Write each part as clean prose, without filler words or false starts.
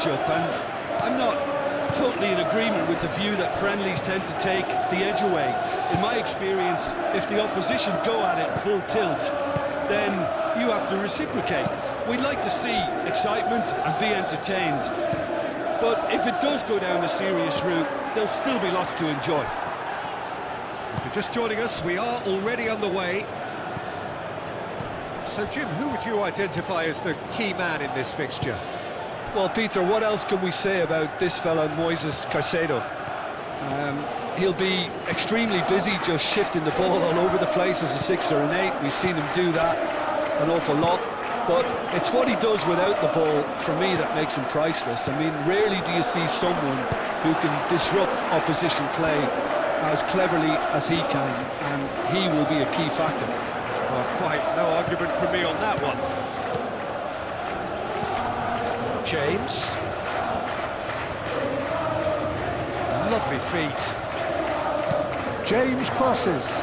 match-up, and I'm not totally in agreement with the view that friendlies tend to take the edge away. In my experience, if the opposition go at it full tilt, then you have to reciprocate. We'd like to see excitement and be entertained, but if it does go down a serious route, there'll still be lots to enjoy. If you're just joining us, we are already underway. So, Jim, who would you identify as the key man in this fixture? Well, Peter, what else can we say about this fella, Moises Caicedo? He'll be extremely busy just shifting the ball all over the place as a 6 or an 8. We've seen him do that an awful lot. But it's what he does without the ball, for me, that makes him priceless. I mean, rarely do you see someone who can disrupt opposition play as cleverly as he can, and he will be a key factor. Well, quite no argument from me on that one. James. Lovely feet. James crosses.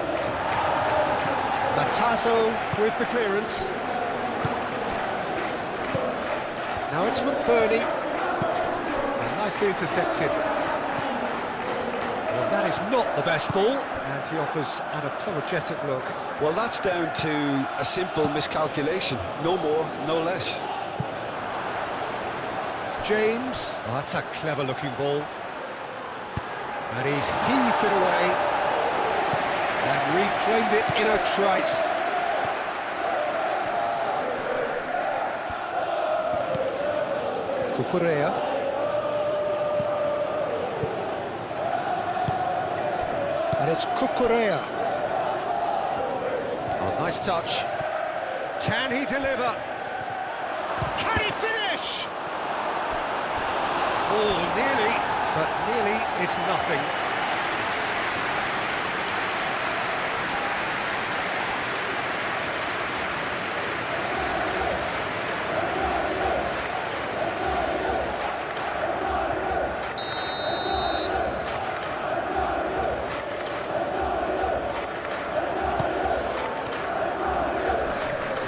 Matazo with the clearance. Now it's McBurney. Nicely intercepted. Well, that is not the best ball, and he offers an apologetic look. Well, that's down to a simple miscalculation. No more, no less. James. Oh, that's a clever-looking ball. And he's heaved it away. And reclaimed it in a trice. Cucurella. And it's Cucurella. Oh, nice touch. Can he deliver? Can he finish? Oh, nearly, but nearly is nothing.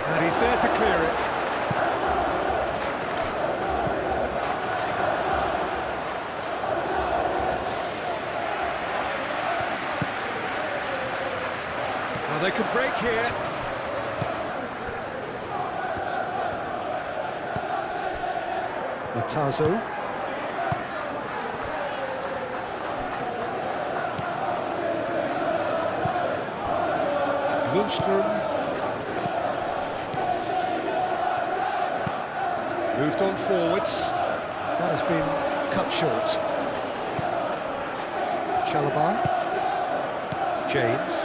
And he's there to clear it. Well, they could break here. Matazo. Lundstrom. Moved on forwards. That has been cut short. Chalobah. James.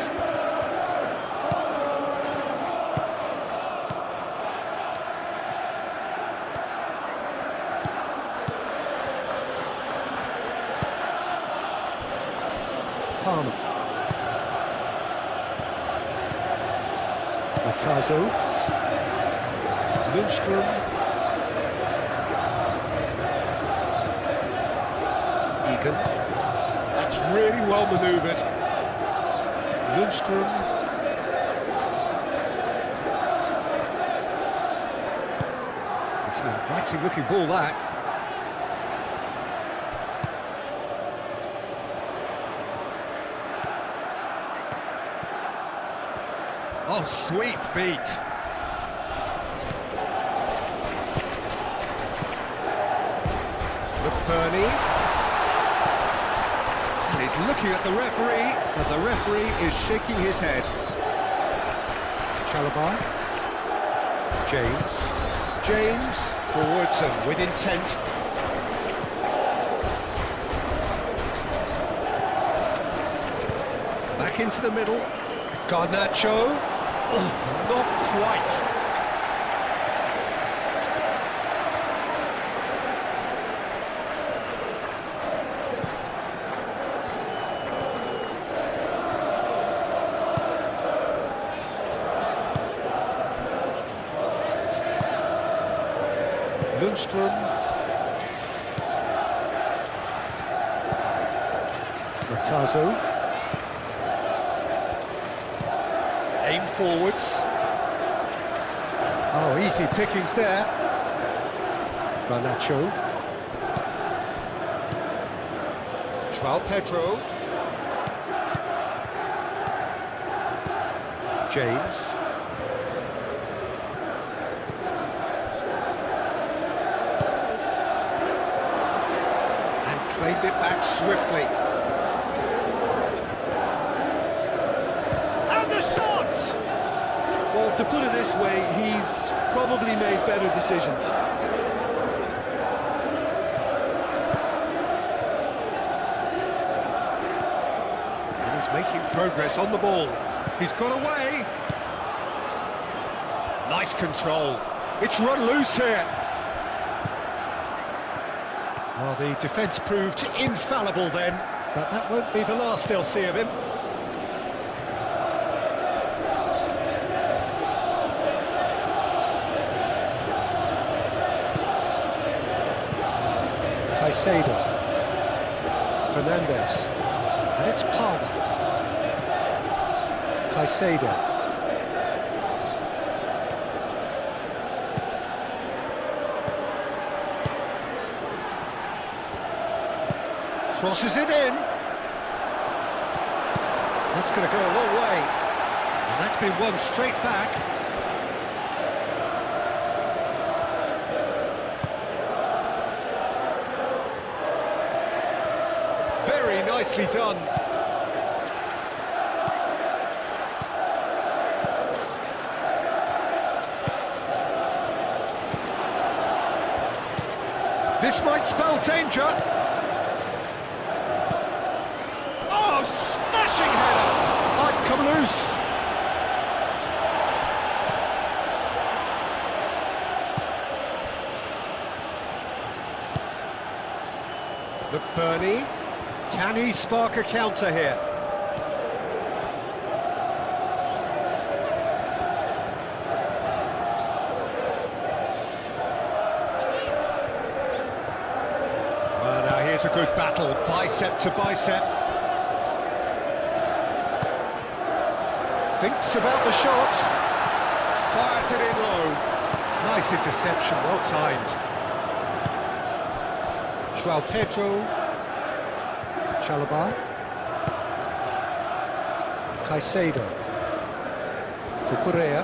Palmer. Matazo. Lundstrom. Egan. That's really well manoeuvred. Lundstrom. It's an inviting looking ball, that. Oh, sweet feet. McBurney. And he's looking at the referee, and the referee is shaking his head. Chalobah. James. James, forwards and with intent. Back into the middle. Garnacho. Oh, not quite. Lundstrom. Matazo. Aim forwards. Oh, easy pickings there. Garnacho. João Pedro. James. And claimed it back swiftly. And the shot! Well, to put it this way, he's probably made better decisions. And he's making progress on the ball. He's got away. Nice control. It's run loose here. Well, the defence proved infallible then, but that won't be the last they'll see of him. Caicedo. Fernandes. And it's Palmer. Caicedo. Crosses it in. That's going to go a long way. And that's been won straight back. Very nicely done. This might spell danger. Oh, smashing header! Oh, it's come loose. McBurney, can he spark a counter here? Well, now here's a good battle, bicep to bicep. Thinks about the shot, fires it in low. Nice interception, well timed. João Pedro. Chalobah. Caicedo. Cucurella.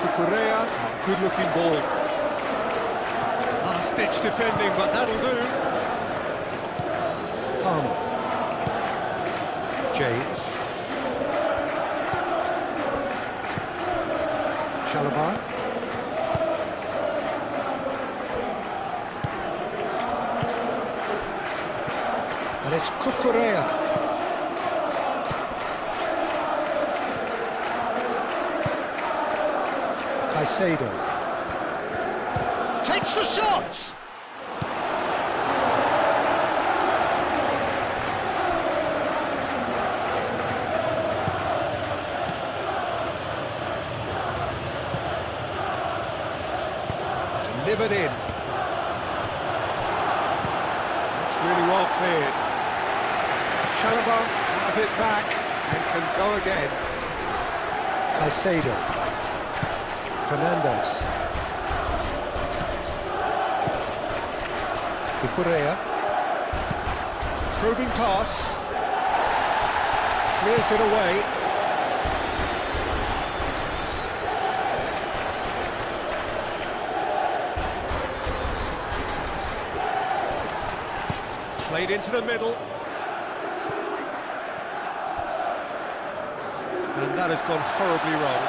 Cucurella, good looking ball. Last-ditch defending, but that'll do. Palmer. James. Chalobah. And it's Cucurella. Caicedo. Takes the shot! Delivered in. That's really well cleared. Chalobah have it back and can go again. Caicedo. Fernandes. Cucurella. Probing pass. Clears it away. Played into the middle. And that has gone horribly wrong.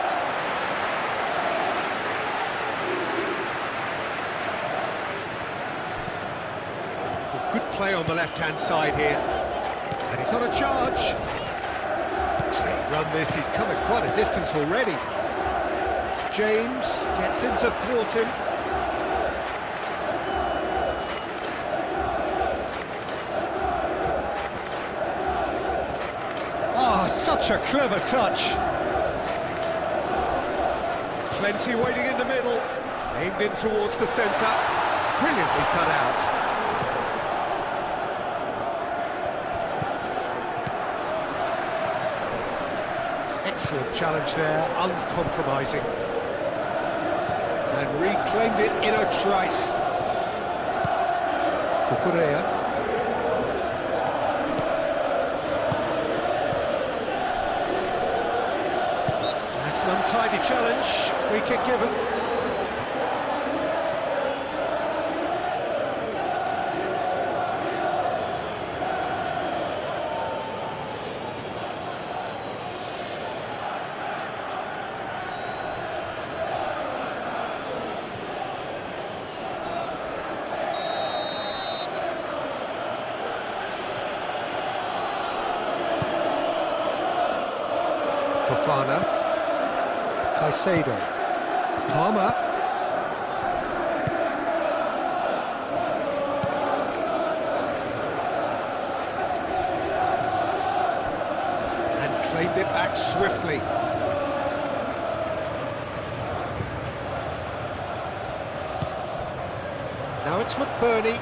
Well, good play on the left-hand side here. And he's on a charge. Great run this, he's come at quite a distance already. James gets in to thwart him. Such a clever touch. Plenty waiting in the middle. Aimed in towards the centre. Brilliantly cut out. Excellent challenge there, uncompromising. And reclaimed it in a trice. Cucurella. That's an untidy challenge. Free kick given. Fofana, Caicedo, Palmer, and claimed it back swiftly. Now it's McBurney.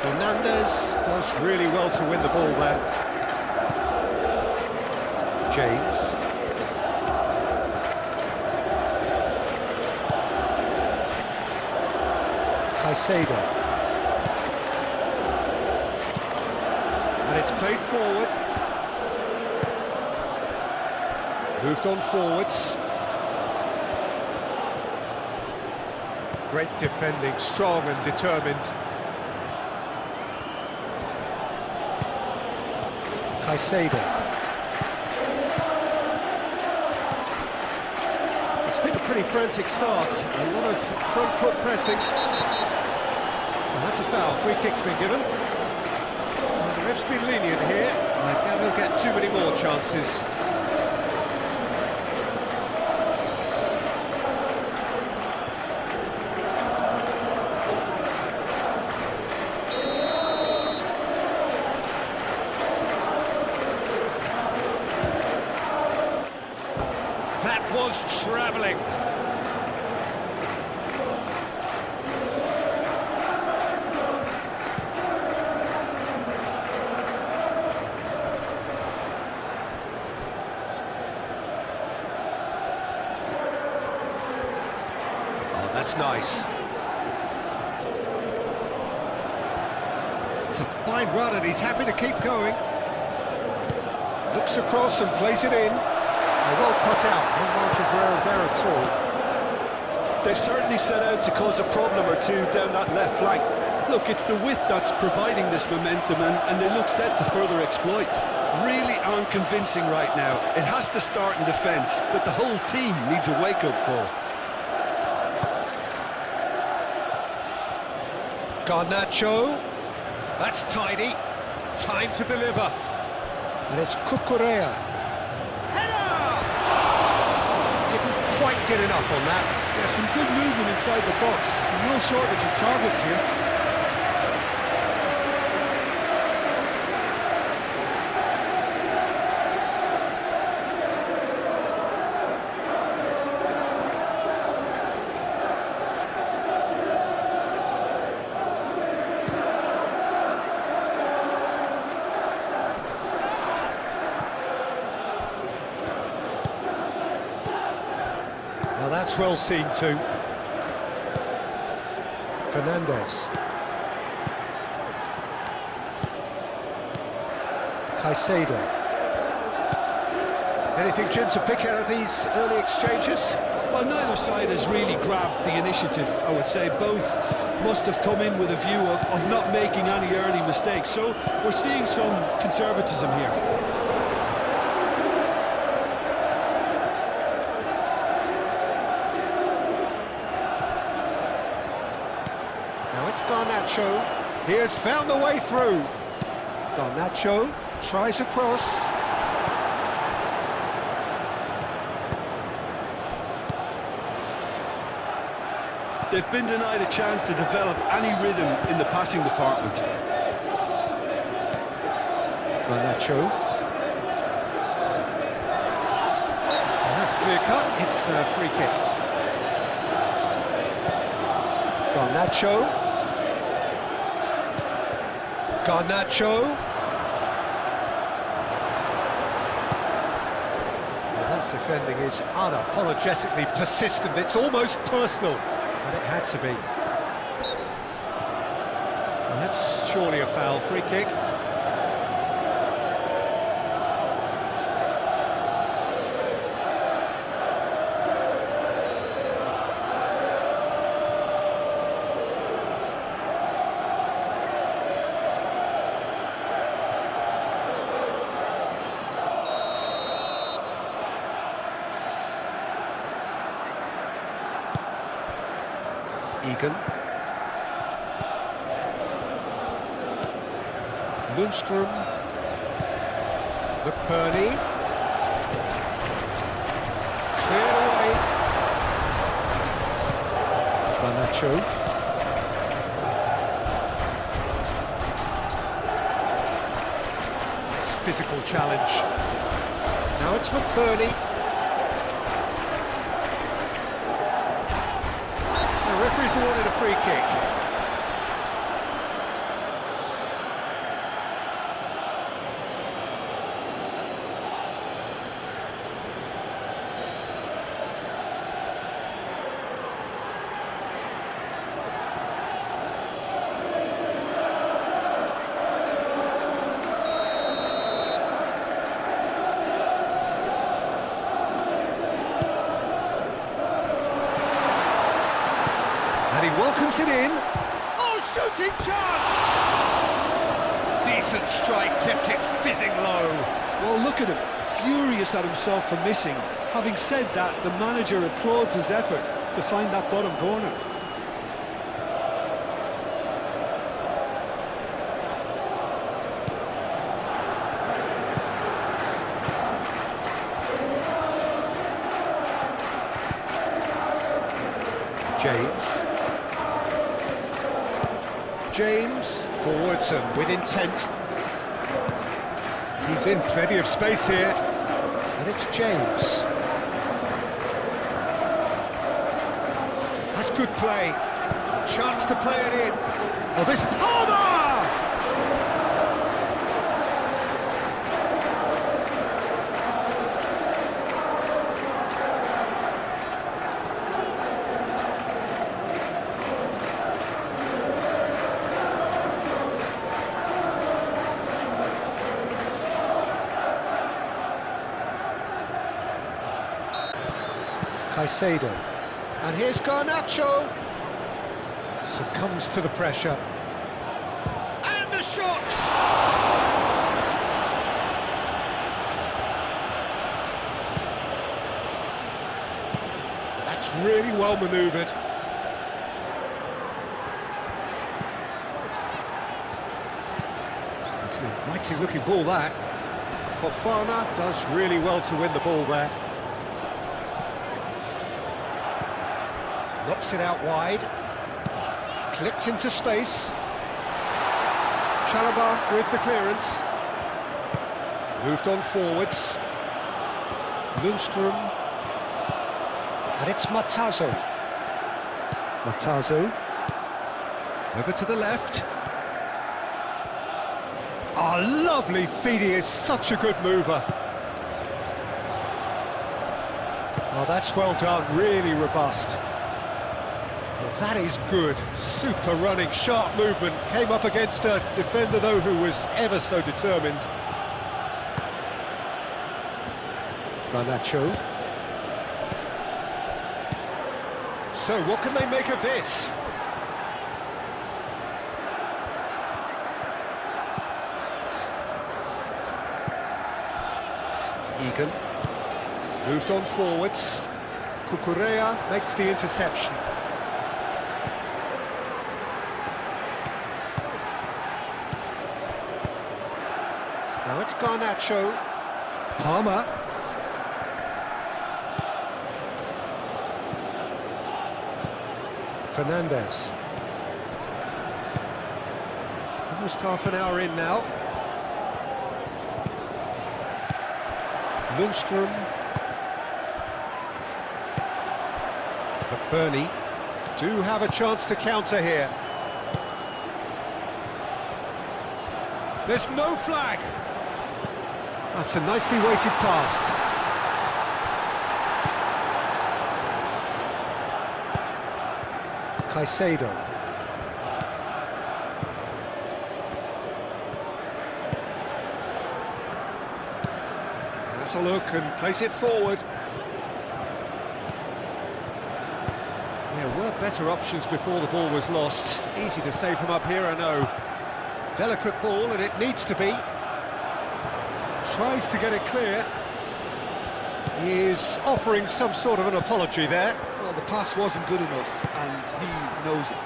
Fernandez does really well to win the ball there. James. Caicedo. And it's played forward. Moved on forwards. Great defending, strong and determined. Caicedo. It's been a pretty frantic start, a lot of front foot pressing. Well, that's a foul, free kick's been given. Well, the ref's been lenient here, I doubt he'll get too many more chances. That was travelling. Oh, that's nice. It's a fine run and he's happy to keep going. Looks across and plays it in. Well cut out, no margin for error there at all. They've certainly set out to cause a problem or two down that left flank. Look, it's the width that's providing this momentum, and they look set to further exploit. Really aren't convincing right now. It has to start in defence, but the whole team needs a wake-up call. Garnacho, that's tidy. Time to deliver. And it's Cucurella. Quite get enough on that. Yeah, some good movement inside the box. No shortage of targets here. Well, that's well seen too. Fernandez. Caicedo. Anything, Jim, to pick out of these early exchanges? Well, neither side has really grabbed the initiative, I would say. Both must have come in with a view of not making any early mistakes. So we're seeing some conservatism here. Now it's Garnacho. He has found the way through. Garnacho tries across. They've been denied a chance to develop any rhythm in the passing department. Garnacho. And that's clear cut. It's a free kick. Garnacho. Garnacho. defending is unapologetically persistent. It's almost personal, and it had to be. Well, that's surely a foul. Free kick. Egan. Lundstrom. McBurney. Cleared away. Garnacho. It's physical challenge. Now it's McBurney. The referee's awarded a free kick. And he welcomes it in. Oh, shooting chance! Decent strike, kept it fizzing low. Well, look at him, furious at himself for missing. Having said that, the manager applauds his effort to find that bottom corner. James, forwards and with intent. He's in plenty of space here. And it's James. That's good play. A chance to play it in. Oh, this Palmer! Caicedo, and here's Garnacho, succumbs to the pressure, and the shot! That's really well manoeuvred. It's an inviting looking ball that. Fofana does really well to win the ball there. Knocks it out wide, clipped into space. Chalobah with the clearance. Moved on forwards. Lundstrom. And it's Matazo. Matazo. Over to the left. Oh, lovely feed, he is such a good mover. Oh, that's well done, really robust. Well, that is good, super running, sharp movement, came up against a defender though who was ever so determined. Garnacho. So what can they make of this? Egan. Moved on forwards. Cucurella makes the interception. Now it's Garnacho. Palmer. Fernandez. Almost half an hour in now. Lundstrom. McBurney do have a chance to counter here. There's no flag. That's a nicely weighted pass. Caicedo. Has a look and plays it forward. There were better options before the ball was lost. Easy to say from up here, I know. Delicate ball, and it needs to be. Tries to get it clear. He is offering some sort of an apology there. Well, the pass wasn't good enough, and he knows it.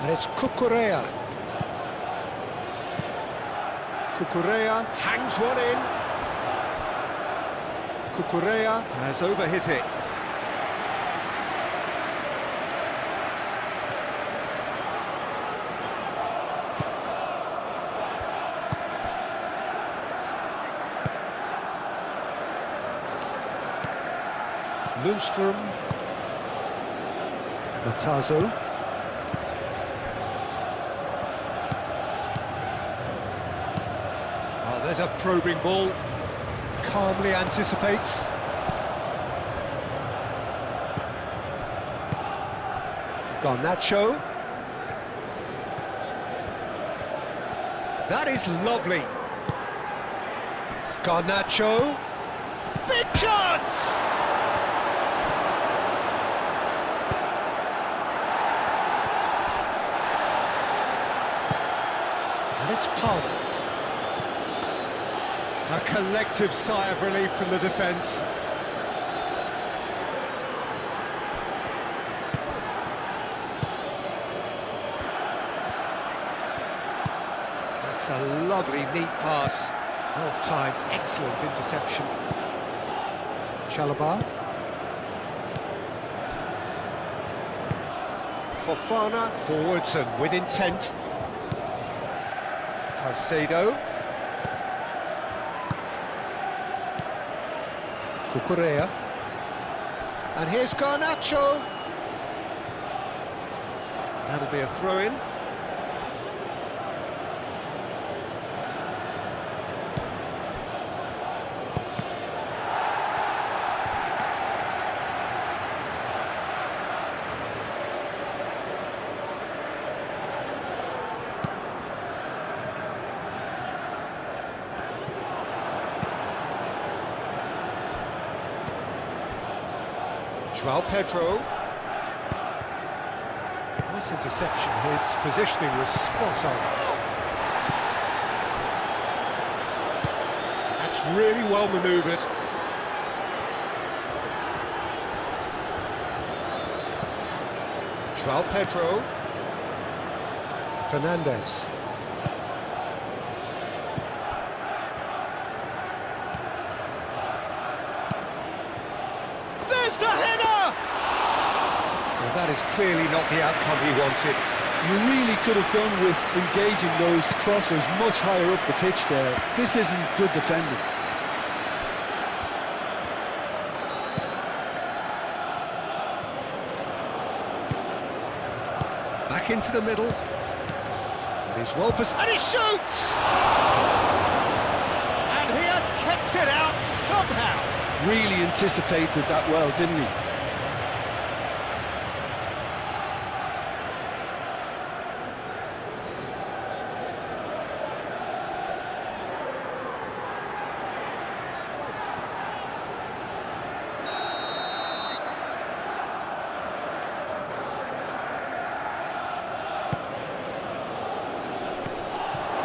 And it's Cucurella. Cucurella hangs one in. Cucurella has overhit it. Lundstrom. Matazo. Oh, there's a probing ball. Calmly anticipates. Garnacho. That is lovely. Garnacho. Big chance! And it's Palmer. A collective sigh of relief from the defence. That's a lovely, neat pass. Well timed, excellent interception. Chalobah. Fofana, forwards and with intent. Caicedo. Cucurella. And here's Garnacho. That'll be a throw-in. João Pedro. Nice interception. His positioning was spot on. That's really well manoeuvred. João Pedro. Fernandes. There's the header! Well, that is clearly not the outcome he wanted. You really could have done with engaging those crosses much higher up the pitch there. This isn't good defending. Back into the middle. And he's well positioned. And he shoots! And he has kept it out somehow. Really anticipated that well, didn't he?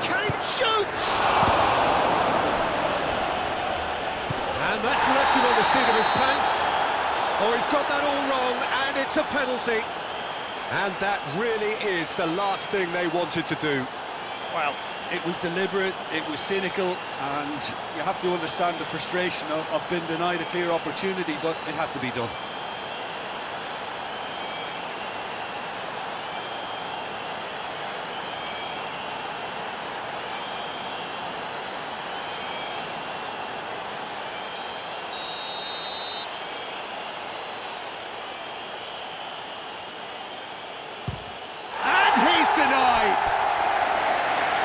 Can he shoot? And that's left him on the seat of his pants. Oh, he's got that all wrong, and it's a penalty. And that really is the last thing they wanted to do. Well, it was deliberate, it was cynical, and you have to understand the frustration of being denied a clear opportunity, but it had to be done. Denied.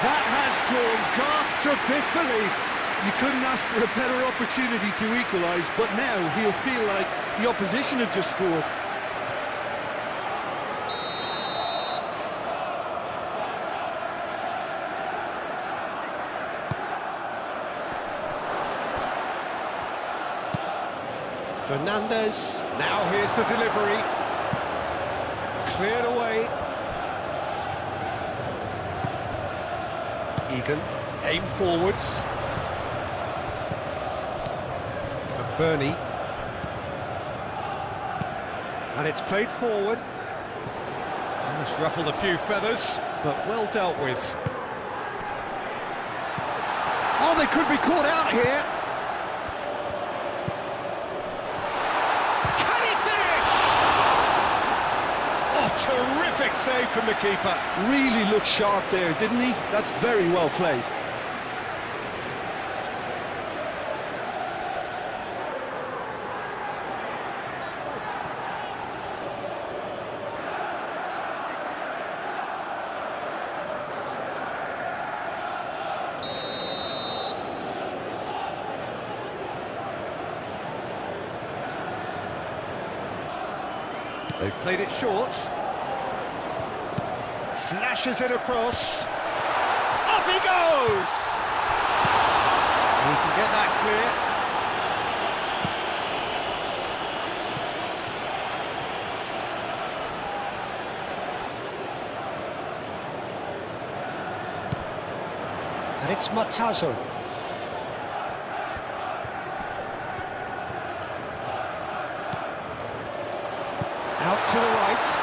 That has drawn gasps of disbelief. You couldn't ask for a better opportunity to equalise, but now he'll feel like the opposition have just scored. Fernandez, now here's the delivery. Cleared away. Egan, aim forwards. McBurney. And it's played forward. It's ruffled a few feathers, but well dealt with. Oh, they could be caught out here. Terrific save from the keeper. Really looked sharp there, didn't he? That's very well played. They've played it short. Flashes it across. Up he goes! He can get that clear. And it's Matazo. Out to the right.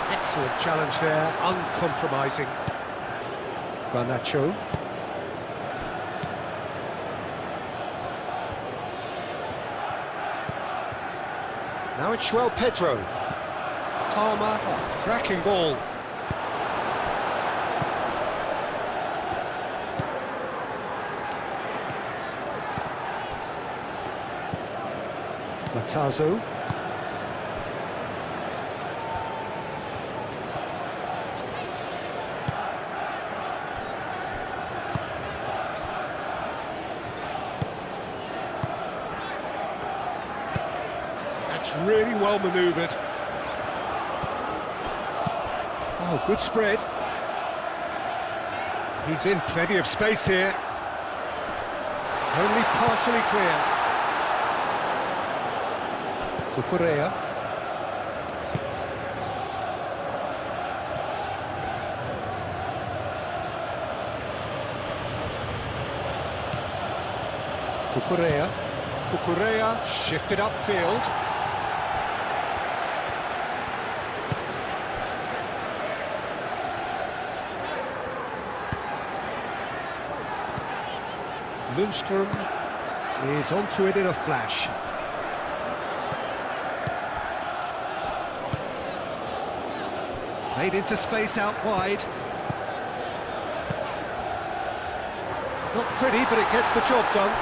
Excellent challenge there, uncompromising. Garnacho. Now it's João Pedro. Palmer, oh, cracking ball. Matazo. Really well manoeuvred. Oh, good spread. He's in plenty of space here. Only partially clear. Cucurella. Cucurella shifted upfield. Lundstrom is onto it in a flash. Played into space out wide. Not pretty, but it gets the job done.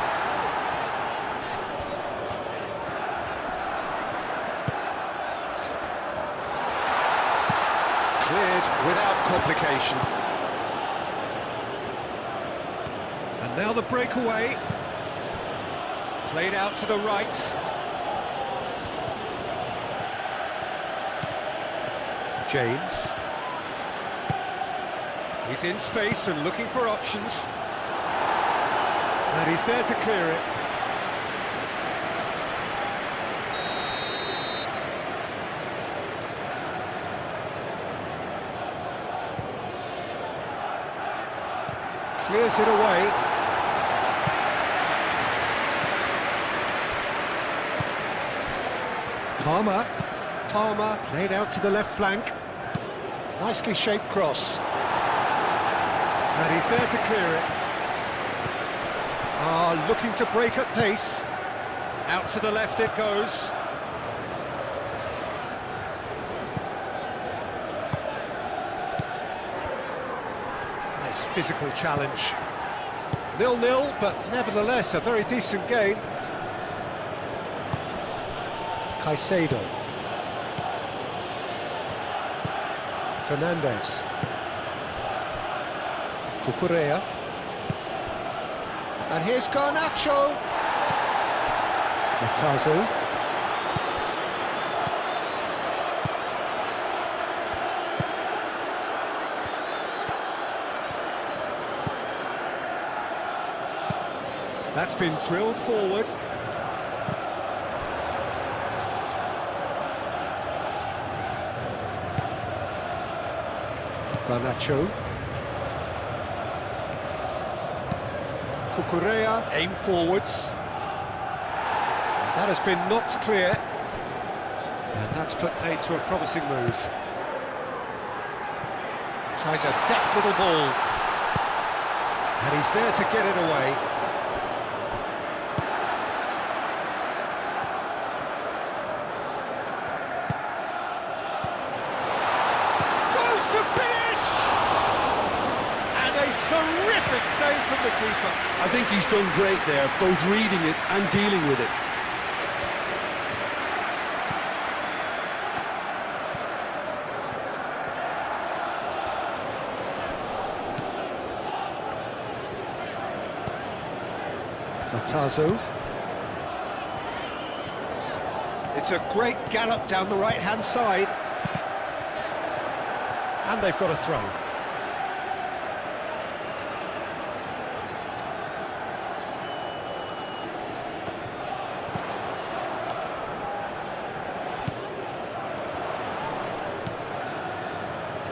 Cleared without complication. And now the breakaway. Played out to the right. James. He's in space and looking for options. And he's there to clear it. Clears it away. Palmer played out to the left flank. Nicely shaped cross. And he's there to clear it. Looking to break at pace. Out to the left it goes. Nice physical challenge. 0-0, but nevertheless a very decent game. Caicedo. Fernandez. Cucurella. And here's Garnacho. Matazo. That's been drilled forward. Garnacho. Cucurella, aim forwards. That has been knocked clear. And that's put paid to a promising move. Tries a deft little ball. And he's there to get it away. Goes to finish! And a terrific save from the keeper. I think he's done great there, both reading it and dealing with it. Matazo. It's a great gallop down the right-hand side. And they've got a throw.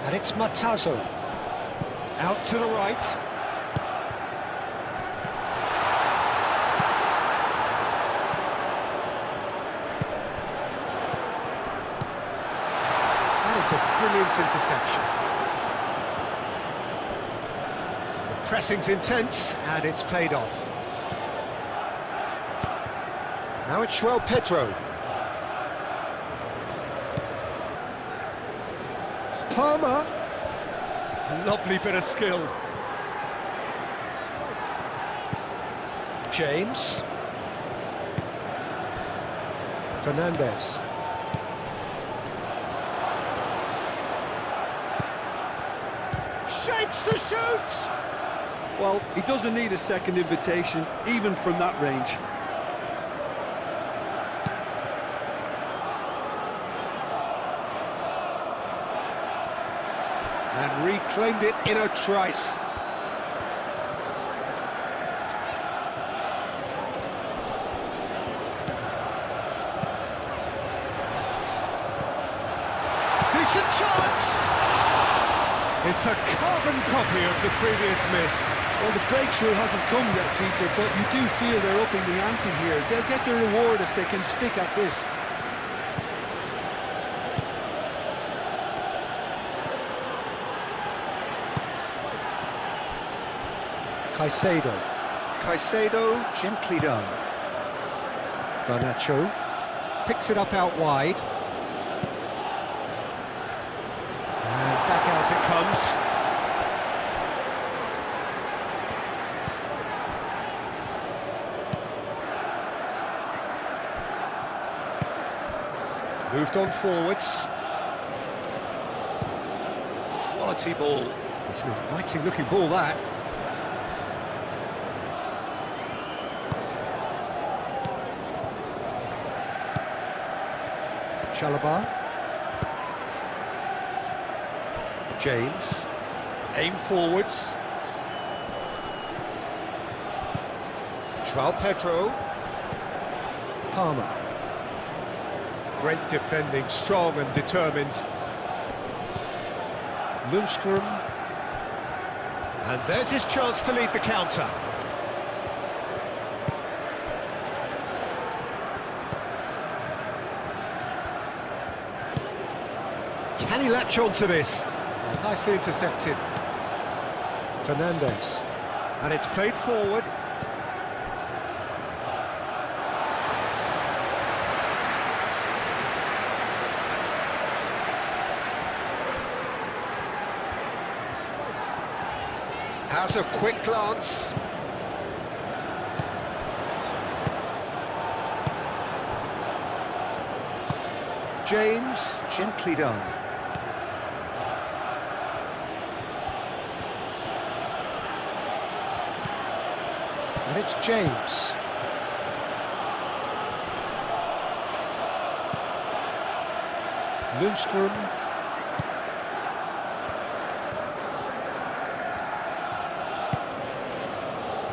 And it's Matazo. Out to the right. It's a brilliant interception. The pressing's intense, and it's paid off. Now it's Pedro. Palmer. Lovely bit of skill. James. Fernandez. Shapes to shoot! Well, he doesn't need a second invitation, even from that range. And reclaimed it in a trice. Decent chance! It's a carbon copy of the previous miss. Well, the breakthrough hasn't come yet, Peter, but you do feel they're upping the ante here. They'll get the reward if they can stick at this. Caicedo, gently done. Garnacho picks it up out wide. And back out it comes. Moved on forwards. Quality ball. It's an inviting looking ball, that. Chalobah. James. Aim forwards. Pedro. Palmer. Great defending, strong and determined. Lundstrom. And there's his chance to lead the counter. Can he latch on to this? Oh, nicely intercepted. Fernandez. And it's played forward. Has a quick glance. James, gently done. And it's James. Lundstrom.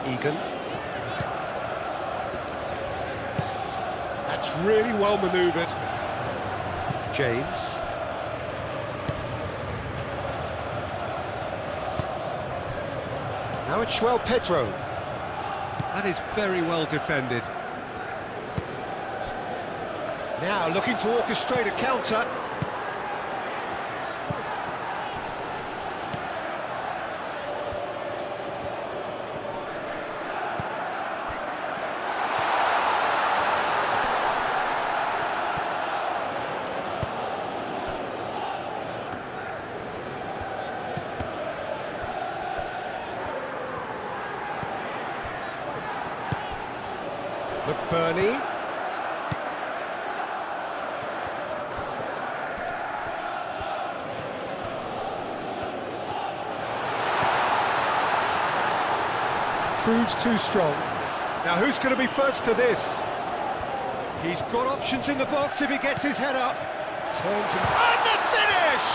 Egan. That's really well manoeuvred. James. Now it's Pedro. That is very well defended. Now looking to orchestrate a counter. McBurney. Proves too strong. Now who's going to be first to this? He's got options in the box if he gets his head up. Turns and the finish!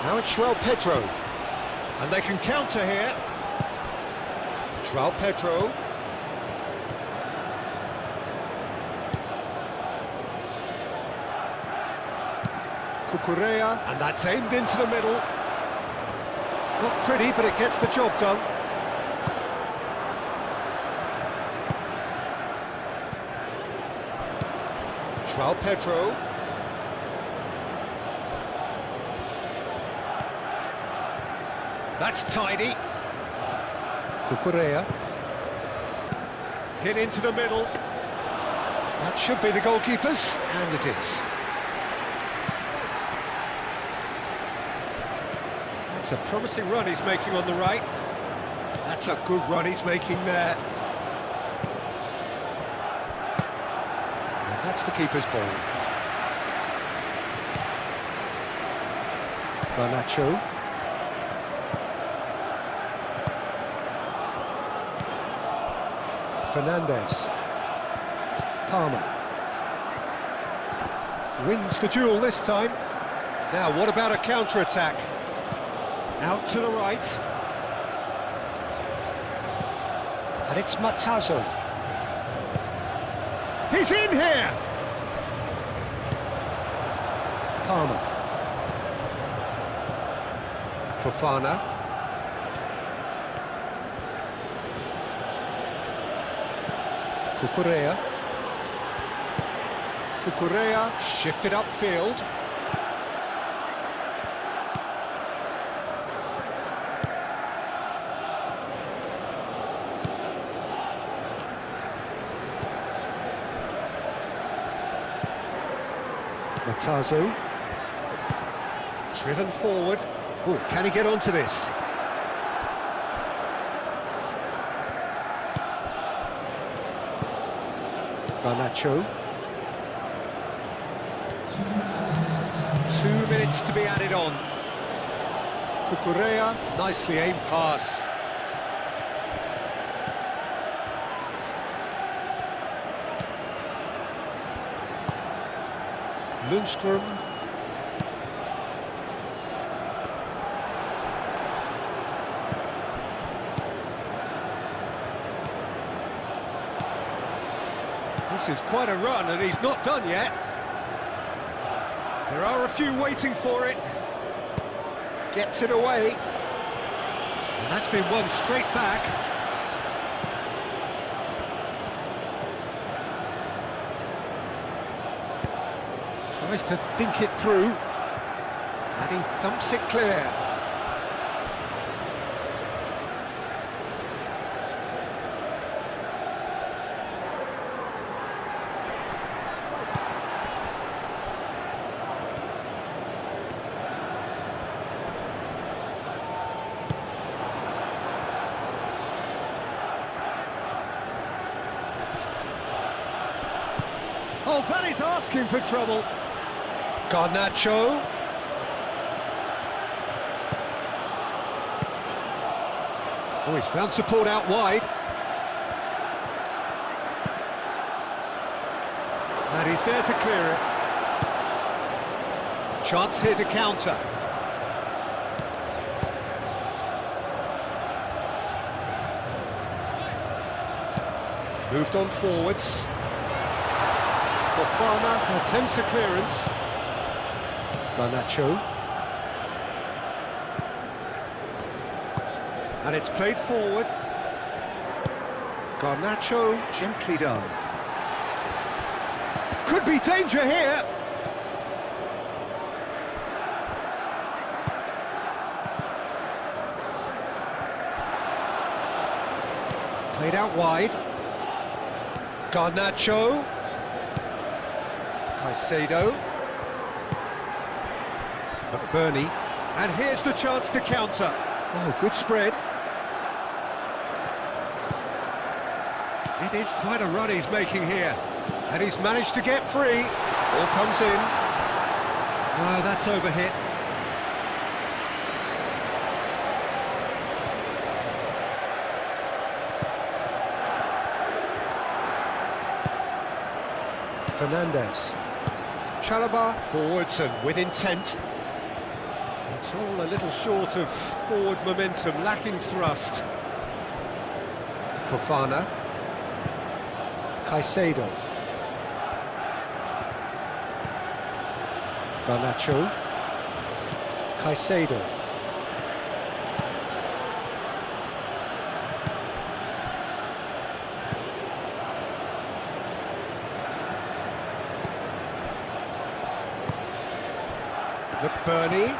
Now it's Pedro. And they can counter here. Pedro. Cucurella, and that's aimed into the middle. Not pretty, but it gets the job done. Pedro. That's tidy. Cucurella. Hit into the middle. That should be the goalkeeper's, and it is. That's a promising run he's making on the right. That's a good run he's making there. And that's the keeper's ball. Garnacho. Fernandez. Palmer. Wins the duel this time. Now, what about a counter-attack? Out to the right. And it's Matazo. He's in here! Palmer. Fofana. Cucurella. Cucurella shifted upfield. Matazo. Driven forward. Oh, can he get onto this? Garnacho. 2 minutes to be added on. Cucurella, nicely aimed pass. Lundstrom. This is quite a run, and he's not done yet. There are a few waiting for it. Gets it away. And that's been won straight back. Tries to dink it through. And he thumps it clear. Oh, that is asking for trouble. Garnacho. Oh, he's found support out wide. And he's there to clear it. Chance here to counter. Moved on forwards. Fofana attempts a clearance. Garnacho. And it's played forward. Garnacho, gently done. Could be danger here. Played out wide. Garnacho. Caicedo. McBurney. And here's the chance to counter. Oh, good spread. It is quite a run he's making here. And he's managed to get free. Ball comes in. No, that's overhit. Fernandez. Chalobah forwards and with intent. It's all a little short of forward momentum, lacking thrust. Fofana. Caicedo. Garnacho. Caicedo. McBurney.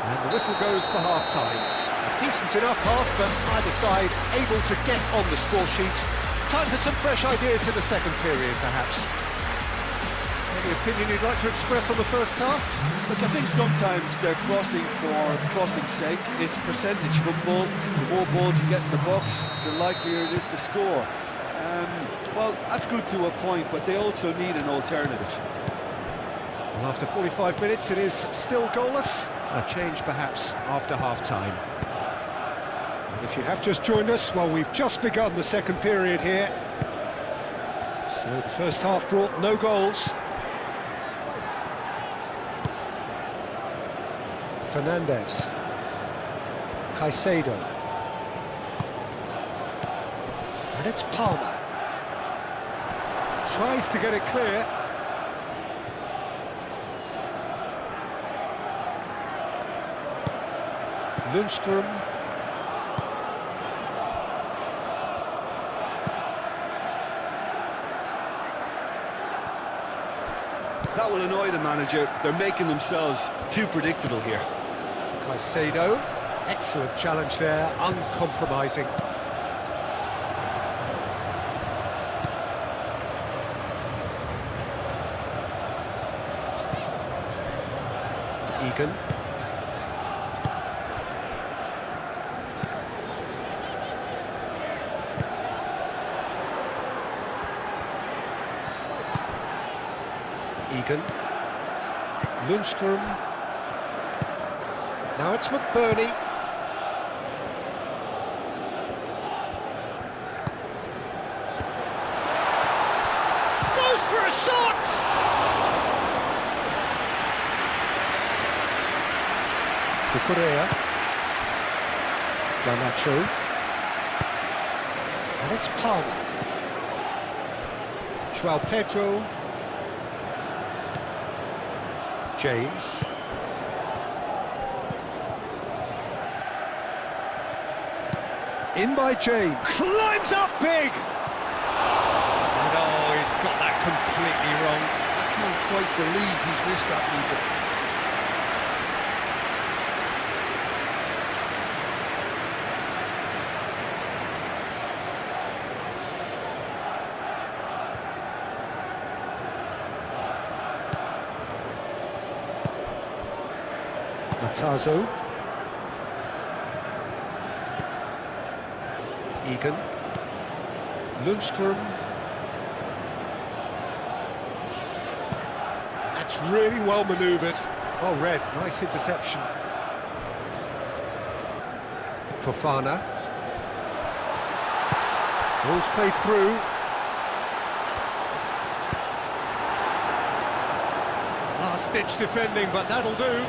And the whistle goes for half-time. A decent enough half, but either side able to get on the score sheet. Time for some fresh ideas in the second period, perhaps. Any opinion you'd like to express on the first half? Look, I think sometimes they're crossing for crossing's sake. It's percentage football. The more balls you get in the box, the likelier it is to score. Well, that's good to a point, but they also need an alternative. Well, after 45 minutes, it is still goalless. A change, perhaps, after half-time. And if you have just joined us, well, we've just begun the second period here. So the first half brought no goals. Fernandez. Caicedo. And it's Palmer. Tries to get it clear. Lundstrom. That will annoy the manager. They're making themselves too predictable here. Caicedo. Excellent challenge there, uncompromising. Egan. Egan. Lundstrom. Now it's McBurney. Goes for a shot! Correa. Garnacho. And it's Palmer. João Pedro. James. In by James. Climbs up big! And oh, he's got that completely wrong. I can't quite believe he's missed that, Peter. Matazo. Egan. Lundstrom. That's really well manoeuvred. Well read, nice interception. Fofana. Ball's played through. Last-ditch defending, but that'll do.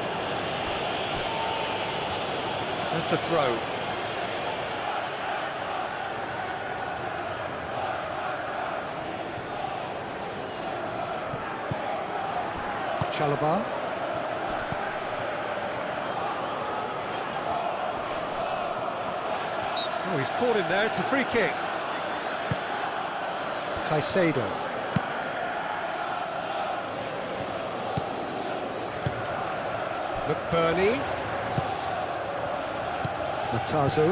That's a throw. Chalobah. Oh, he's caught him there, it's a free kick. Caicedo. McBurney. Matazo.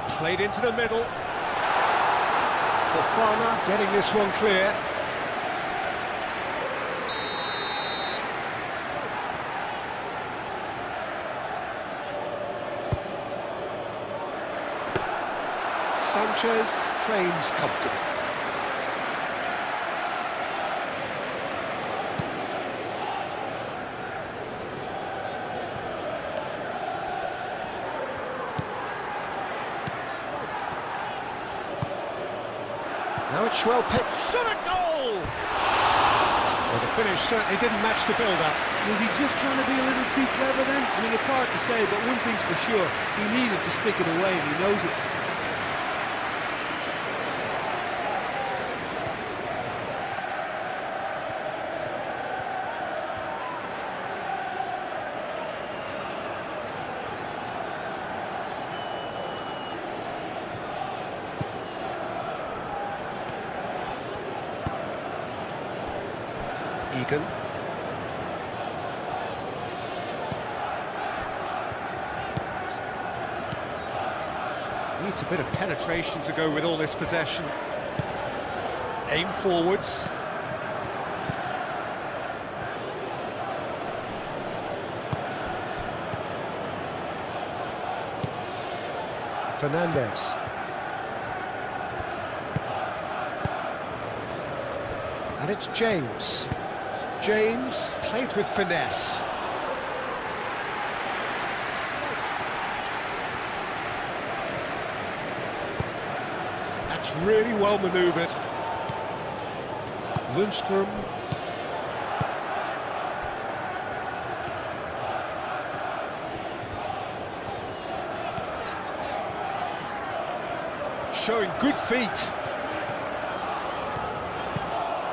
Played into the middle. Fofana getting this one clear. Sanchez claims comfortable. Now it's well picked. Shot a goal! Well, the finish certainly didn't match the build-up. Was he just trying to be a little too clever then? I mean, it's hard to say, but one thing's for sure, he needed to stick it away and he knows it. Egan. Needs a bit of penetration to go with all this possession. Aim forwards. Fernandez. And it's James. James played with finesse. That's really well manoeuvred. Lundstrom. Showing good feet.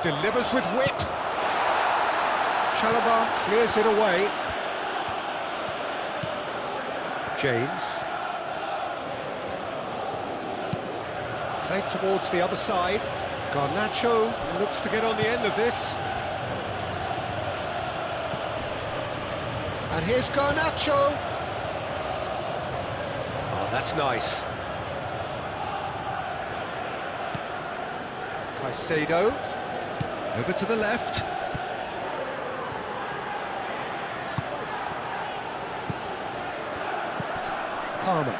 Delivers with whip. Chalobah clears it away. James. Played towards the other side. Garnacho looks to get on the end of this. And here's Garnacho. Oh, that's nice. Caicedo. Over to the left. Palmer.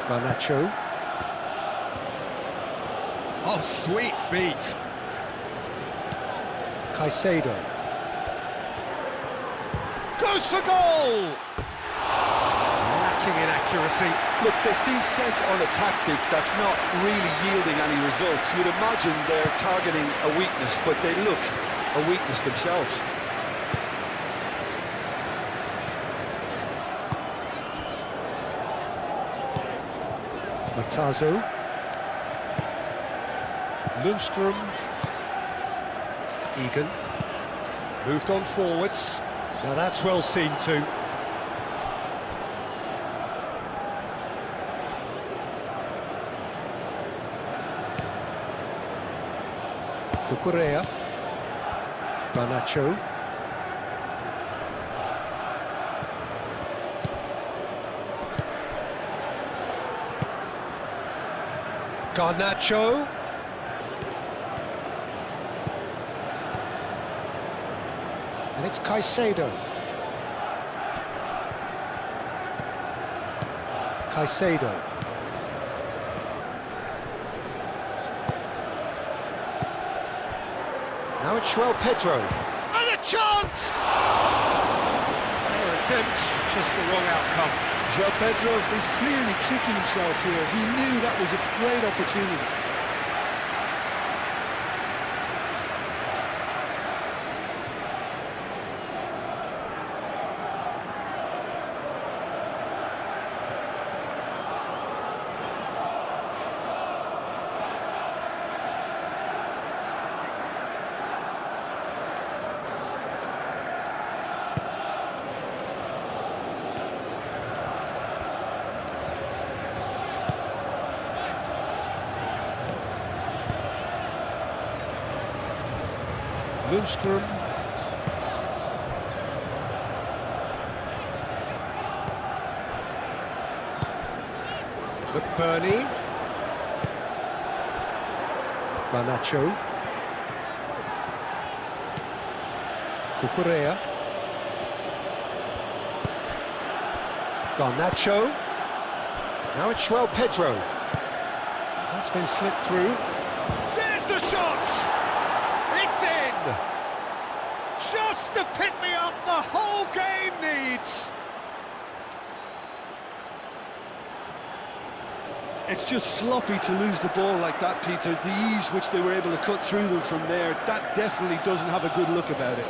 Garnacho. Oh, sweet feet. Caicedo. Goes for goal! Lacking in accuracy. Look, they seem set on a tactic that's not really yielding any results. You'd imagine they're targeting a weakness, but they look a weakness themselves. Matazo. Lundstrom. Egan. Moved on forwards. Now that's well seen too. Cucurella. Garnacho. Garnacho. And it's Caicedo. Caicedo. Now it's Pedro. And a chance! Fair attempt, just the wrong outcome. João Pedro is clearly kicking himself here. He knew that was a great opportunity. Lundstrom. McBurney. Garnacho. Cucurella. Garnacho. Now it's João Pedro. That's been slipped through. There's the shot! It's in! Just the pick-me-up the whole game needs! It's just sloppy to lose the ball like that, Peter. The ease which they were able to cut through them from there, that definitely doesn't have a good look about it.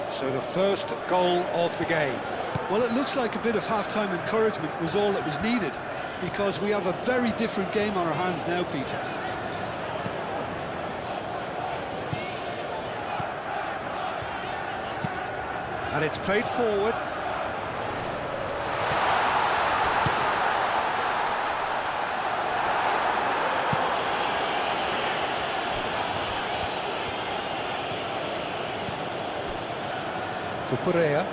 So the first goal of the game. Well, it looks like a bit of half-time encouragement was all that was needed, because we have a very different game on our hands now, Peter. And it's played forward. Cucurella.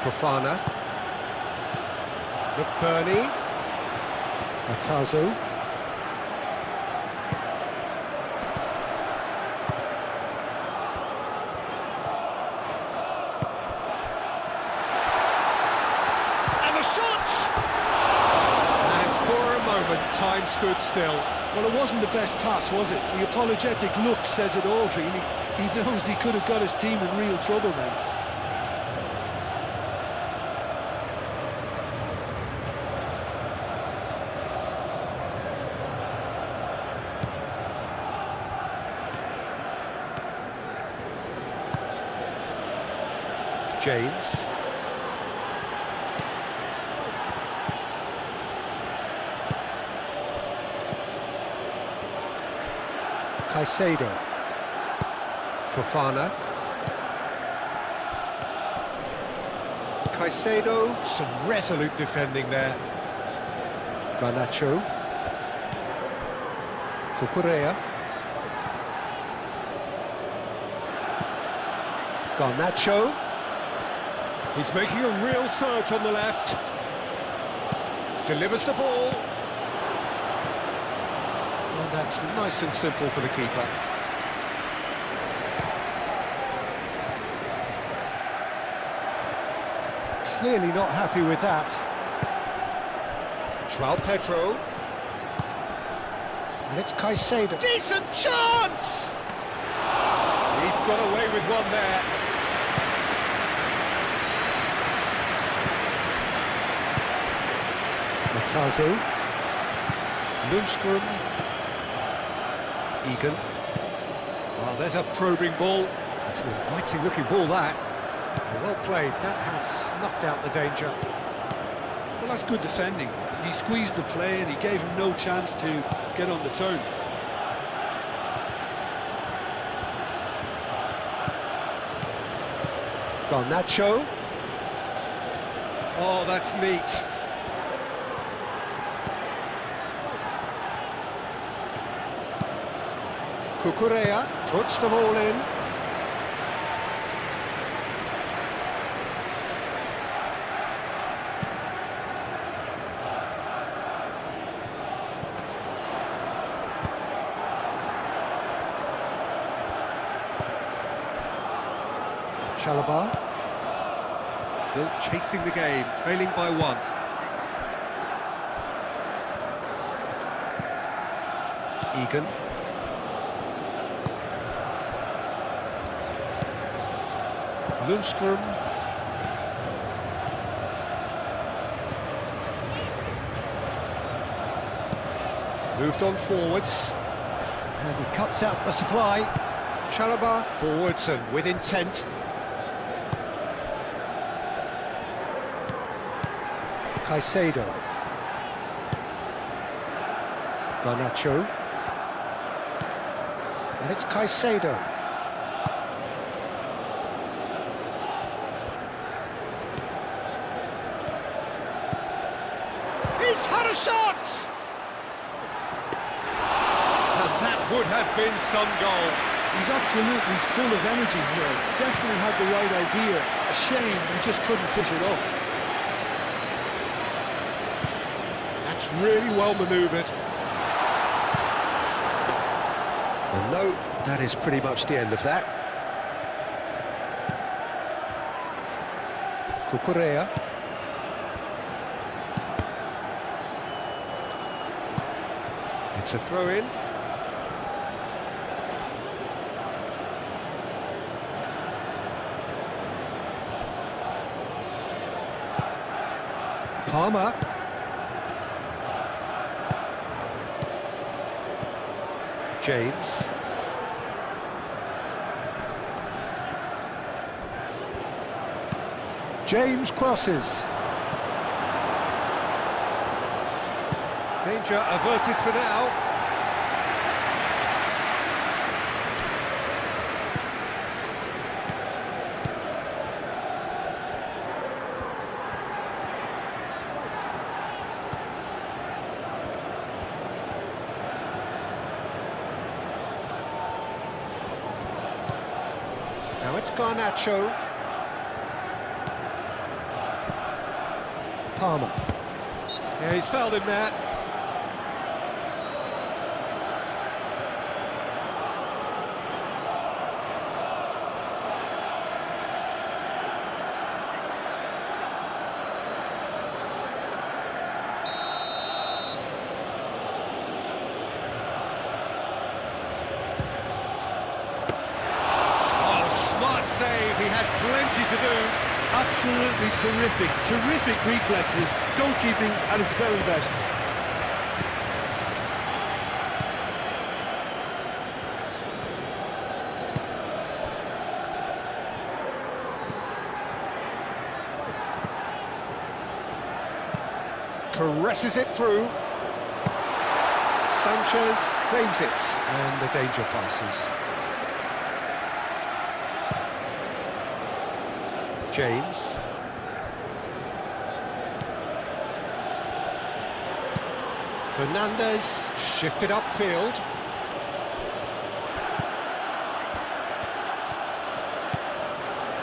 Fofana. McBurney. Matazo. And the shot! And for a moment, time stood still. Well, it wasn't the best pass, was it? The apologetic look says it all, really. He knows he could have got his team in real trouble then. James. Caicedo. Fofana. Caicedo, some resolute defending there. Garnacho. Cucurella. Garnacho. He's making a real surge on the left. Delivers the ball. And that's nice and simple for the keeper. Clearly not happy with that. João Pedro. And it's Caicedo. Decent chance! He's got away with one there. Matazo. Lundstrom. Egan. Well, there's a probing ball. It's an inviting looking ball, that. Well played. That has snuffed out the danger. Well, that's good defending. He squeezed the play and he gave him no chance to get on the turn. Garnacho. Oh, that's neat. Cucurella puts the ball in. Chalobah. Still chasing the game, trailing by 1. Egan. Lundstrom. Moved on forwards. And he cuts out the supply. Chalobah forwards and with intent. Caicedo. Garnacho. And it's Caicedo. He's had a shot! And that would have been some goal. He's absolutely full of energy here. Definitely had the right idea. A shame he just couldn't finish it off. That's really well manoeuvred. And no, that is pretty much the end of that. Cucurella. It's a throw-in. Palmer. James. James crosses. Danger averted for now. Now it's Garnacho. Palmer. Yeah, he's fouled him there. Save, he had plenty to do. Absolutely terrific, terrific reflexes, goalkeeping at its very best. Caresses it through. Sanchez claims it, and the danger passes. James. Fernandez shifted upfield.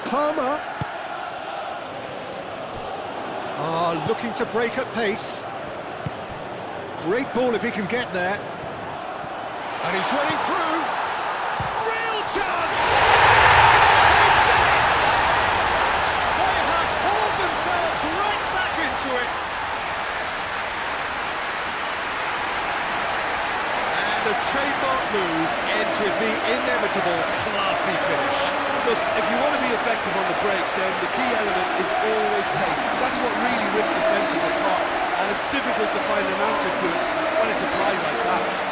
Palmer. Looking to break at pace. Great ball if he can get there. And he's running through. Real chance! The trademark move ends with the inevitable classy finish. Look, if you want to be effective on the break, then the key element is always pace. That's what really rips defences apart, and it's difficult to find an answer to it when it's applied like that.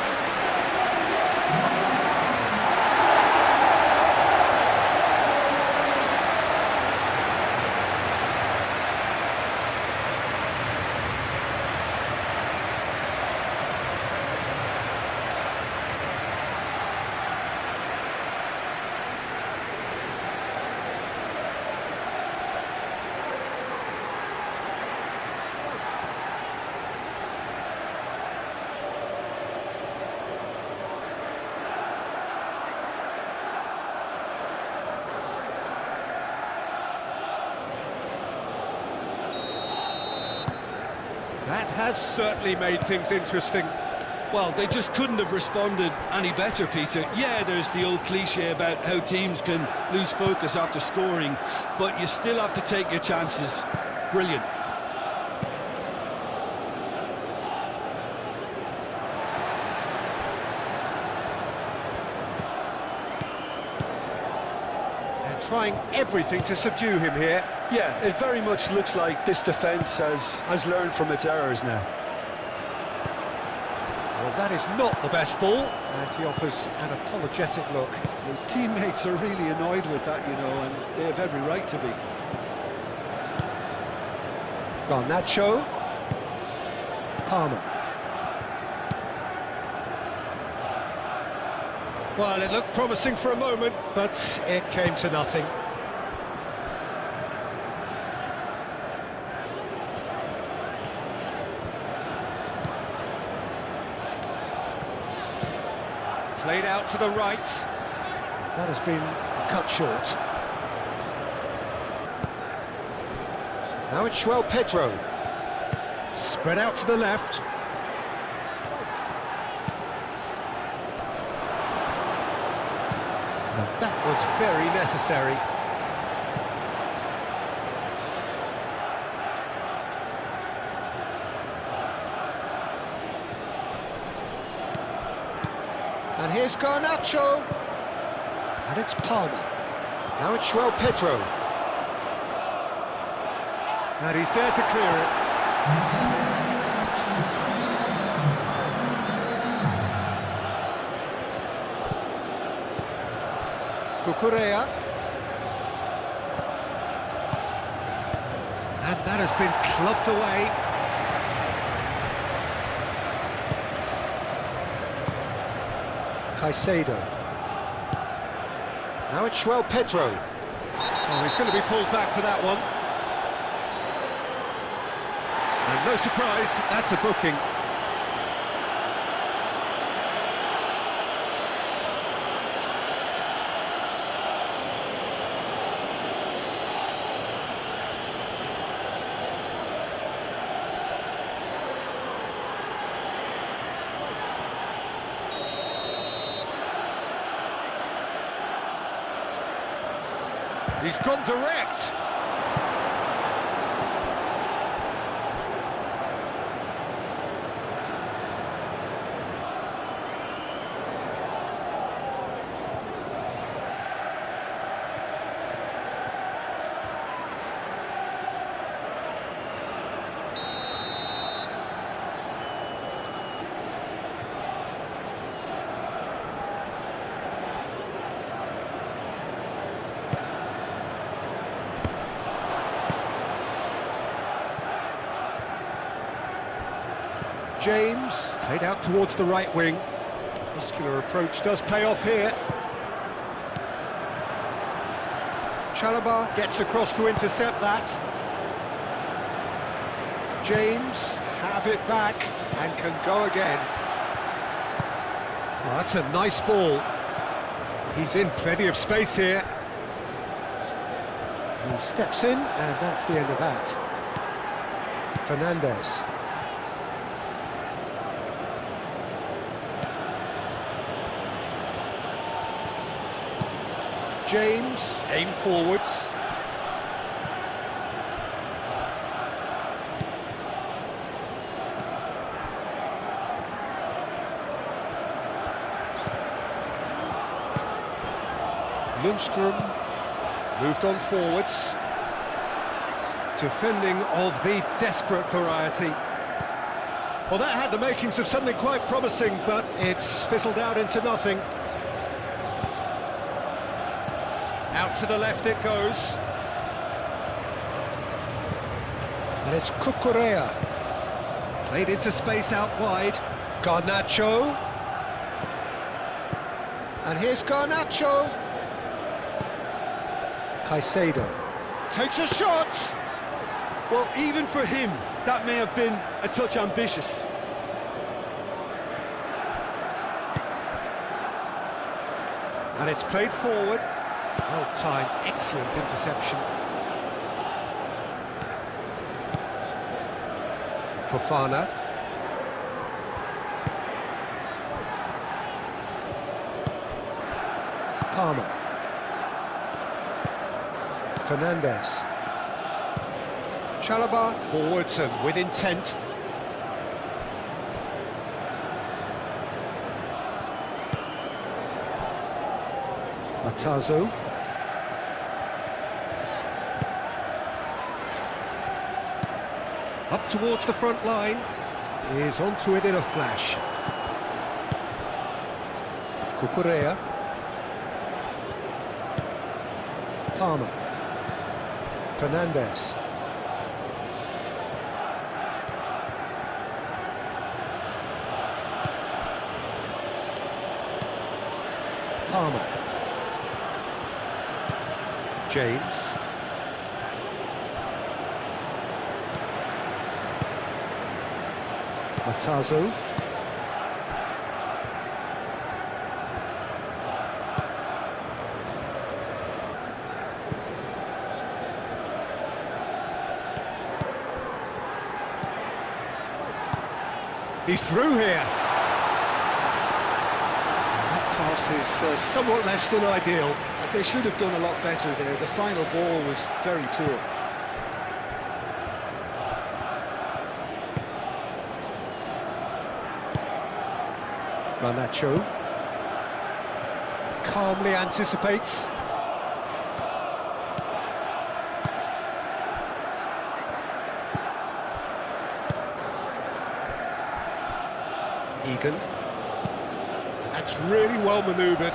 That has certainly made things interesting. Well, they just couldn't have responded any better, Peter. Yeah, there's the old cliche about how teams can lose focus after scoring, but you still have to take your chances. Brilliant. They're trying everything to subdue him here. Yeah, it very much looks like this defence has learned from its errors now. Well, that is not the best ball, and he offers an apologetic look. His teammates are really annoyed with that, you know, and they have every right to be. Garnacho. Palmer. Well, it looked promising for a moment, but it came to nothing. Played out to the right. That has been cut short. Now it's João Pedro. Spread out to the left. And that was very necessary. And here's Garnacho. And it's Palmer. Now it's João Pedro. And he's there to clear it. Cucurella. And that has been clubbed away. Caicedo. Now it's João Pedro. Oh, he's going to be pulled back for that one. And no surprise, that's a booking. He's gone direct. James, played out towards the right wing. Muscular approach does pay off here. Chalobah gets across to intercept that. James, have it back, and can go again. Well, that's a nice ball. He's in plenty of space here. He steps in, and that's the end of that. Fernandez. James, aim forwards. Lundstrom moved on forwards. Defending of the desperate variety. Well, that had the makings of something quite promising, but it's fizzled out into nothing. Out to the left it goes. And it's Cucurella. Played into space out wide. Garnacho. And here's Garnacho. Caicedo. Takes a shot. Well, even for him, that may have been a touch ambitious. And it's played forward. Well timed, excellent interception. Fofana. Palmer. Fernandes. Chalobah forwards and with intent. Matazo. Up towards the front line. Is onto it in a flash. Cucurella. Palmer. Fernandes. Palmer. James. Matazo. He's through here. That pass is somewhat less than ideal. They should have done a lot better there. The final ball was very poor. Garnacho calmly anticipates. Egan. That's really well manoeuvred.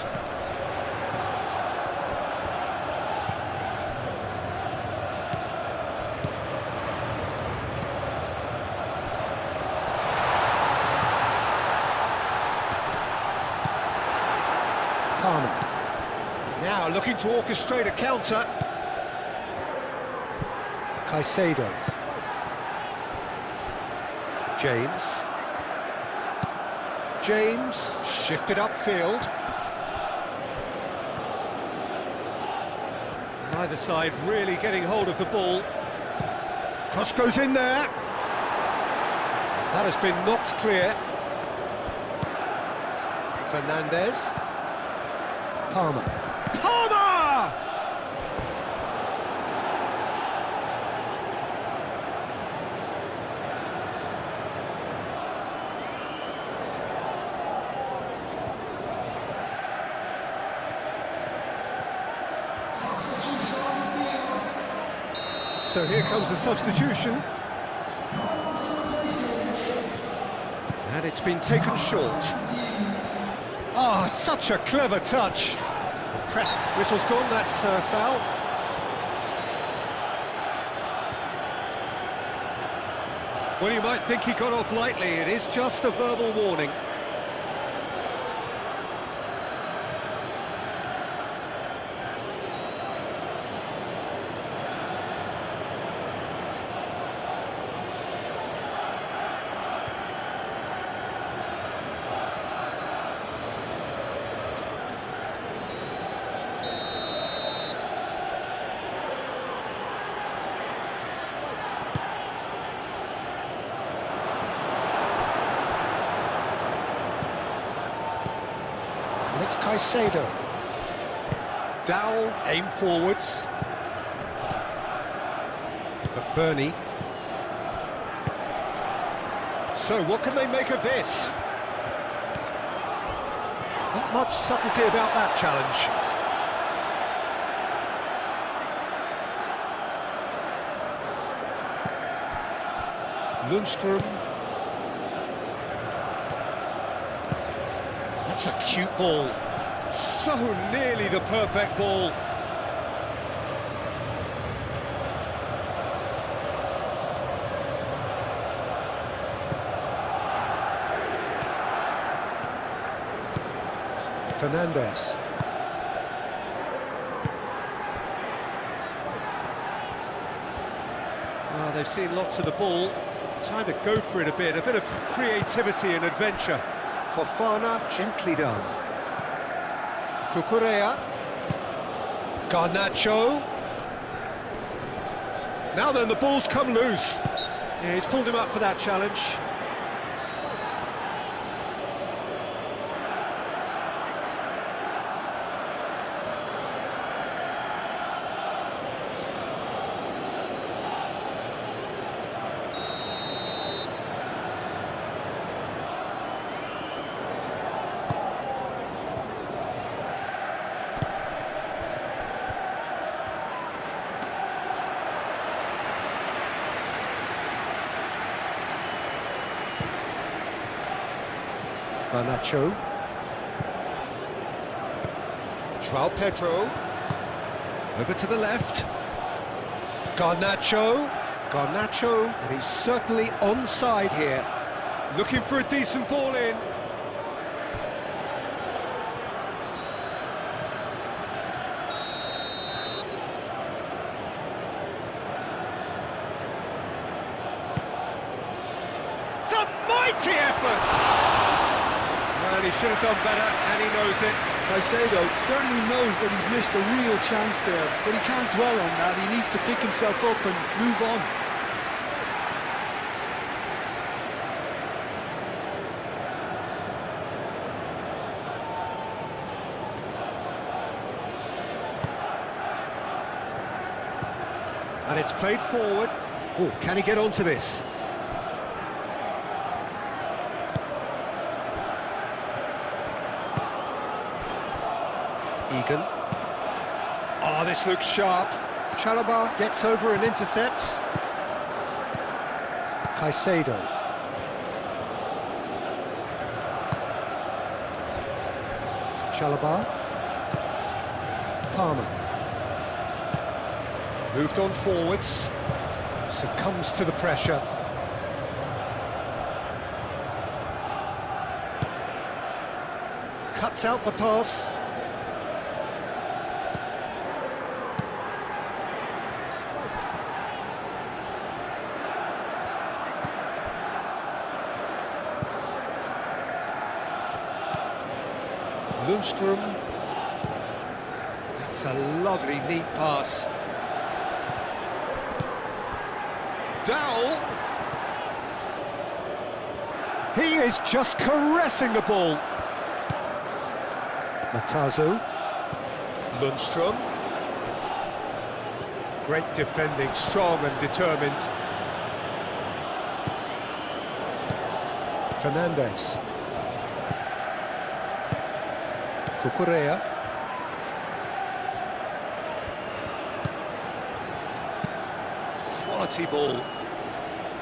Palmer. Now looking to orchestrate a counter. Caicedo. James. James shifted upfield. Neither side really getting hold of the ball. Cross goes in there. That has been knocked clear. Fernandes. Palmer. Palmer! So here comes the substitution. And it's been taken short. Ah, such a clever touch. Whistle's gone, that's foul. Well, you might think he got off lightly. It is just a verbal warning. And it's Caicedo. Dowell, aim forwards. But Burney. So what can they make of this? Not much subtlety about that challenge. Lundstrom. That's a cute ball. So nearly the perfect ball. Fernandes. Oh, they've seen lots of the ball. Time to go for it a bit of creativity and adventure. Fofana, gently done. Cucurella. Garnacho. Now then, the ball's come loose. Yeah, he's pulled him up for that challenge. Garnacho. João Pedro. Over to the left. Garnacho. Garnacho. And he's certainly onside here. Looking for a decent ball in. It's a mighty effort! Well, he should have done better, and he knows it. Caicedo certainly knows that he's missed a real chance there, but he can't dwell on that. He needs to pick himself up and move on. And it's played forward. Oh, can he get onto this? Egan. Oh, this looks sharp. Chalobah gets over and intercepts. Caicedo. Chalobah. Palmer. Moved on forwards. Succumbs to the pressure. Cuts out the pass. Lundstrom. That's a lovely, neat pass. Dowell. He is just caressing the ball. Matazo. Lundstrom. Great defending, strong and determined. Fernandes. Cucurella. Quality ball.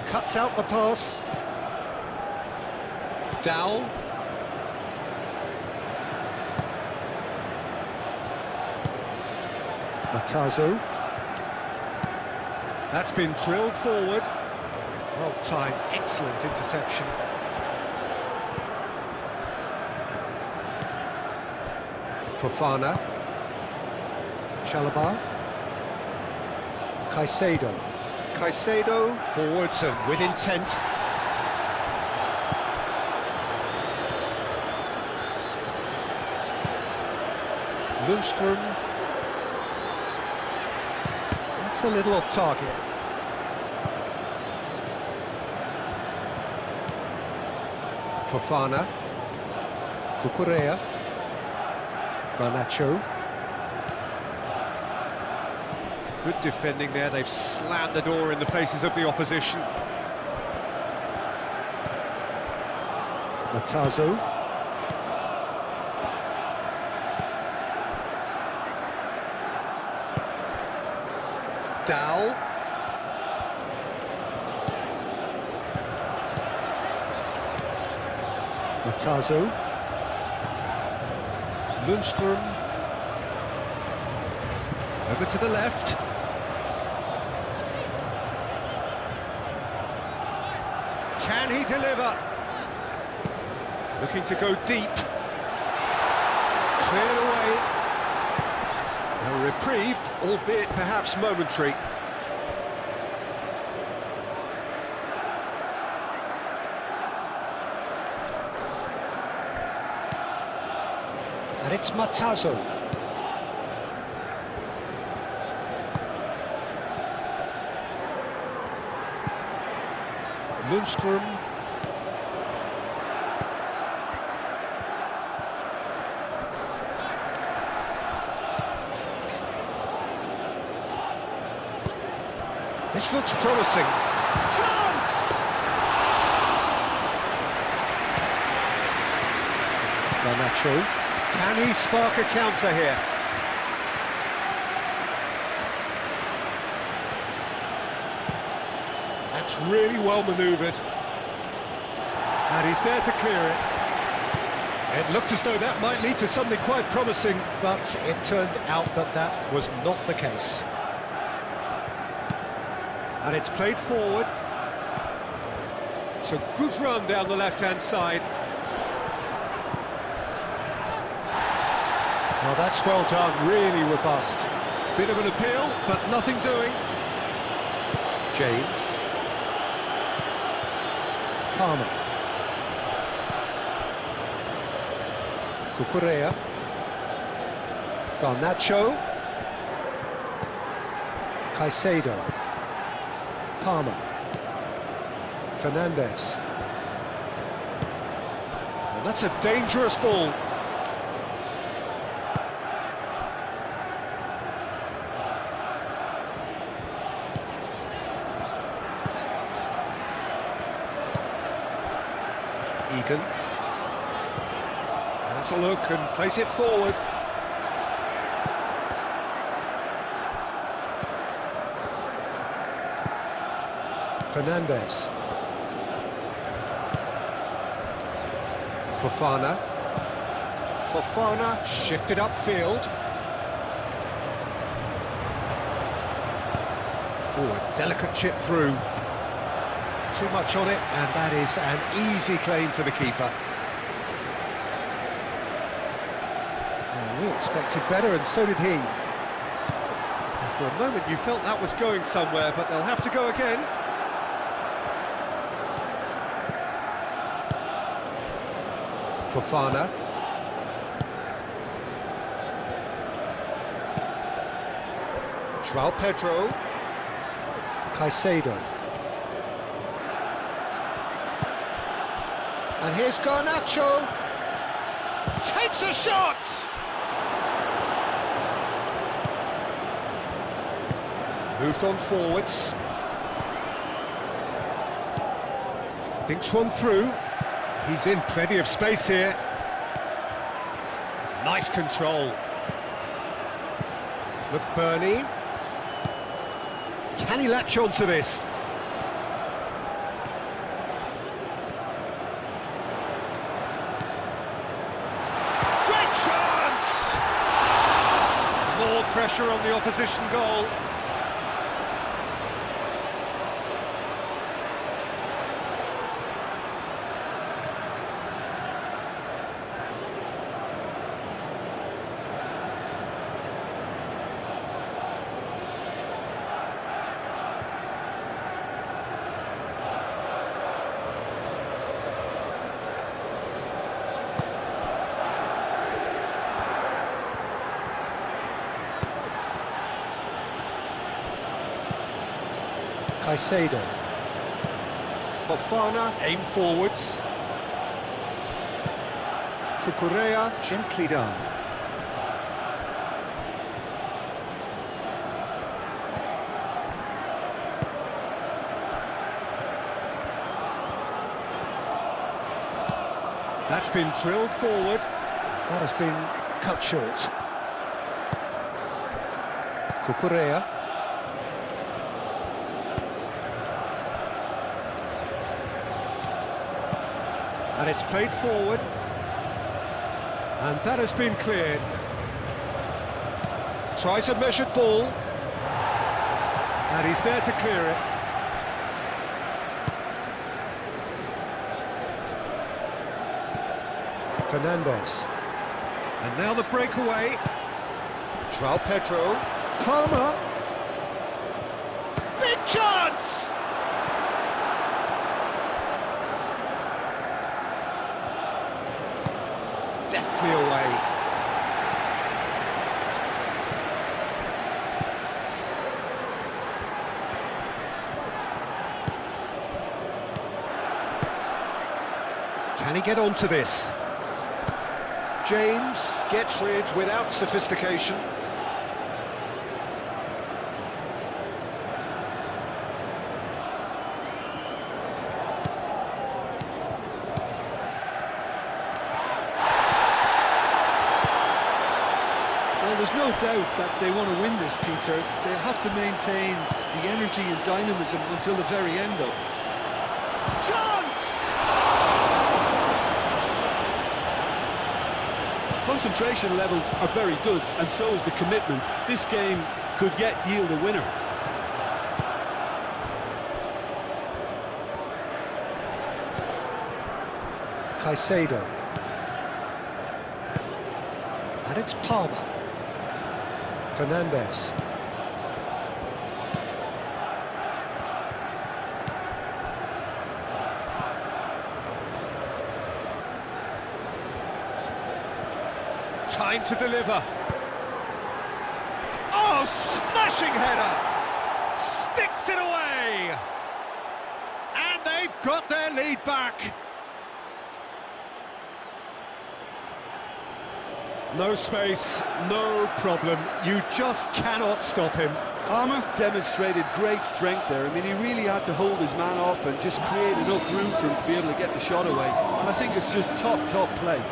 Cuts out the pass. Dowell. Matazo. That's been drilled forward. Well timed, excellent interception. Fofana. Chalobah. Caicedo. Caicedo forwards and with intent. Lundstrom. That's a little off target. Fofana. Cucurella. Garnacho. Good defending there, they've slammed the door in the faces of the opposition. Matazo. Dowell. Matazo. Lundstrom. Over to the left. Can he deliver? Looking to go deep. Cleared away. A reprieve, albeit perhaps momentary. And it's Matazo. Lundstrom. This looks promising. Chance! Garnacho. Can he spark a counter here? That's really well manoeuvred. And he's there to clear it. It looked as though that might lead to something quite promising, but it turned out that that was not the case. And it's played forward. It's a good run down the left-hand side. Well, that's well done, really robust. Bit of an appeal, but nothing doing. James. Palmer. Cucurella. Garnacho. Caicedo. Palmer. Fernandez. And that's a dangerous ball. Egan. Has a look and plays it forward. Fernandez. Fofana. Fofana shifted upfield. Oh, a delicate chip through. Too much on it, and that is an easy claim for the keeper. Oh, we expected better, and so did he. And for a moment you felt that was going somewhere, but they'll have to go again. Fofana. João Pedro. Caicedo. And here's Garnacho. Takes a shot! Moved on forwards. Thinks one through. He's in plenty of space here. Nice control. McBurney. Can he latch on to this? Great chance! More pressure on the opposition goal. Caicedo. Fofana, aim forwards. Cucurella, gently done. That's been drilled forward. That has been cut short. Cucurella. And it's played forward. And that has been cleared. Tries a measured ball. And he's there to clear it. Fernandez. And now the breakaway. João Pedro. Palmer. Big chance! Deftly away. Can he get onto this? James gets rid without sophistication. Well, there's no doubt that they want to win this, Peter. They'll have to maintain the energy and dynamism until the very end, though. Chance! Concentration levels are very good, and so is the commitment. This game could yet yield a winner. Caicedo. And it's Palmer. Fernandes. Time to deliver. Oh, smashing header! Sticks it away! And they've got their lead back. No space, no problem. You just cannot stop him. Palmer demonstrated great strength there. I mean, he really had to hold his man off and just create enough room for him to be able to get the shot away. And I think it's just top play.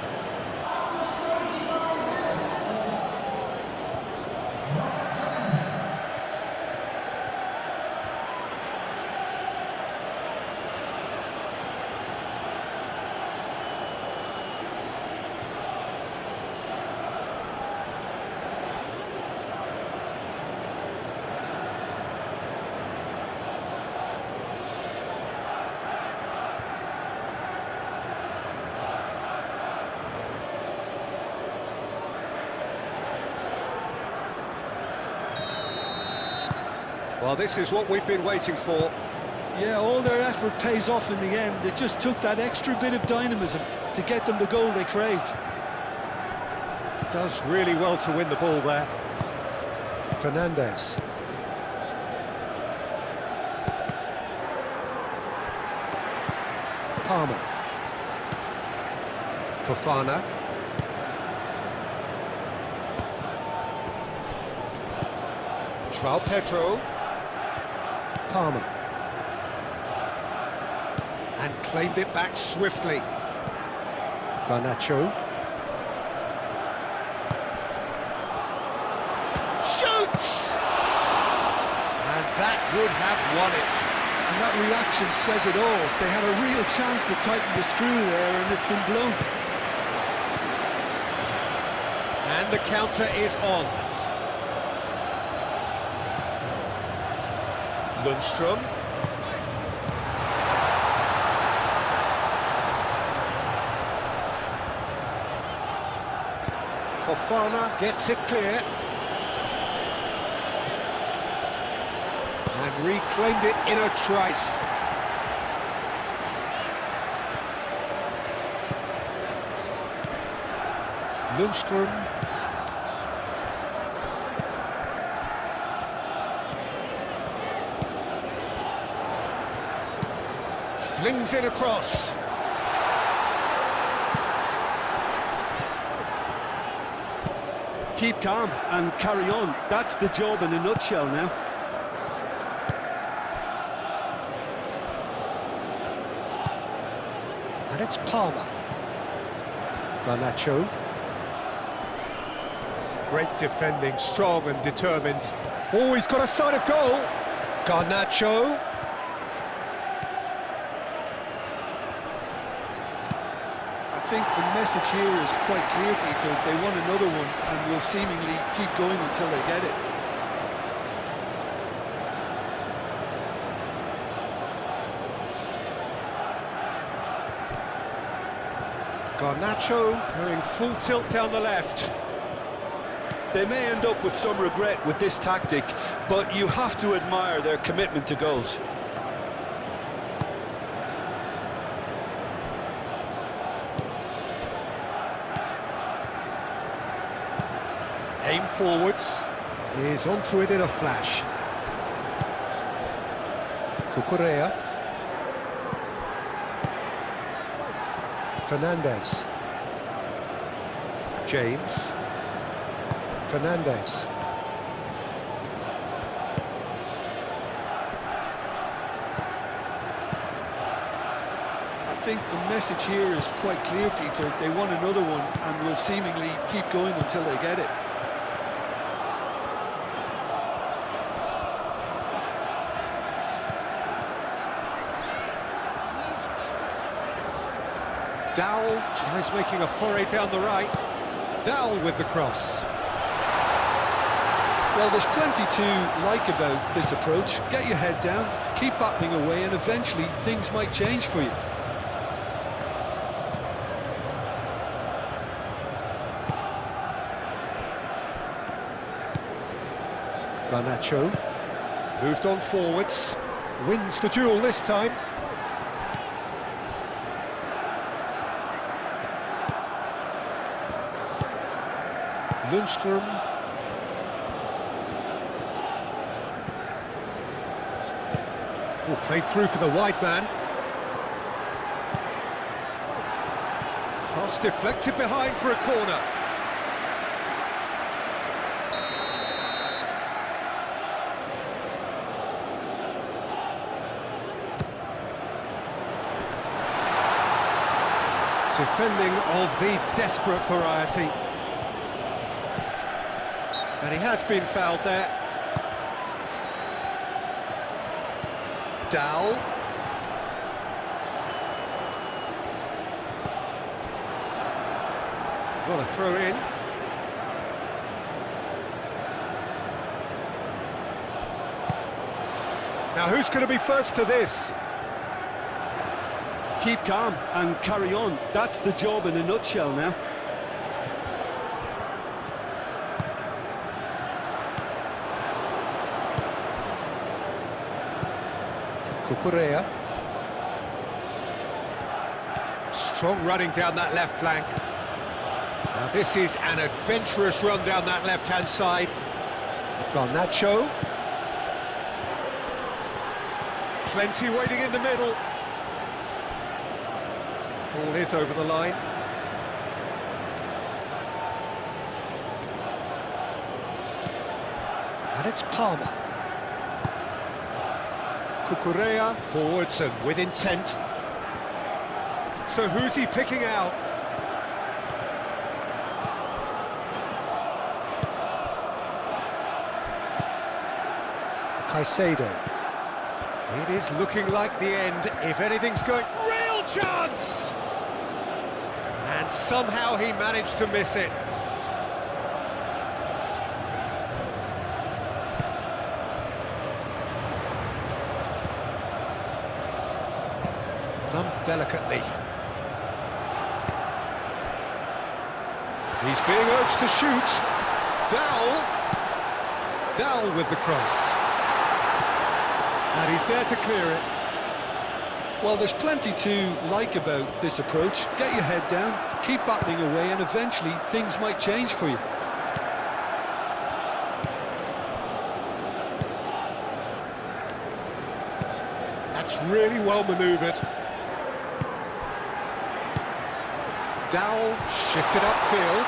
Well, this is what we've been waiting for. Yeah, all their effort pays off in the end. It just took that extra bit of dynamism to get them the goal they craved. Does really well to win the ball there. Fernandes. Palmer. Fofana. João Pedro. Palmer. And claimed it back swiftly. Garnacho. Shoots! And that would have won it. And that reaction says it all. They had a real chance to tighten the screw there, and it's been blown. And the counter is on. Lundstrom. Fofana gets it clear. And reclaimed it in a trice. Lundstrom. Flings it across. Keep calm and carry on. That's the job in a nutshell now. And it's Palmer. Garnacho. Great defending, strong and determined. Oh, he's got a sight of goal. Garnacho. I think the message here is quite clear, Peter. They want another one and will seemingly keep going until they get it. Garnacho going full tilt down the left. They may end up with some regret with this tactic, but you have to admire their commitment to goals. Aim forwards. Is onto it in a flash. Cucurella. Fernandez. James. Fernandez. I think the message here is quite clear, Peter. They want another one and will seemingly keep going until they get it. Dowell tries making a foray down the right. Dowell with the cross. Well, there's plenty to like about this approach. Get your head down, keep battling away, and eventually things might change for you. Garnacho moved on forwards, wins the duel this time. Lundstrom. Will play through for the wide man. Cross deflected behind for a corner. Defending of the desperate variety. And he has been fouled there. Dowell. He's got a throw in. Now who's going to be first to this? Keep calm and carry on. That's the job in a nutshell now. Cucurella. Strong running down that left flank. Now this is an adventurous run down that left-hand side. Garnacho. Plenty waiting in the middle. Ball is over the line. And it's Palmer. Cucurella forwards and with intent. So who's he picking out? Caicedo. It is looking like the end. If anything's going... Real chance! And somehow he managed to miss it. Done delicately. He's being urged to shoot. Dowell. Dowell with the cross. And he's there to clear it. Well, there's plenty to like about this approach. Get your head down, keep battling away, and eventually things might change for you. That's really well manoeuvred. Dowell shifted upfield.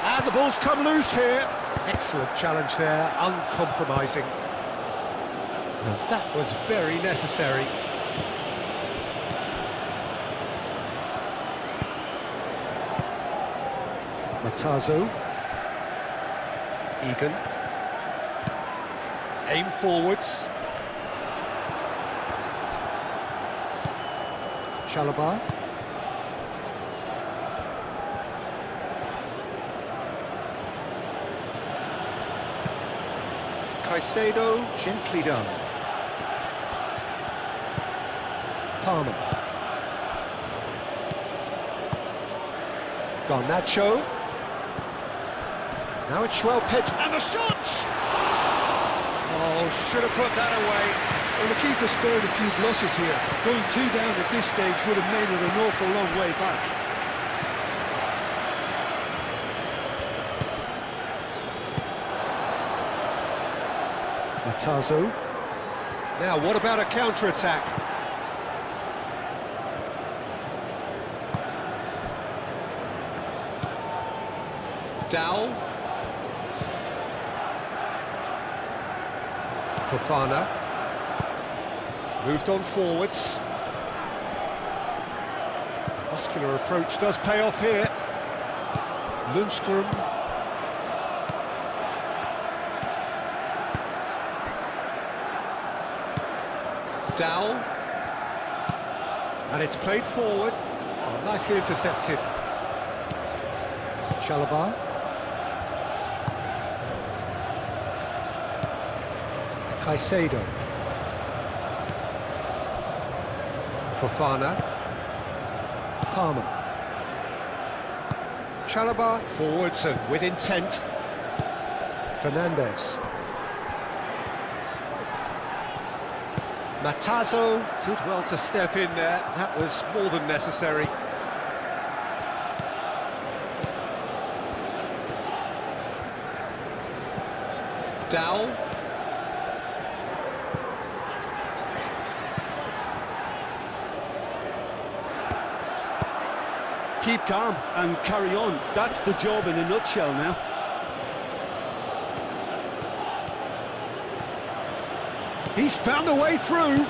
And the ball's come loose here. Excellent challenge there, uncompromising. And that was very necessary. Matazo. Egan. Aim forwards. Chalobah. Caicedo, gently done. Palmer. Garnacho. Now it's Schwelped, and the shot! Oh, should have put that away. Well, the keeper spared a few blushes here. Going 2 down at this stage would have made it an awful long way back. Matazo. Now, what about a counter-attack? Dowell. Fofana. Moved on forwards. Muscular approach does pay off here. Lundstrom. Dowell. And it's played forward. Oh, nicely intercepted. Chalobah. Caicedo. Fofana. Palmer. Chalobah forwards and with intent. Fernandes. Matazo did well to step in there. That was more than necessary. Dowell. Keep calm and carry on. That's the job in a nutshell now. He's found a way through.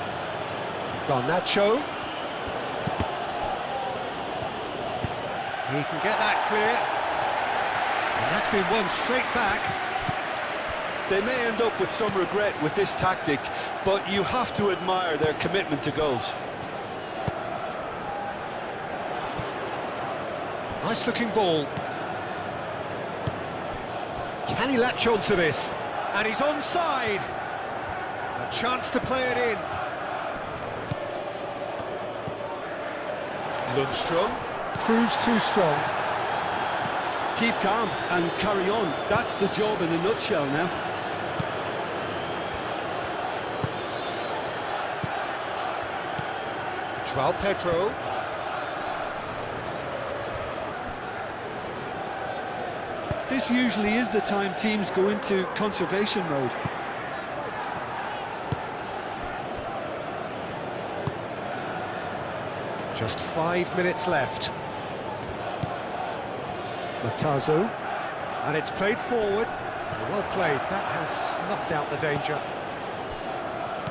Garnacho. He can get that clear. And that's been won straight back. They may end up with some regret with this tactic, but you have to admire their commitment to goals. Nice looking ball. Can he latch on to this? And he's onside. A chance to play it in. Lundstrom proves too strong. Keep calm and carry on. That's the job in a nutshell now. João Pedro. This usually is the time teams go into conservation mode. Just 5 minutes left. Matazo. And it's played forward. Well played. That has snuffed out the danger.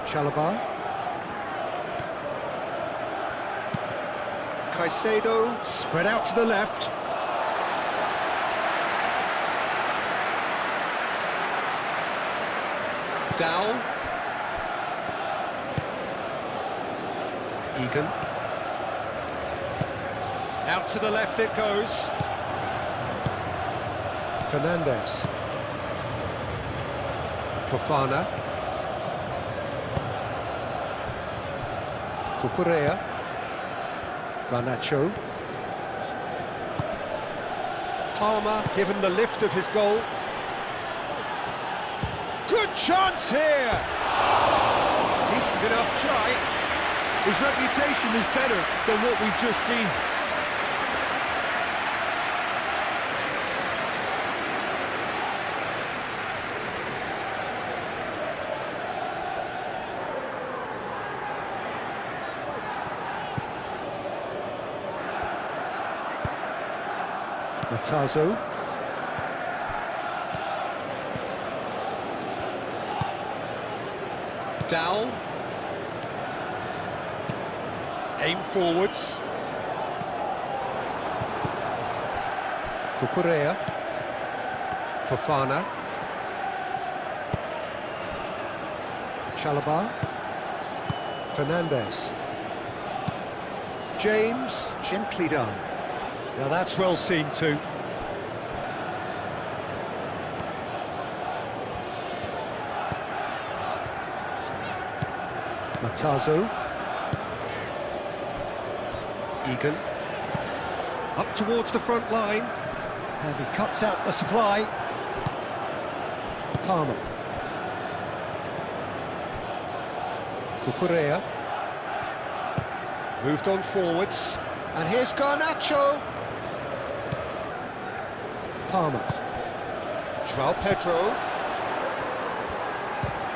Chalobah. Caicedo. Spread out to the left. Dowell. Egan. Out to the left it goes. Fernandes. Fofana. Cucurella. Garnacho. Palmer given the lift of his goal. Good chance here! Decent enough try. His reputation is better than what we've just seen. Matazo. Dowell. Aim forwards. Cucurella. Fofana. Chalobah. Fernandes. James, gently done. Now that's well seen too. Matazo. Egan. Up towards the front line. And he cuts out the supply. Palmer. Cucurella. Moved on forwards. And here's Garnacho. Palmer. João Pedro.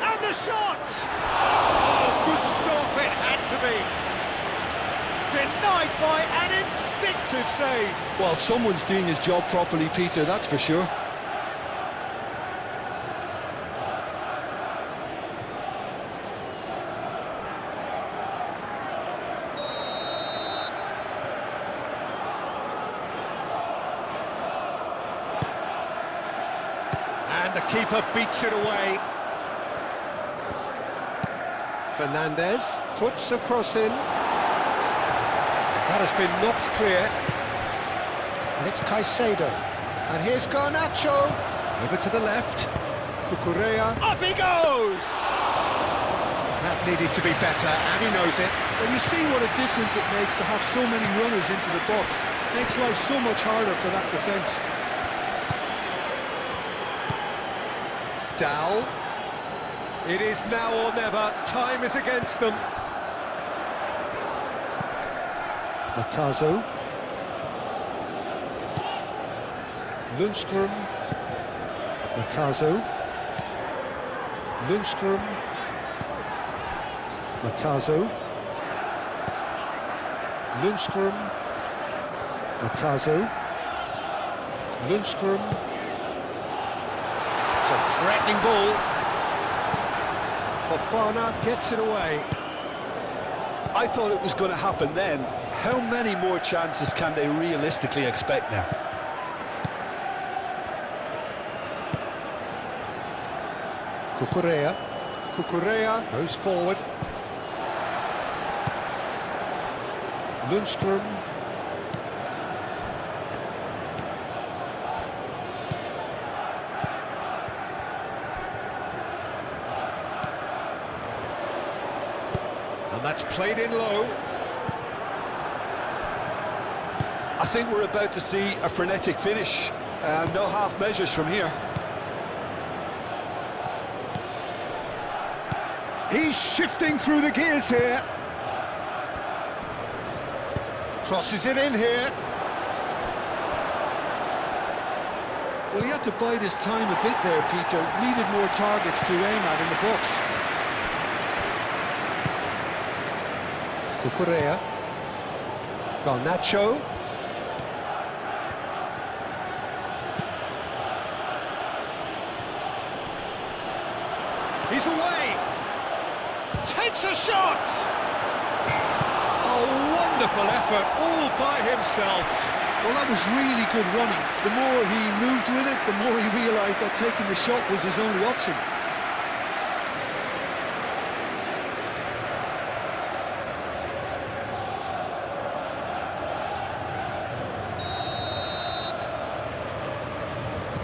And the shot! Oh, good stop, it had to be. Denied by an Vindictive save. Well, someone's doing his job properly, Peter, that's for sure. And the keeper beats it away. Fernandez puts a cross in. That has been knocked clear. And it's Caicedo. And here's Garnacho. Over to the left. Cucurella. Up he goes! That needed to be better, and he knows it. Well, you see what a difference it makes to have so many runners into the box. Makes life so much harder for that defence. Dal. It is now or never. Time is against them. Matazo. Lundstrom. Matazo. Lundstrom. Matazo. Lundstrom. Matazo. Lundstrom. It's a threatening ball. Fofana gets it away. I thought it was going to happen then. How many more chances can they realistically expect now? Cucurella. Cucurella goes forward. Lundstrom. And that's played in low. I think we're about to see a frenetic finish. No half measures from here. He's shifting through the gears here. Crosses it in here. Well, he had to bide his time a bit there, Peter. Needed more targets to aim at in the box. Cucurella. Garnacho. He's away. Takes a shot. A wonderful effort, all by himself. Well, that was really good running. The more he moved with it, the more he realised that taking the shot was his only option.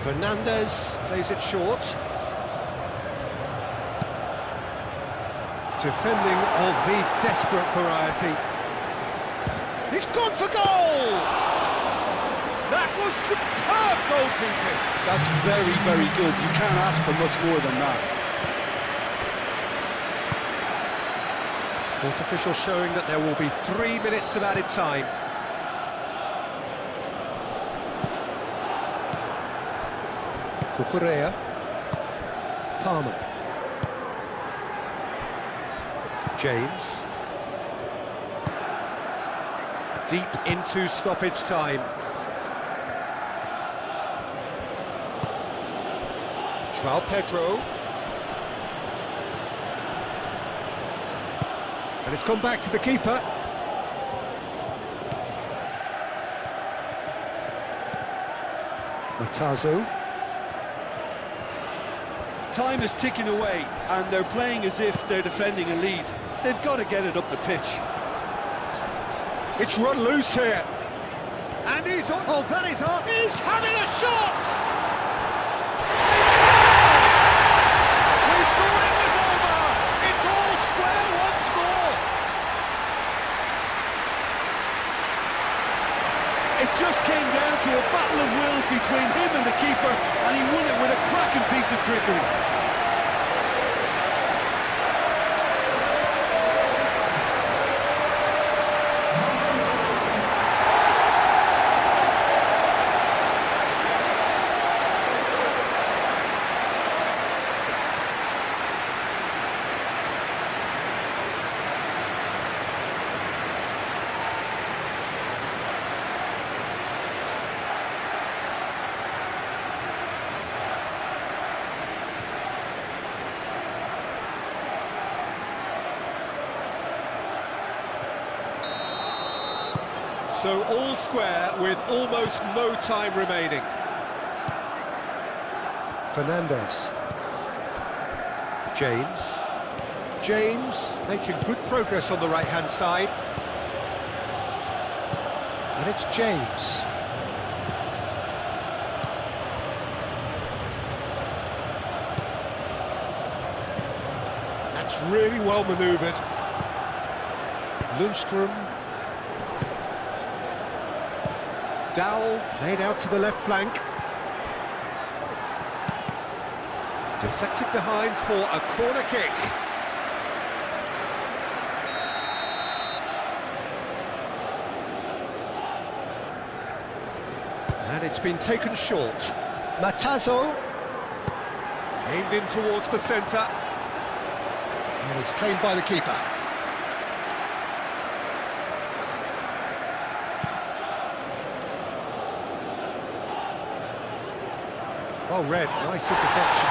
Fernandez plays it short. Defending of the desperate variety. He's gone for goal! That was superb goalkeeping. That's very, very good. You can't ask for much more than that. Fourth official showing that there will be 3 minutes of added time. Cucurella. Palmer. James. Deep into stoppage time. João Pedro. And it's gone back to the keeper. Matazo. Time is ticking away, and they're playing as if they're defending a lead. They've got to get it up the pitch. It's run loose here. And he's on. Oh, that is off. He's having a shot! We thought it was over. It's all square once more. It just came down to a battle of wills between him and the keeper, and he won it with a cracking piece of trickery. So all square with almost no time remaining. Fernandez. James making good progress on the right-hand side. And it's James. That's really well manoeuvred. Lundstrom. Dowell played out to the left flank. Deflected behind for a corner kick. And it's been taken short. Matazo. Aimed in towards the centre. And it's claimed by the keeper. Well read, nice interception.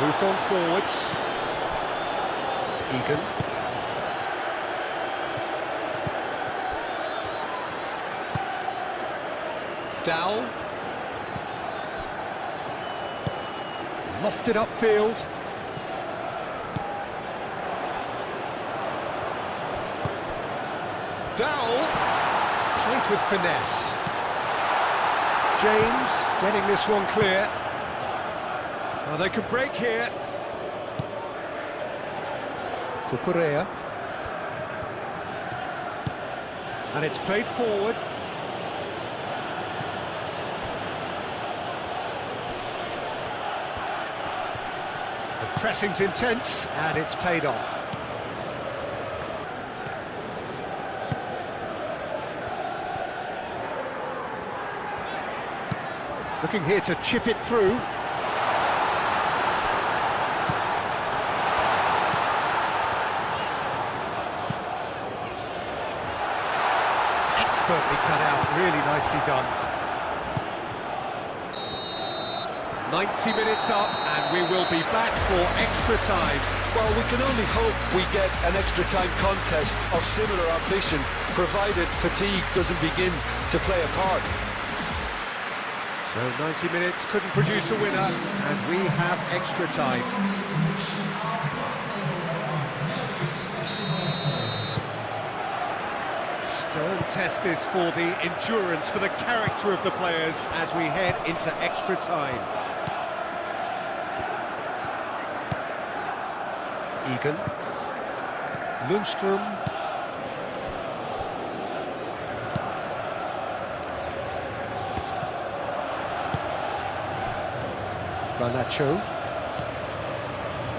Moved on forwards. Egan. Dowell. Lofted upfield. Dowell. Played with finesse. James getting this one clear. Oh, they could break here. Cucurella. And it's played forward. The pressing's intense, and it's played off. Looking here to chip it through. Expertly cut out, really nicely done. 90 minutes up, and we will be back for extra time. Well, we can only hope we get an extra time contest of similar ambition, provided fatigue doesn't begin to play a part. So 90 minutes couldn't produce a winner, and we have extra time. Stern test this for the endurance, for the character of the players as we head into extra time. Egan. Lundstrom. Garnacho.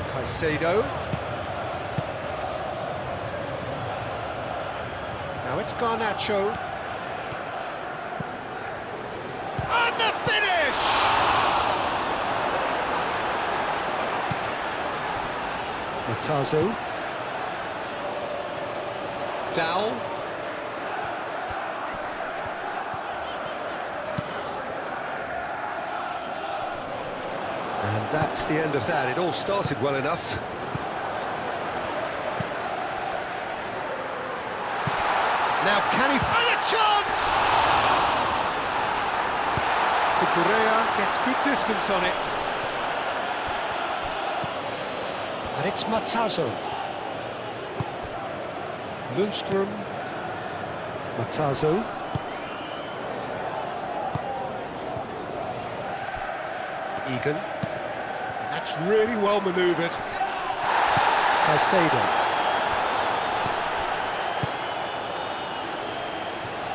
Caicedo. Now it's Garnacho. And the finish! Matazo. Dowell. And that's the end of that. It all started well enough. Now can he find a chance? Cucurella gets good distance on it. And it's Matazo. Lundstrom. Matazo. Egan. And that's really well manoeuvred. Caicedo.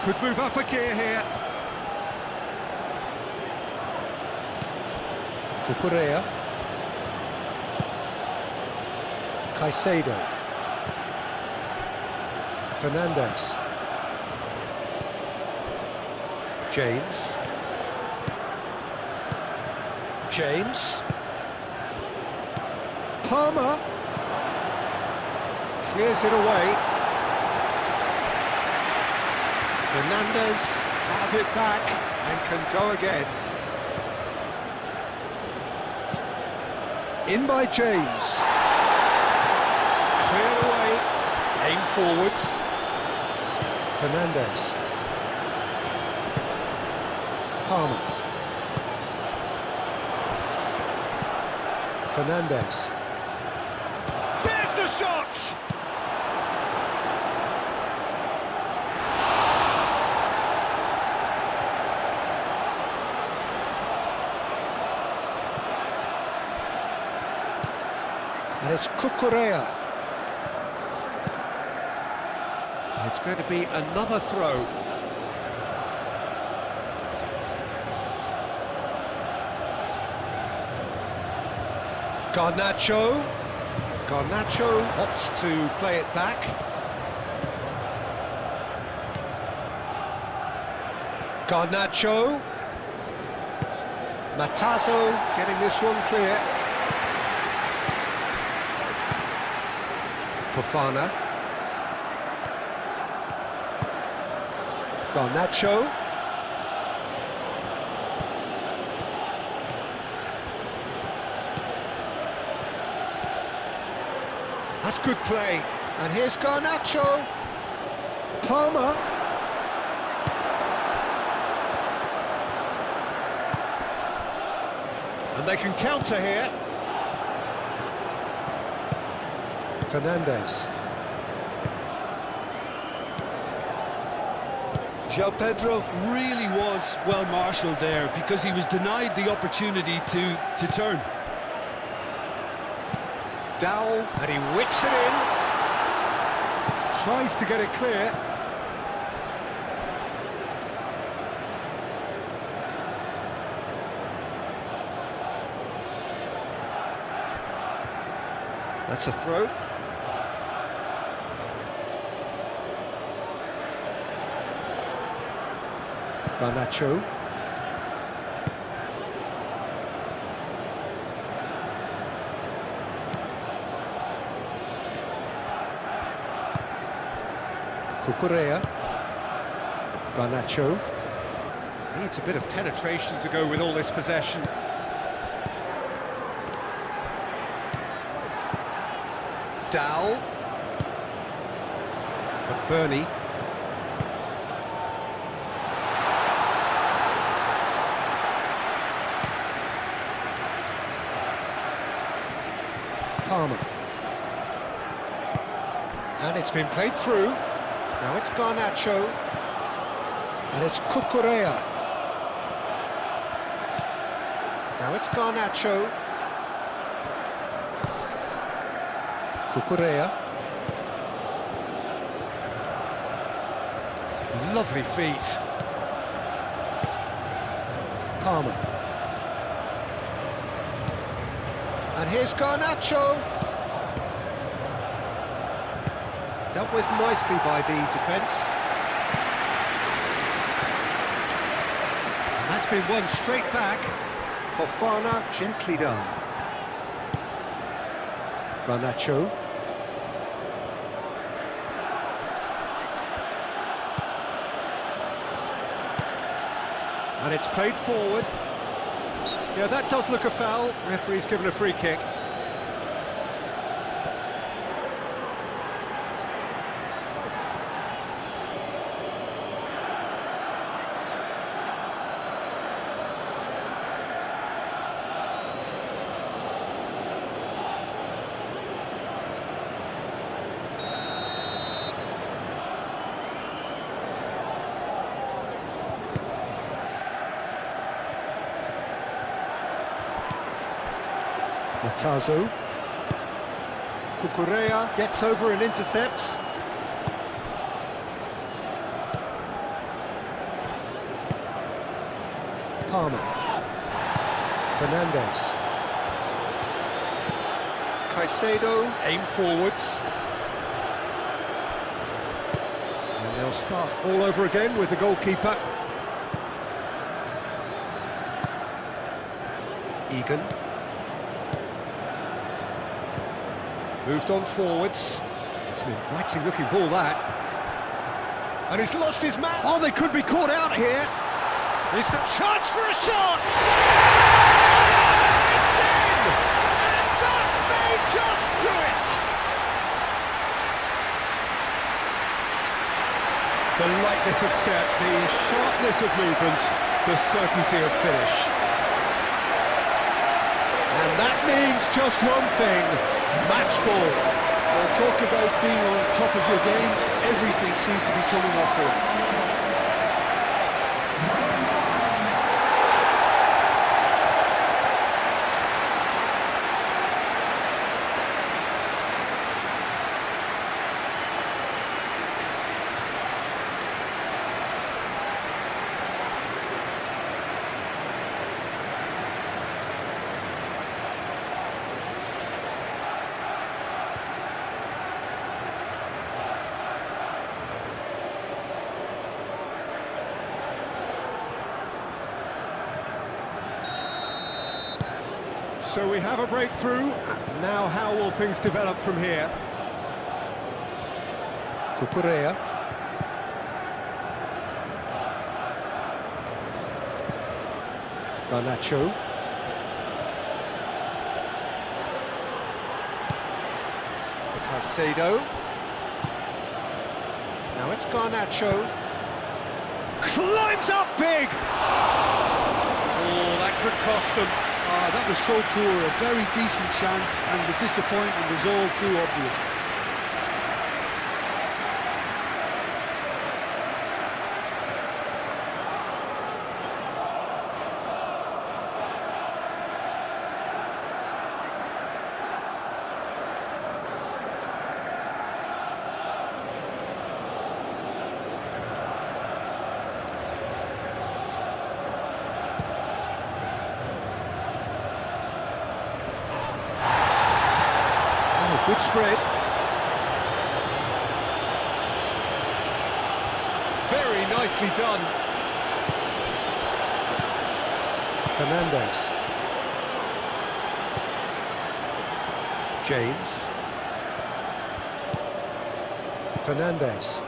Could move up a gear here. Cucurella. Caicedo. Fernandez. James. James. Palmer. Clears it away. Fernandez have it back and can go again. In by James. Cleared away. Aim forwards. Fernandes. Palmer. Fernandes. There's the shot! And it's Cucurella. It's going to be another throw. Garnacho. Garnacho opts to play it back. Garnacho. Matazo. Getting this one clear. Fofana. Garnacho. That's good play. And here's Garnacho. Palmer. And they can counter here. Fernandes. João Pedro really was well marshalled there because he was denied the opportunity to turn. Dowell, and he whips it in. Tries to get it clear. That's a throw. Garnacho. Cucurella. Garnacho. Needs a bit of penetration to go with all this possession. Dowell. McBurney. Palmer. And it's been played through. Now it's Garnacho. And it's Cucurella. Now it's Garnacho. Cucurella. Lovely feet. Palmer. And here's Garnacho. Dealt with nicely by the defence. And that's been won straight back. Fofana, gently done. Garnacho. And it's played forward. Yeah, that does look a foul. Referee's given a free kick. Matazo. Cucurella gets over and intercepts. Palmer. Fernandes. Caicedo aim forwards. And they'll start all over again with the goalkeeper. Egan. Moved on forwards. It's an inviting looking ball, that. And he's lost his man. Oh, they could be caught out here. It's a chance for a shot! It's in! And that may just do it! The lightness of step, the sharpness of movement, the certainty of finish. And that means just one thing, match ball. Well, talk about being on top of your game. Everything seems to be coming off for him. So we have a breakthrough. Now how will things develop from here? Cucurella. Garnacho. Caicedo. Now it's Garnacho. Climbs up big! Oh, that could cost them. That was so poor, a very decent chance, and the disappointment is all too obvious. Good spread. Very nicely done. Fernandez. James. Fernandez.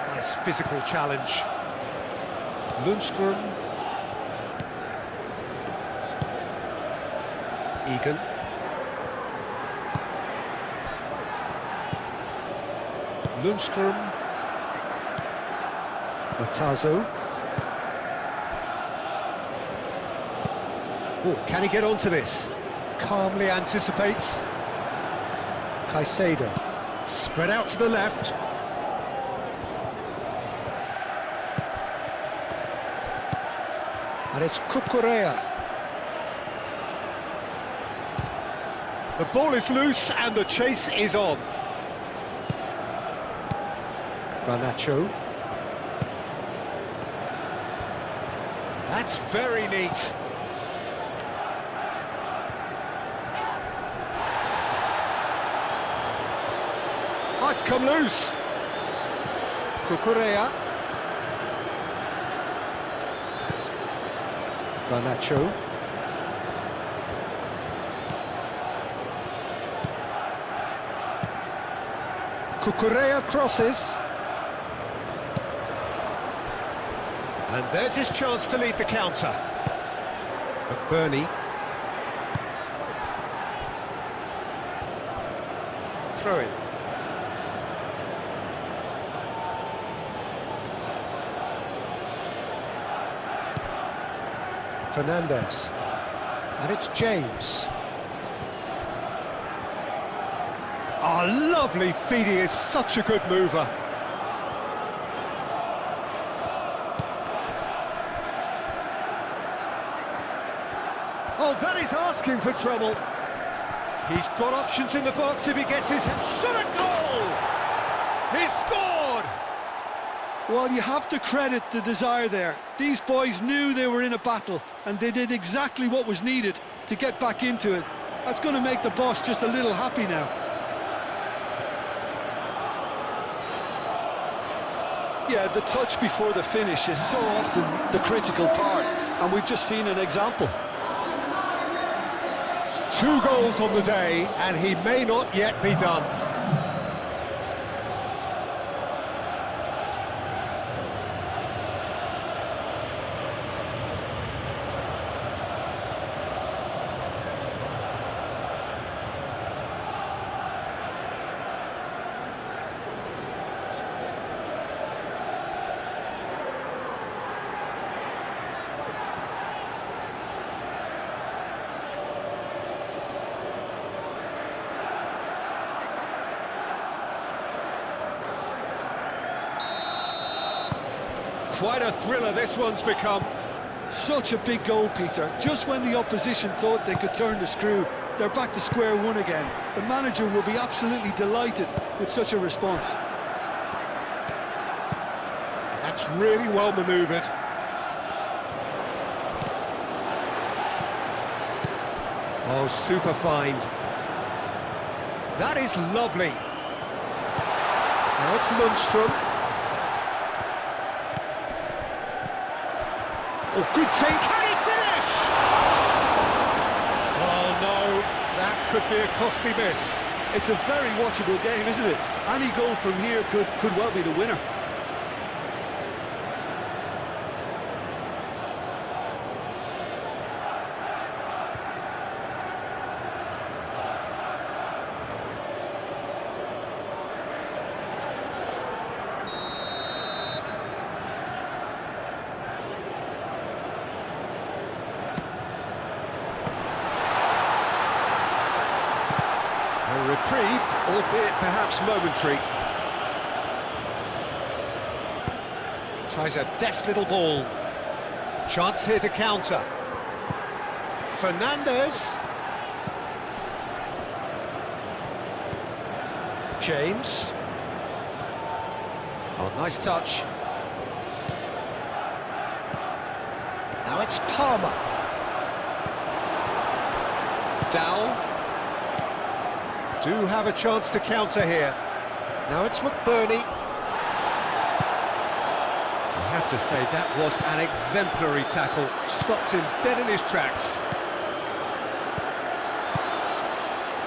Nice physical challenge. Lundstrom. Egan. Lundstrom. Matazo. Oh, can he get onto this? Calmly anticipates. Caicedo. Spread out to the left. And it's Cucurella. The ball is loose and the chase is on. Garnacho. That's very neat. Oh, it's come loose. Cucurella. Garnacho. Cucurella crosses. And there's his chance to lead the counter. Bernie. Throw in. Fernandez. And it's James. Oh, lovely feed, he is such a good mover. Oh, that is asking for trouble. He's got options in the box if he gets his head. Shot a goal! He's scored! Well, you have to credit the desire there. These boys knew they were in a battle, and they did exactly what was needed to get back into it. That's going to make the boss just a little happy now. Yeah, the touch before the finish is so often the critical part, and we've just seen an example. 2 goals on the day, and he may not yet be done. Quite a thriller this one's become. Such a big goal, Peter. Just when the opposition thought they could turn the screw, they're back to square one again. The manager will be absolutely delighted with such a response. That's really well manoeuvred. Oh, super find. That is lovely. Now it's Lundstrom. Oh, good take. Can he finish? Oh, no. That could be a costly miss. It's a very watchable game, isn't it? Any goal from here could well be the winner. A reprieve, albeit perhaps momentary. Tries a deft little ball. Chance here to counter. Fernandez. James. Oh, nice touch. Now it's Palmer. Dowell. Do have a chance to counter here. Now it's McBurney. I have to say, that was an exemplary tackle. Stopped him dead in his tracks.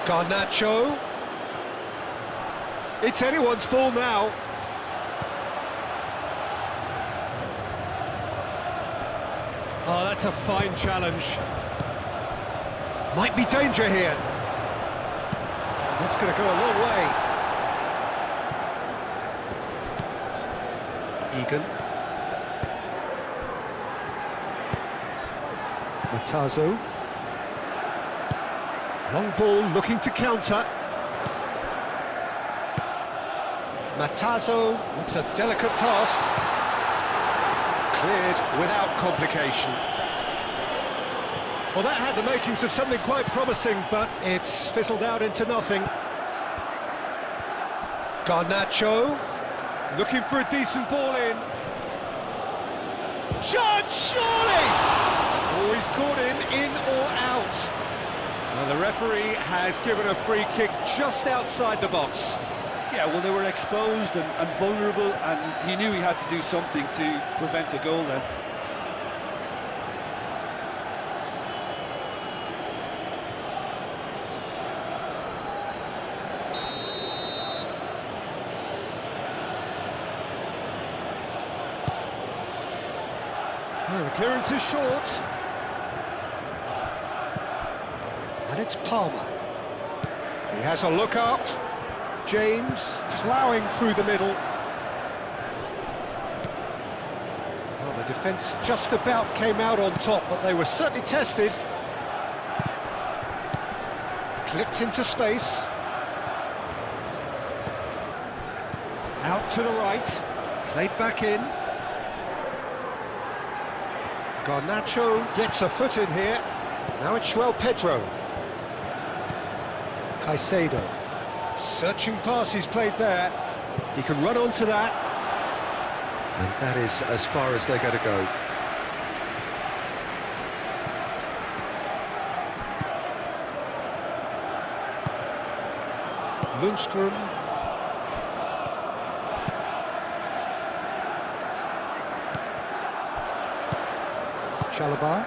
Garnacho. It's anyone's ball now. Oh, that's a fine challenge. Might be danger here. That's going to go a long way. Egan. Matazo. Long ball looking to counter. Matazo, that's a delicate pass. Cleared without complication. Well, that had the makings of something quite promising, but it's fizzled out into nothing. Garnacho, looking for a decent ball in. Shot, surely! Oh, he's caught him in or out. Well, the referee has given a free kick just outside the box. Yeah, well, they were exposed and vulnerable, and he knew he had to do something to prevent a goal then. Well, the clearance is short. And it's Palmer. He has a look up. James ploughing through the middle. Well, the defence just about came out on top, but they were certainly tested. Clipped into space. Out to the right. Played back in. Garnacho gets a foot in here. Now it's João Pedro. Caicedo. Searching pass he's played there. He can run onto that. And that is as far as they're going to go. Lundstrom. Chalobah.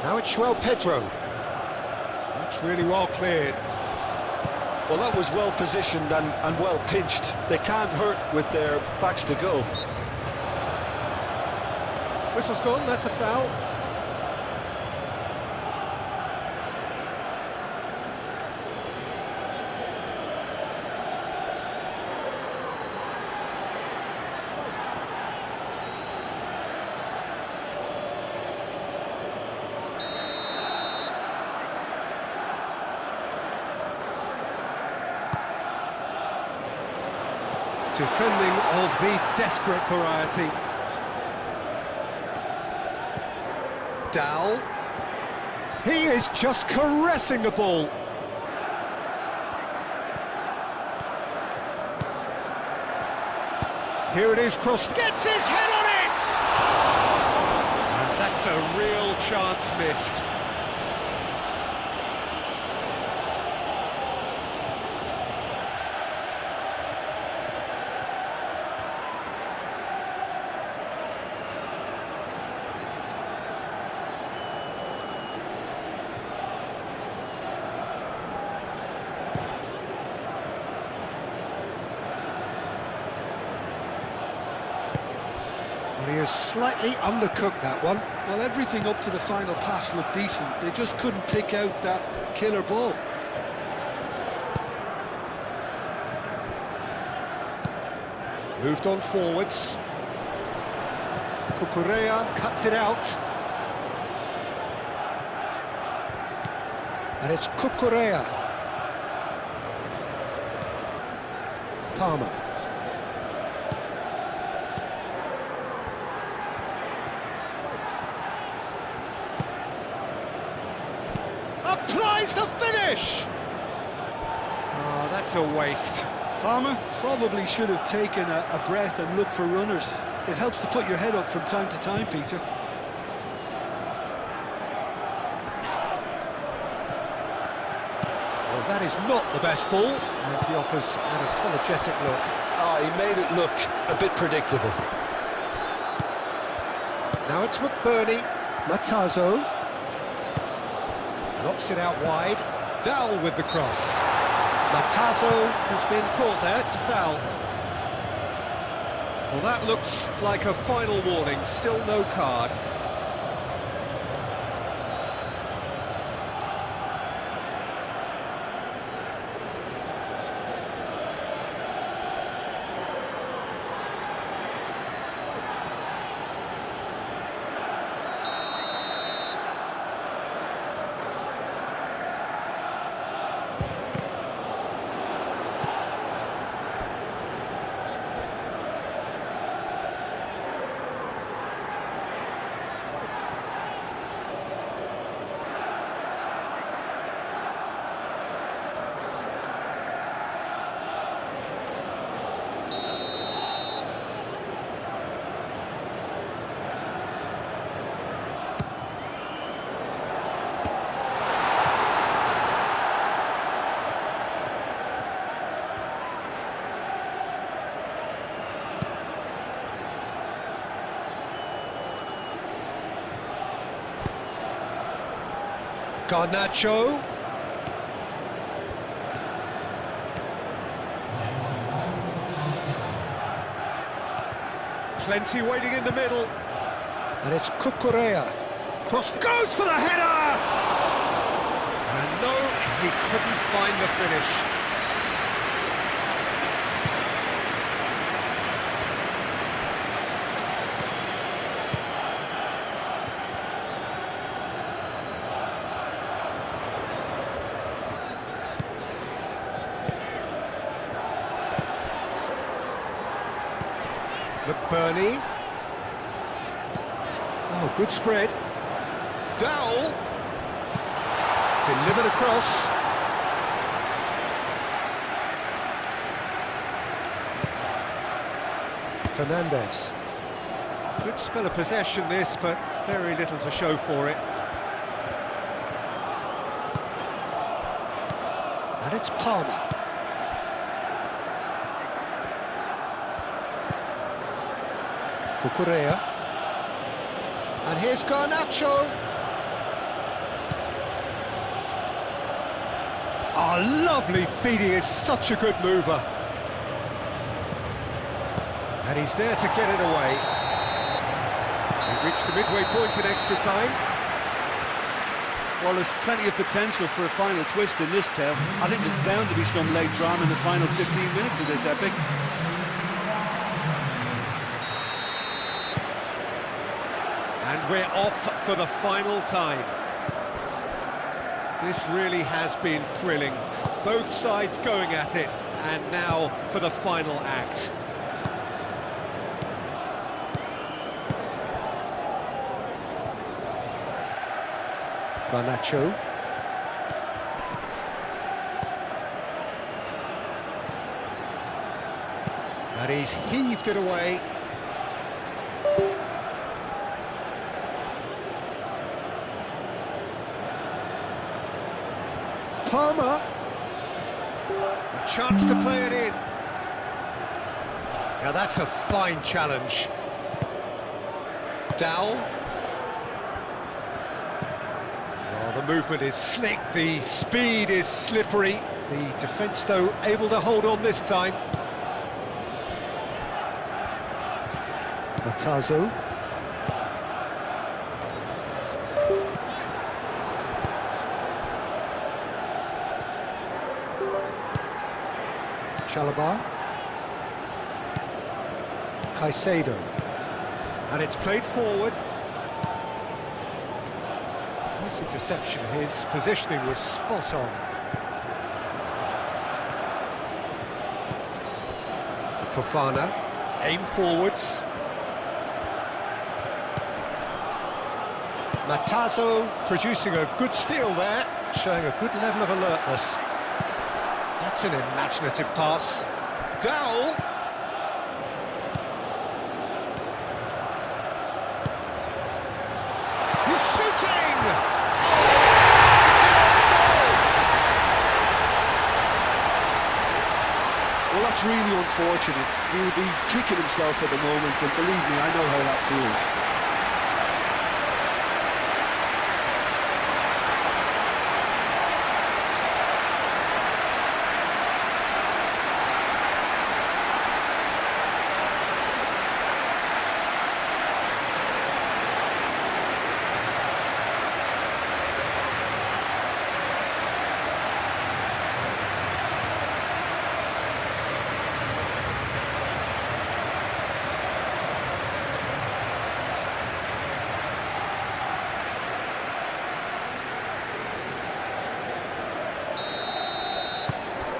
Now it's João Pedro. That's really well cleared. Well, that was well positioned and well pinched. They can't hurt with their backs to goal. Whistle's gone, that's a foul. Defending of the desperate variety. Dowell. He is just caressing the ball. Here it is, crossed. Gets his head on it! And that's a real chance missed. Well, he has slightly undercooked that one. Well, everything up to the final pass looked decent. They just couldn't pick out that killer ball. Moved on forwards. Cucurella cuts it out. And it's Cucurella. Palmer. Applies the finish! Oh, that's a waste. Palmer probably should have taken a breath and looked for runners. It helps to put your head up from time to time, Peter. Well, that is not the best ball, and he offers an apologetic look. He made it look a bit predictable. Now it's McBurney. Matazo. Knocks it out wide. Dowell with the cross. Matazo has been caught there, it's a foul. Well, that looks like a final warning, still no card. Garnacho. Plenty waiting in the middle. And it's Cucurella. Crossed, goes for the header! And no, he couldn't find the finish. McBurney. Oh, good spread. Dowell. Delivered across. Fernandez. Good spell of possession this, but very little to show for it. And it's Palmer. Cucurella. And here's Garnacho. Oh, lovely feed, he is such a good mover. And he's there to get it away. We've reached the midway point in extra time. Well, there's plenty of potential for a final twist in this tale. I think there's bound to be some late drama in the final 15 minutes of this epic. And we're off for the final time. This really has been thrilling. Both sides going at it, and now for the final act. Garnacho. And he's heaved it away. Palmer. A chance to play it in. Now that's a fine challenge. Dowell. Well, the movement is slick, the speed is slippery. The defence, though, able to hold on this time. Matazo. Chalobah. Caicedo. And it's played forward. Nice interception, his positioning was spot on. Fofana, aim forwards. Matazo producing a good steal there, showing a good level of alertness. That's an imaginative pass. Dowell. He's shooting! Well, that's really unfortunate. He'll be kicking himself at the moment, and believe me, I know how that feels.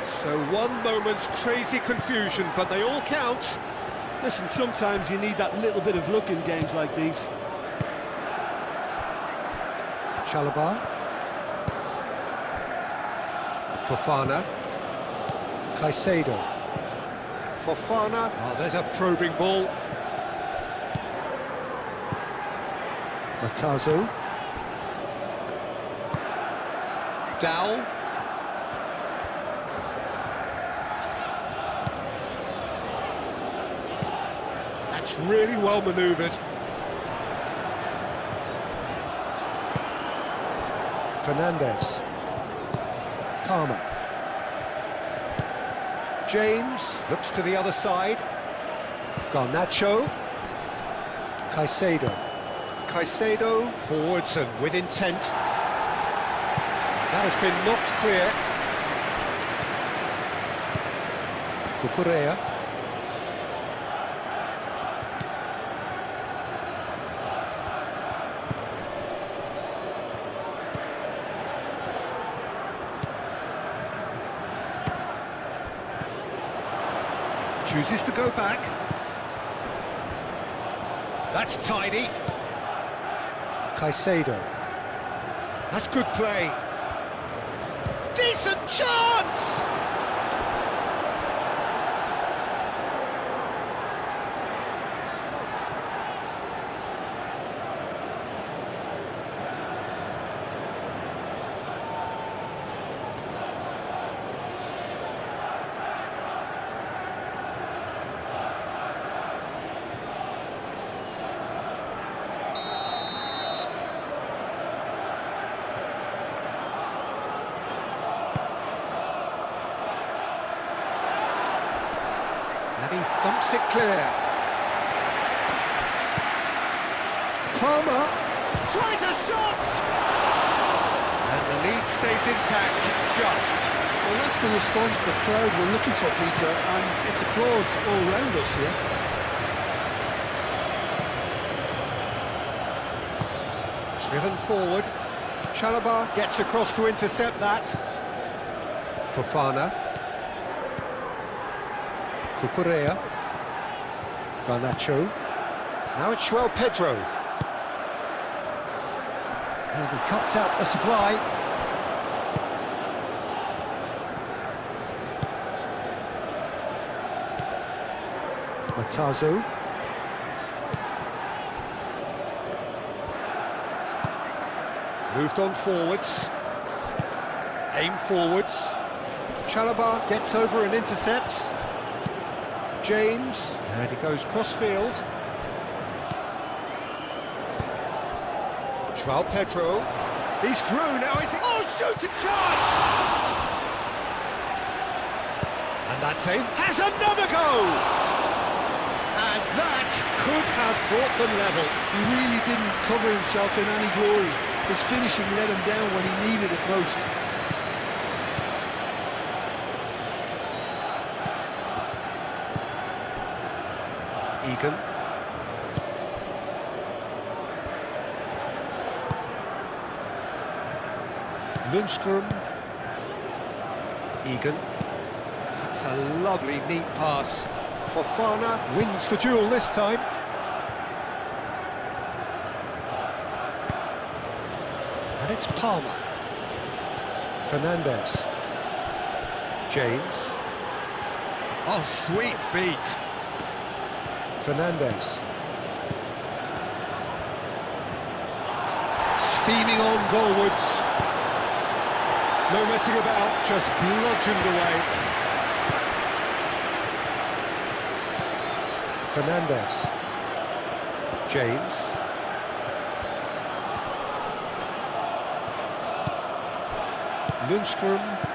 So one moment's crazy confusion, but they all count. Listen, sometimes you need that little bit of luck in games like these. Chalobah. Fofana. Caicedo. Fofana. Oh, there's a probing ball. Matazo. Dowell. That's really well manoeuvred. Fernandez. Palmer. James looks to the other side. Garnacho. Caicedo. Caicedo forwards and with intent. That has been knocked clear. Cucurella. Chooses to go back. That's tidy. Caicedo. That's good play. Decent chance! And he thumps it clear. Palmer tries a shot! And the lead stays intact, just. Well, that's the response the crowd were looking for, Peter, and it's applause all round us here. Driven forward. Chalobah gets across to intercept that. Fofana. Cucurella. Garnacho. Now it's Pedro. And he cuts out the supply. Matazo. Moved on forwards. Aim forwards. Chalobah gets over and intercepts. James, and he goes cross-field. João Pedro. He's through now, is he? Oh, shooting chance! And that's him. Has another go! And that could have brought them level. He really didn't cover himself in any glory. His finishing let him down when he needed it most. Egan. Lundstrom. Egan. That's a lovely, neat pass. Fofana wins the duel this time. And it's Palmer. Fernandes. James. Oh, sweet feet. Fernandes. Steaming on goalwards. No messing about, just bludgeoned away. Fernandes. James. Lundstrom.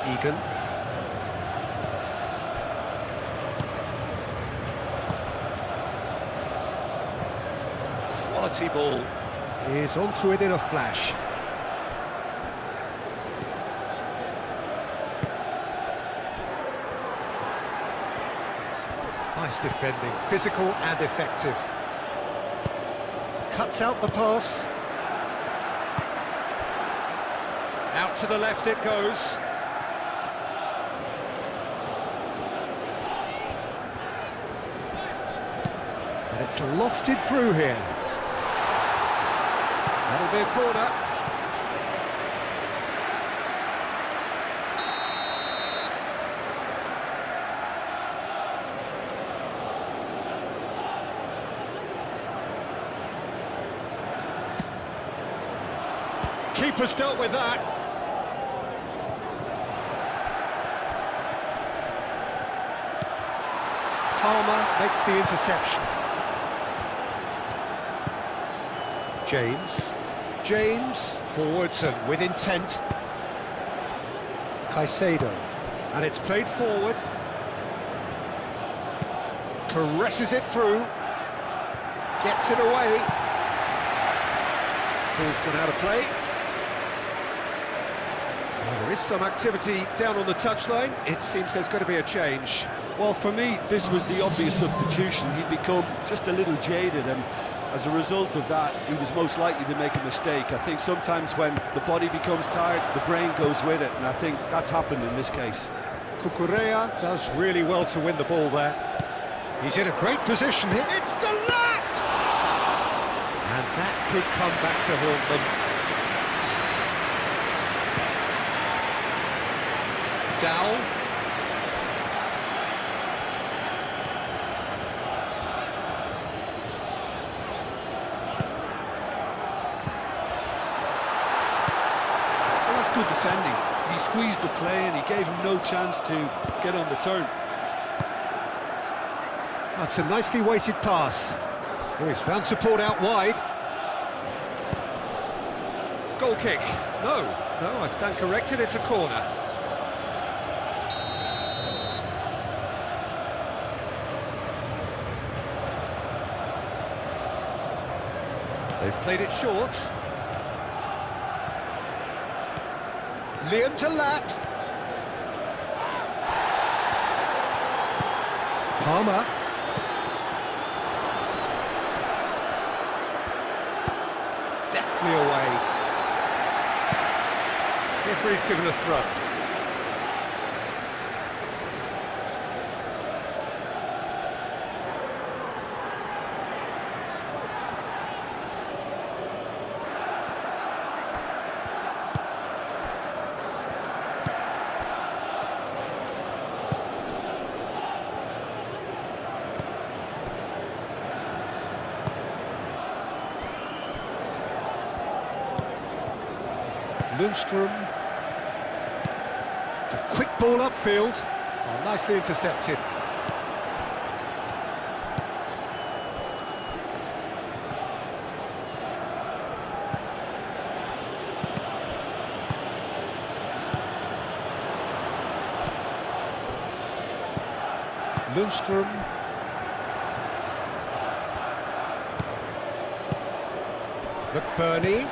Egan. Quality ball. Is onto it in a flash. Nice defending, physical and effective. Cuts out the pass. Out to the left it goes. And it's lofted through here. That'll be a corner. Keeper's dealt with that. Palmer makes the interception. James, forwards and with intent. Caicedo. And it's played forward. Caresses it through. Gets it away. Ball's gone out of play. Well, there is some activity down on the touchline. It seems there's going to be a change. Well, for me, this was the obvious substitution. He'd become just a little jaded, and as a result of that, he was most likely to make a mistake. I think sometimes when the body becomes tired, the brain goes with it, and I think that's happened in this case. Cucurella does really well to win the ball there. He's in a great position here. It's the lat! And that could come back to haunt them. Dowell. Good defending. He squeezed the play and he gave him no chance to get on the turn. That's a nicely weighted pass. Oh, he's found support out wide. Goal kick. No, I stand corrected, it's a corner. They've played it short. Liam to Lat. Palmer. Deftly away. Referee's given a throw. Lundstrom. It's a quick ball upfield. Oh, nicely intercepted. Lundstrom. McBurney.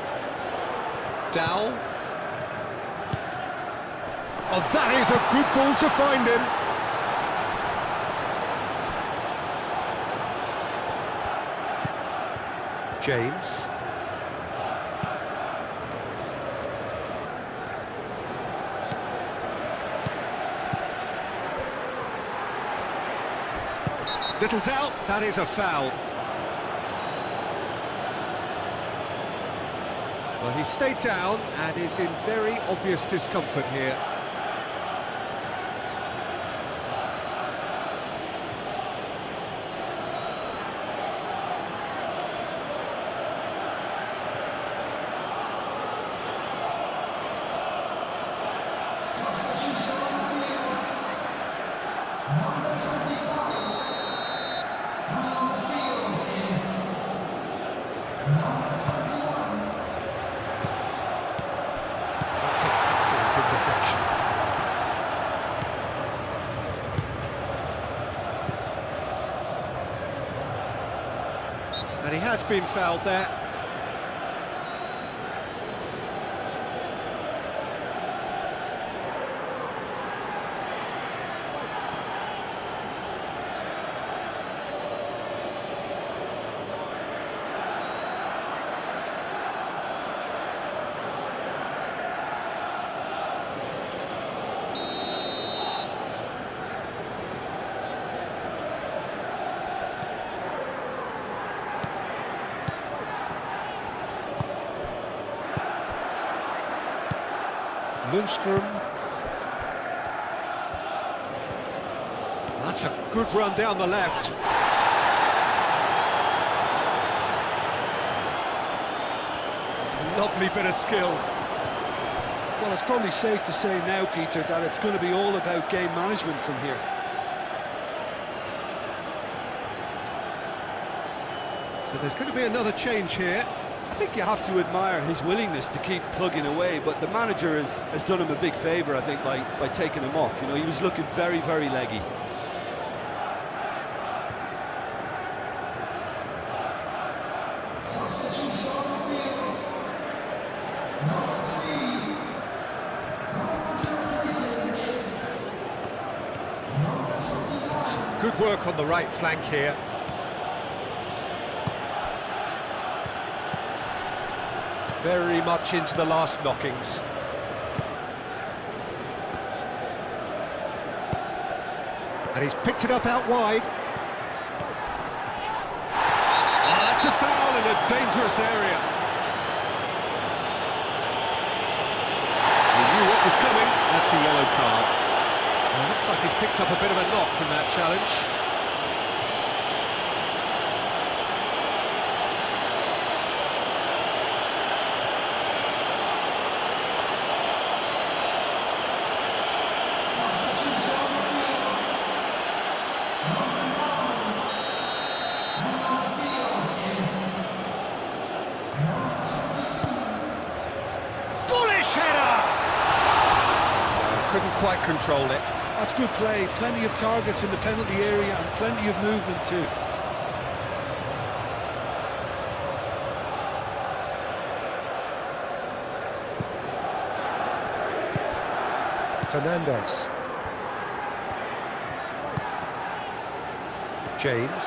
Dowell. Oh, that is a good ball to find him. James. Little doubt, that is a foul. Well, he stayed down and is in very obvious discomfort here. That's an excellent interception. And he has been fouled there. Lundstrom. That's a good run down the left. Lovely bit of skill. Well, it's probably safe to say now, Peter, that it's going to be all about game management from here. So there's going to be another change here. I think you have to admire his willingness to keep plugging away, but the manager has done him a big favour, I think, by taking him off. You know, he was looking very, very leggy. Substitution on the field. Number 3. Coming on to replace him is number 29. Good work on the right flank here. Very much into the last knockings. And he's picked it up out wide. Oh, that's a foul in a dangerous area. He knew what was coming. That's a yellow card. Well, looks like he's picked up a bit of a knock from that challenge. Couldn't quite control it. That's good play. Plenty of targets in the penalty area and plenty of movement too. Fernandez. James.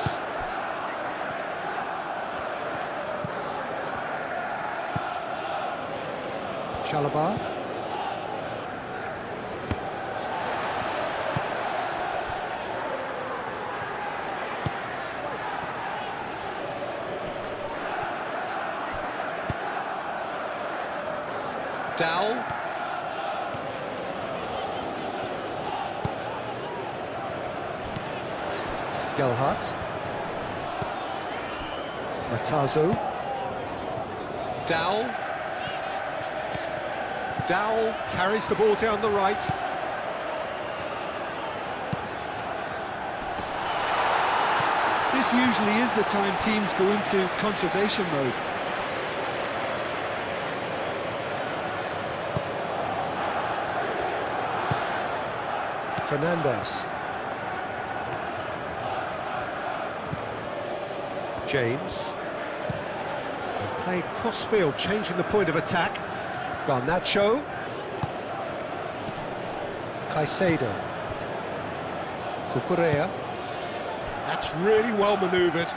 Chalobah. Dowell. Gelhardt. Matazo. Dowell. Dowell carries the ball down the right. This usually is the time teams go into conservation mode. Fernandez. James. And played cross-field, changing the point of attack. Garnacho. Caicedo. Cucurella. That's really well manoeuvred.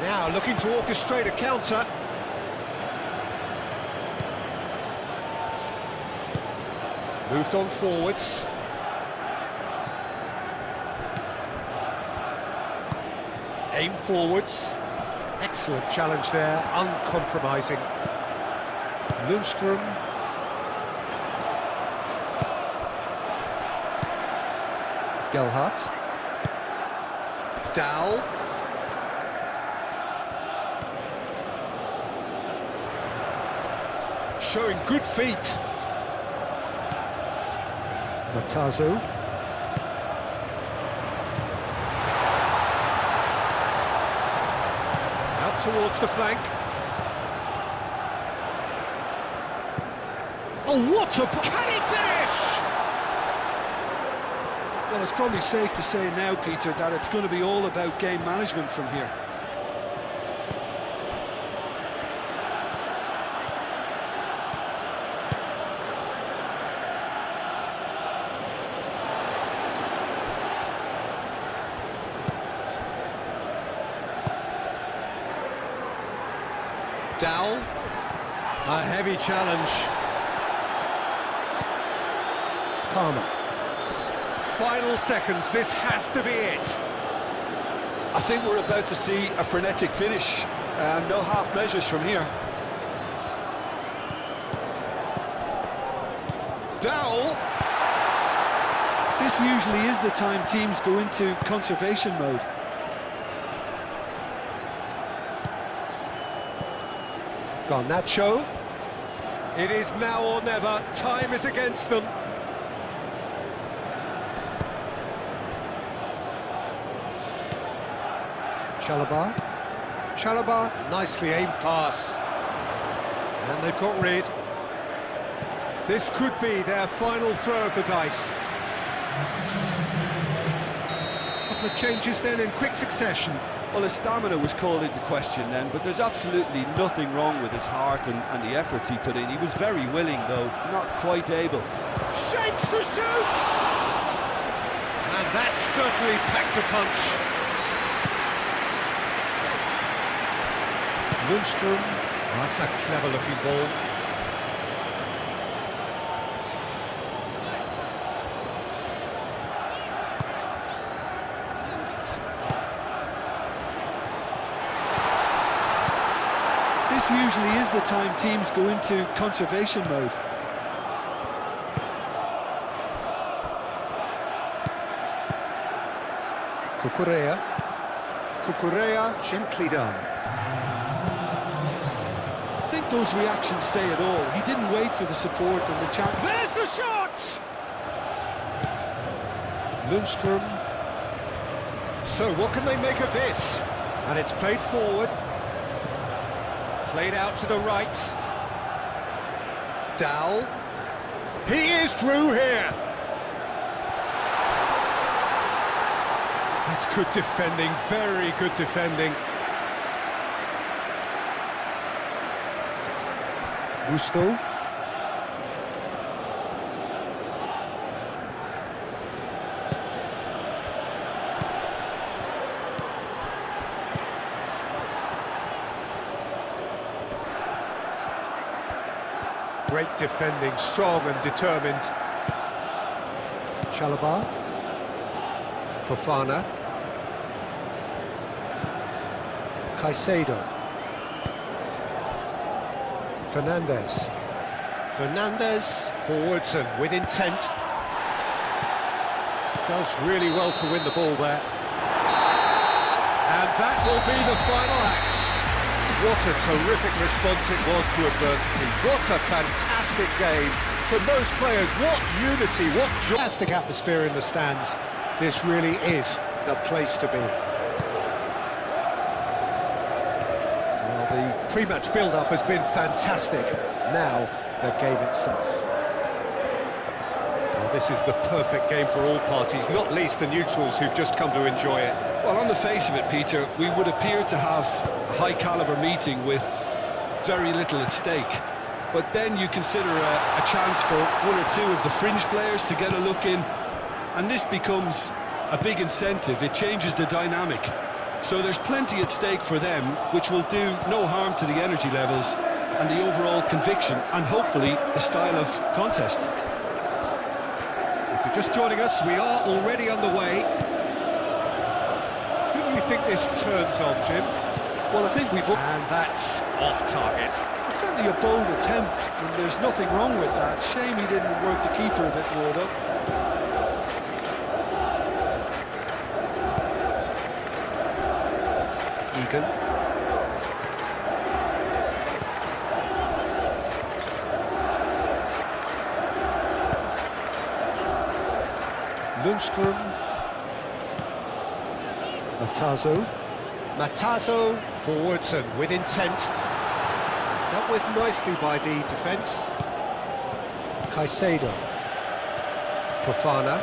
Now looking to orchestrate a counter. Moved on forwards. Aim forwards. Excellent challenge there, uncompromising. Lundstrom. Gelhardt. Dowell. Showing good feet. Matazo. Out towards the flank. Oh, what a... Can he finish? Well, it's probably safe to say now, Peter, that it's going to be all about game management from here. Dowell. A heavy challenge. Palmer. Final seconds, this has to be it. I think we're about to see a frenetic finish. No half measures from here. Dowell. This usually is the time teams go into conservation mode. Garnacho. It is now or never. Time is against them. Chalobah. Chalobah, nicely aimed pass. And they've got rid. This could be their final throw of the dice. A couple of changes then in quick succession. Well, his stamina was called into question then, but there's absolutely nothing wrong with his heart and the efforts he put in. He was very willing, though, not quite able. Shapes to shoot! And that certainly packed a punch. Lundstrom. Oh, that's a clever-looking ball. This usually is the time teams go into conservation mode. Cucurella. Cucurella, gently done. I think those reactions say it all. He didn't wait for the support and the chance. There's the shot! Lundstrom. So what can they make of this? And it's played forward. Played out to the right. Dowell. He is through here. That's good defending, very good defending. Gusto. Great defending, strong and determined. Chalobah. Fofana. Caicedo. Fernandes. Fernandes forwards and with intent. Does really well to win the ball there. And that will be the final act. What a terrific response it was to adversity. What a fantastic game. For most players, what unity, what joy. Fantastic atmosphere in the stands. This really is the place to be. Well, the pre-match build-up has been fantastic. Now, the game itself. Well, this is the perfect game for all parties, not least the neutrals who've just come to enjoy it. Well, on the face of it, Peter, we would appear to have a high-caliber meeting with very little at stake. But then you consider a chance for one or two of the fringe players to get a look in, and this becomes a big incentive. It changes the dynamic. So there's plenty at stake for them, which will do no harm to the energy levels and the overall conviction, and hopefully the style of contest. If you're just joining us, we are already underway. Who do you think this turns on, Jim? Well, I think we've... And that's off target. It's certainly a bold attempt, and there's nothing wrong with that. Shame he didn't work the keeper a bit more, though. Egan. Lundstrom. Matazo forwards and with intent. Dealt with nicely by the defence. Caicedo. Fofana.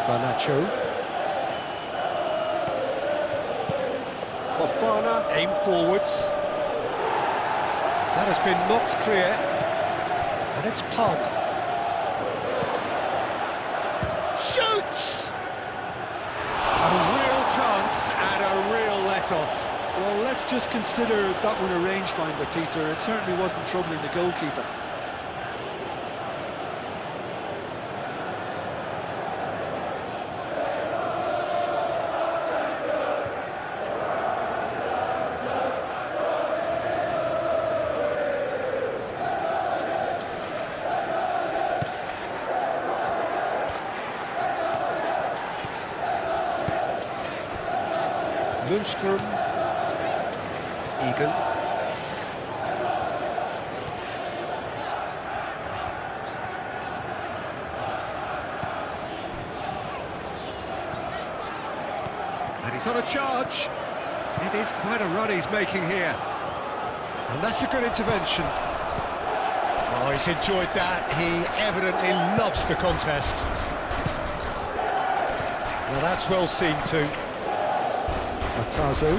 Garnacho. Fofana, aim forwards. That has been knocked clear. And it's Palmer. Shoots! A real chance and a real let-off. Well, let's just consider that one a rangefinder, Peter. It certainly wasn't troubling the goalkeeper. Lundstrom. Egan. And he's on a charge. It is quite a run he's making here. And that's a good intervention. Oh, he's enjoyed that. He evidently loves the contest. Now that's well seen too. Matazo.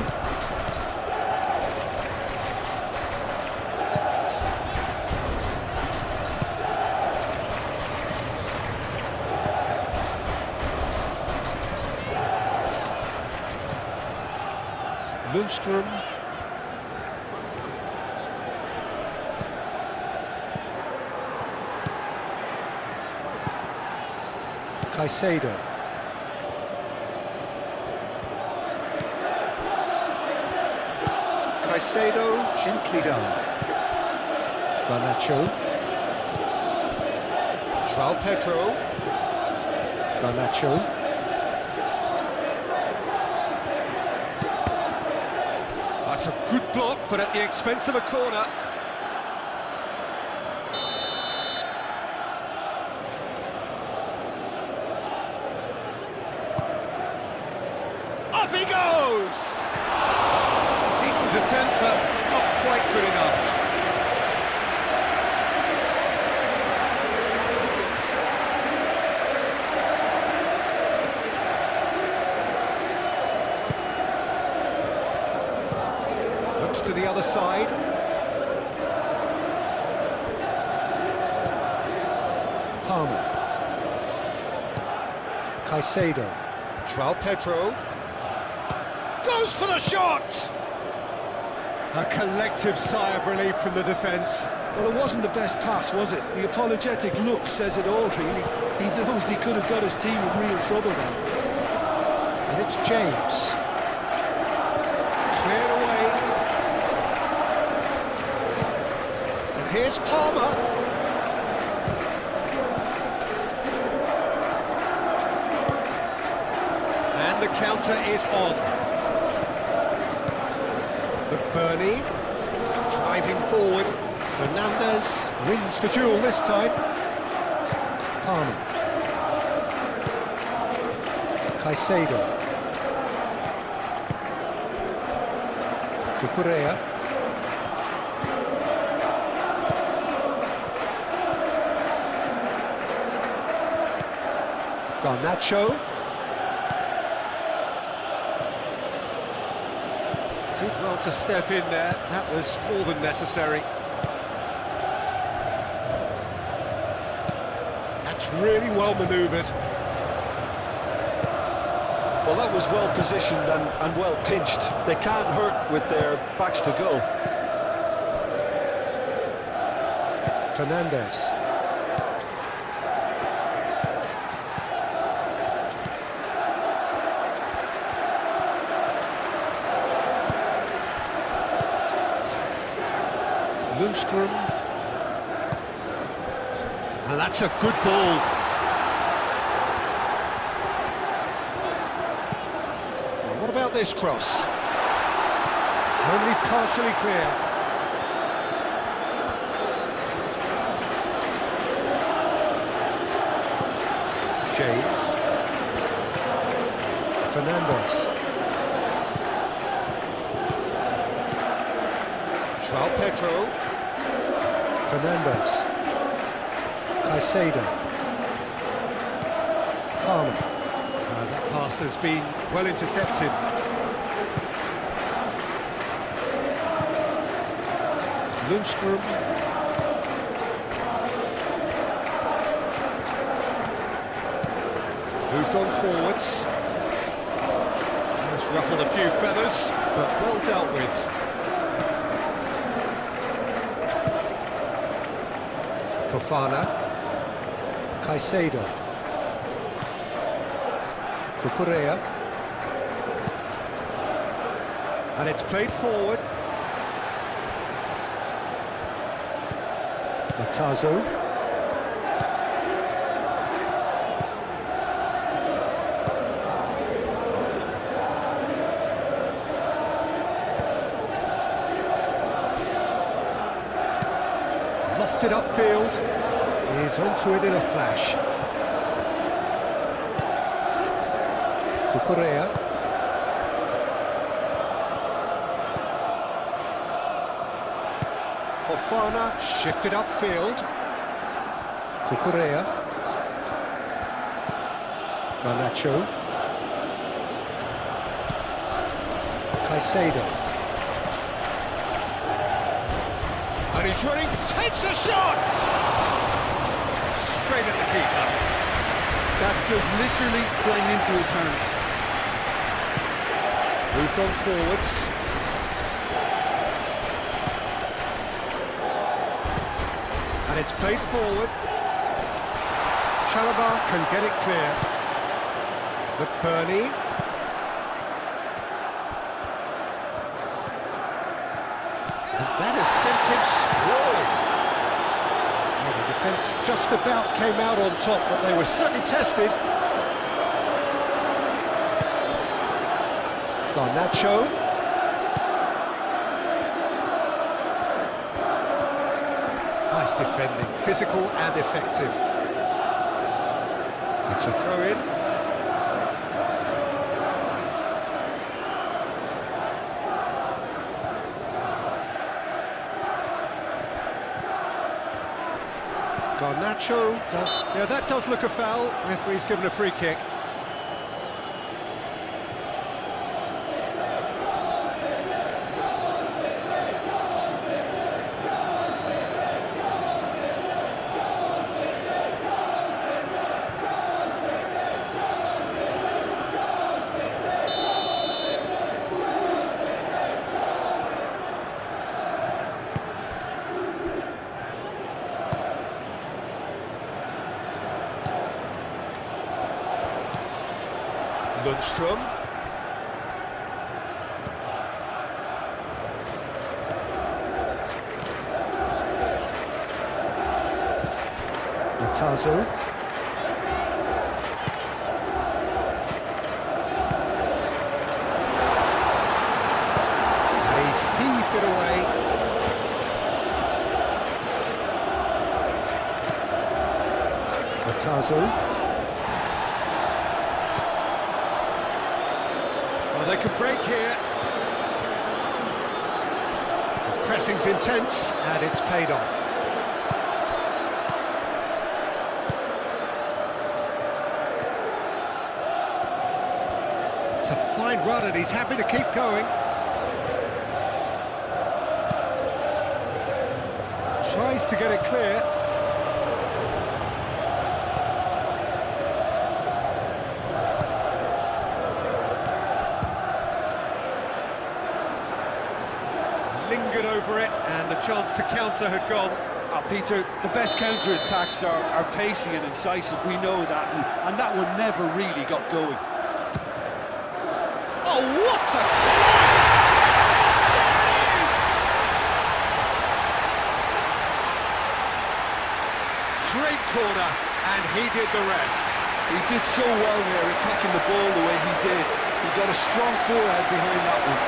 Lundstrom. Caicedo. Caicedo, gently down. Garnacho. João Pedro. Garnacho. That's a good block, but at the expense of a corner. Up he goes! Decent attempt, but not quite good enough. Looks to the other side. Palmer. Caicedo. João Pedro. Goes for the shot! A collective sigh of relief from the defence. Well, it wasn't the best pass, was it? The apologetic look says it all, really. He knows he could have got his team in real trouble then. And it's James. Cleared away. And here's Palmer. And the counter is on. McBurney driving forward. Fernandez wins the duel this time. Palmer. Caicedo. Cucurella. Garnacho. Did well to step in there. That was more than necessary. That's really well manoeuvred. Well, that was well positioned and well pinched. They can't hurt with their backs to goal. Fernandez. Lundstrom. And that's a good ball. Now, what about this cross? Only partially clear. James. Fernandez. João Pedro. Fernandez. Caicedo. Palmer. That pass has been well intercepted. Lundstrom. Moved on forwards. Has ruffled a few feathers, but well dealt with. Fofana. Caicedo. Cucurella. And it's played forward. Matazo. Lofted upfield. He's onto it in a flash. Cucurella. Fofana shifted upfield. Cucurella. Garnacho. Caicedo. And he's running, takes a shot! Straight at the keeper. That's just literally playing into his hands. Moved on forwards. And it's played forward. Chalobah can get it clear. McBurney. And that has sent him sprawling. Well, the defence just about came out on top, but they were certainly tested. Garnacho. Nice defending, physical and effective. It's a throw-in. Garnacho does. Yeah, that does look a foul. Referee's given a free kick. Lundstrom. Matazo. And he's heaved it away. Matazo. Well, they could break here. The pressing's intense, and it's paid off. It's a fine run, and he's happy to keep going. Tries to get it clear. Lingered over it, and the chance to counter had gone. Peter, the best counter-attacks are pacey and incisive, we know that, and that one never really got going. Oh, what a play! There it is! Great corner, and he did the rest. He did so well there, attacking the ball the way he did. He got a strong forehead behind that one.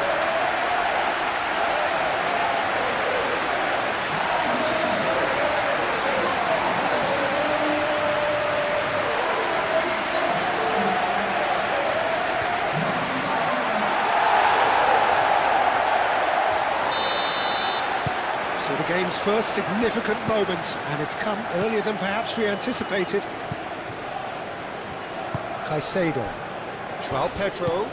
So the game's first significant moment, and it's come earlier than perhaps we anticipated. Caicedo. João Pedro.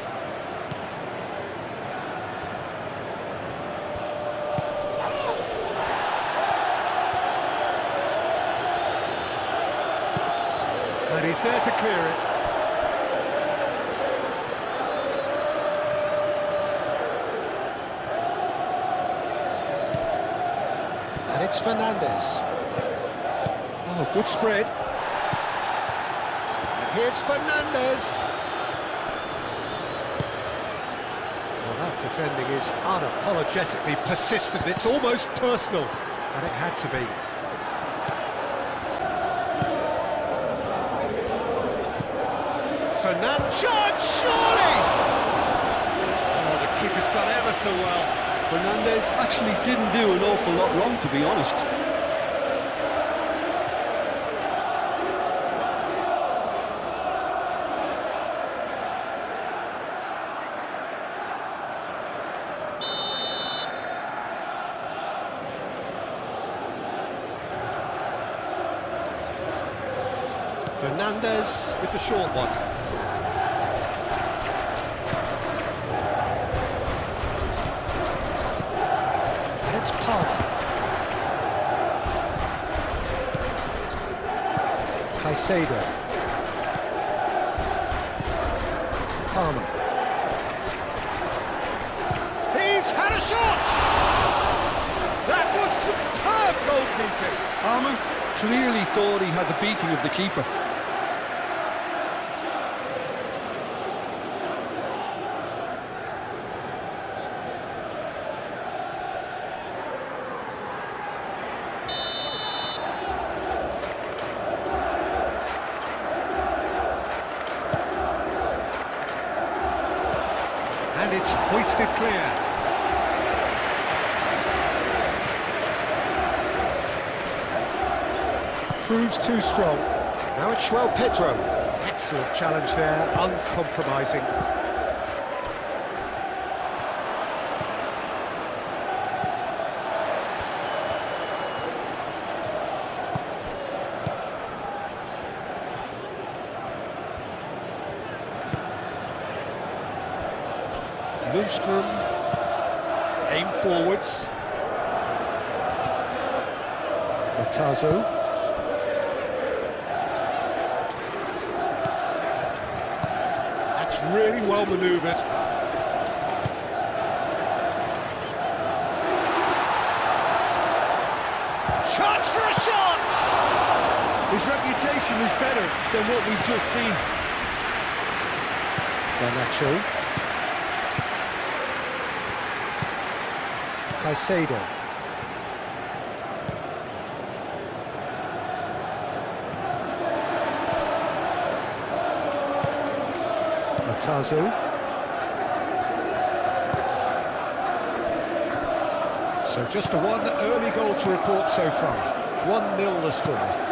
And he's there to clear it. And it's Fernandes. Oh, good spread. And here's Fernandes. Well, that defending is unapologetically persistent. It's almost personal, and it had to be. Fernandes, charge, surely! Oh, the keeper's done ever so well. Fernandes actually didn't do an awful lot wrong, to be honest. Fernandes with the short one. And it's Palmer. Caicedo. Palmer. He's had a shot! That was superb goalkeeping. Palmer clearly thought he had the beating of the keeper. And it's hoisted clear. Proves too strong. Now it's João Pedro. Excellent challenge there, uncompromising. Lundstrom, aim forwards. Matazo. That's really well manoeuvred. Chance for a shot! His reputation is better than what we've just seen. Garnacho. Caicedo. Matazo. So just the one early goal to report so far. 1-0 the score.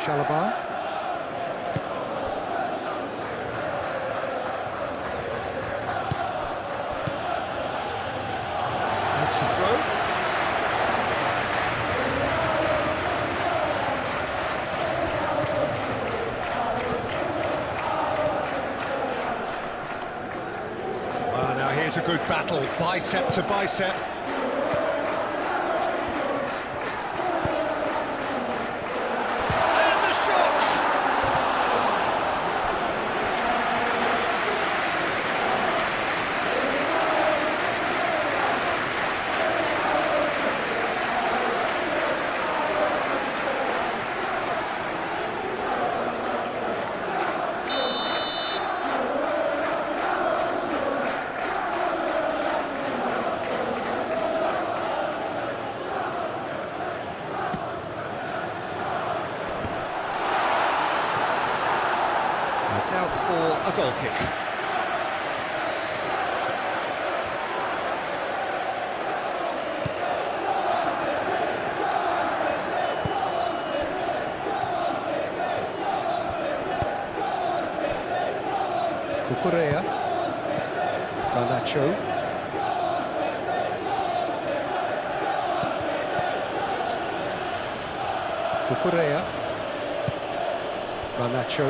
Chalobah. That's the throw. Well, now here's a good battle, bicep to bicep. And the shot! It's out for a goal kick. Cucurella. Garnacho. Cucurella. Garnacho.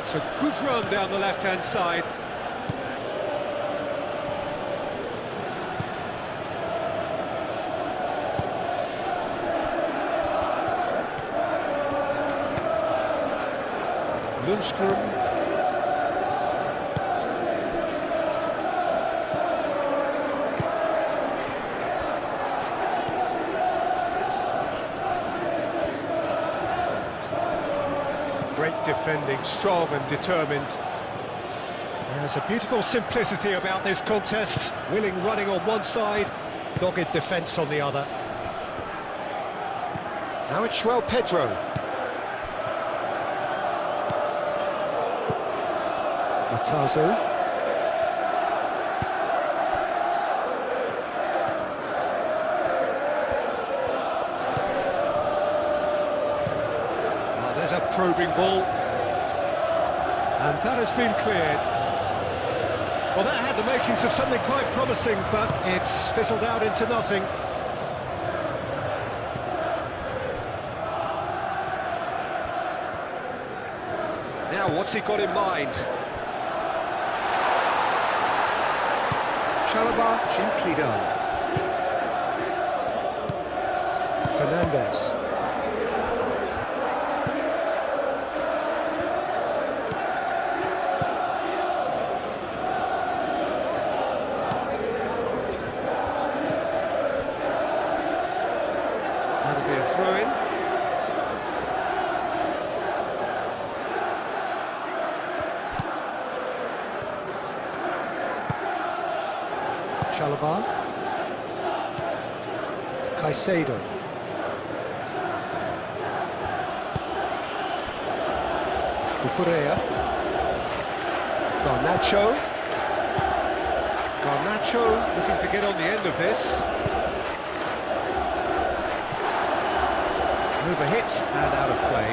It's a good run down the left-hand side. Lundstrom. Great defending, strong and determined. There's a beautiful simplicity about this contest. Willing running on one side, dogged defence on the other. Now it's João Pedro. Matazo. There's a probing ball. And that has been cleared. Well, that had the makings of something quite promising, but it's fizzled out into nothing. Now, what's he got in mind? Chalobah gently done. Fernandez. That'll be a throw-in. Chalobah. Caicedo. Cucurella. Garnacho. Garnacho looking to get on the end of this. Overhit and out of play.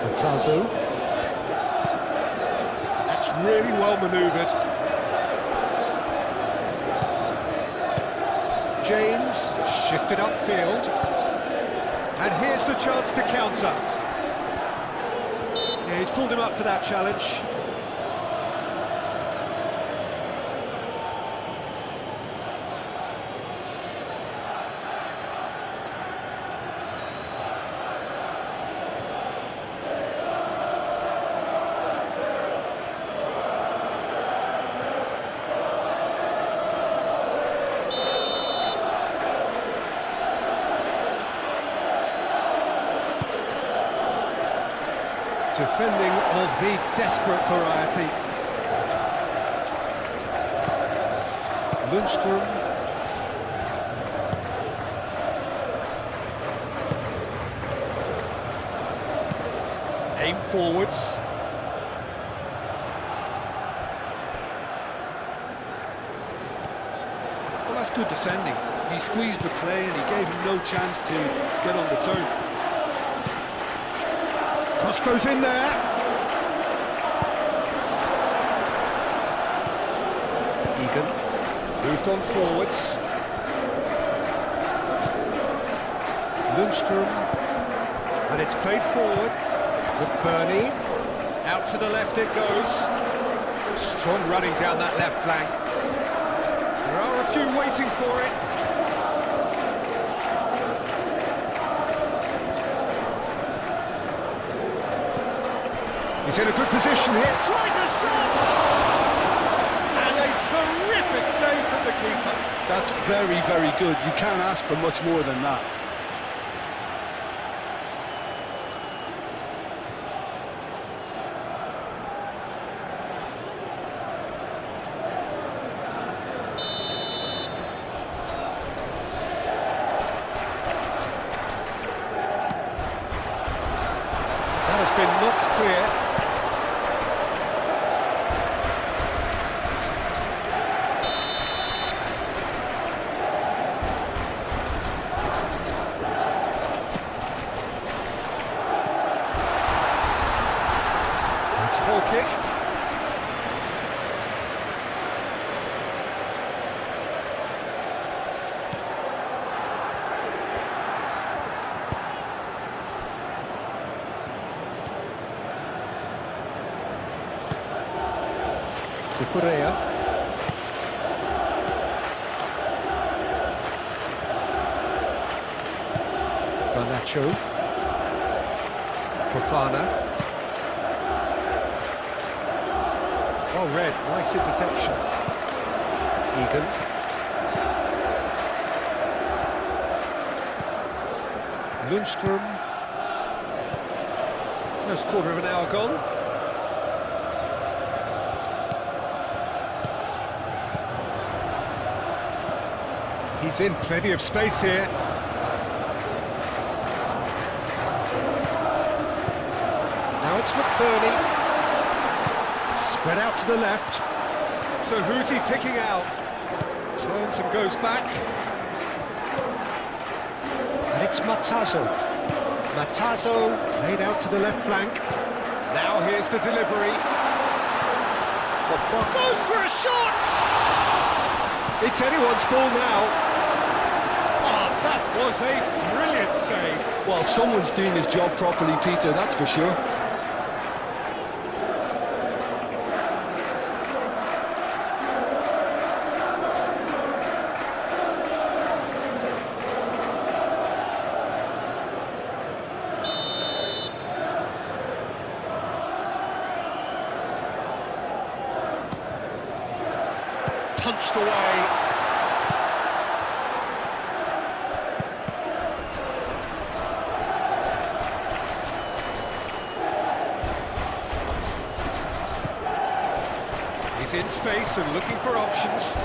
Matazo. That's really well manoeuvred. James shifted upfield. And here's the chance to counter. Yeah, he's pulled him up for that challenge. Defending of the desperate variety. Lundstrom. Aim forwards. Well, that's good defending. He squeezed the play and he gave him no chance to get on the turn. Cross goes in there. Egan moved on forwards. Lundstrom, and it's played forward. McBurney, out to the left it goes. Strong running down that left flank. There are a few waiting for it. He's in a good position here, tries a shot! And a terrific save from the keeper. That's very, very good. You can't ask for much more than that. That has been knocked clear. Ball kick. To Correa. Garnacho. Fofana. Oh, Red, nice interception. Egan. Lundstrom. First quarter of an hour gone. He's in plenty of space here. Now it's McBurney. Spread out to the left. So who's he picking out? Turns and goes back. And it's Matazo. Matazo laid out to the left flank. Now here's the delivery. Fofana goes for a shot! It's anyone's ball now. Oh, that was a brilliant save. Well, someone's doing his job properly, Peter, that's for sure. Punched away. He's in space and looking for options.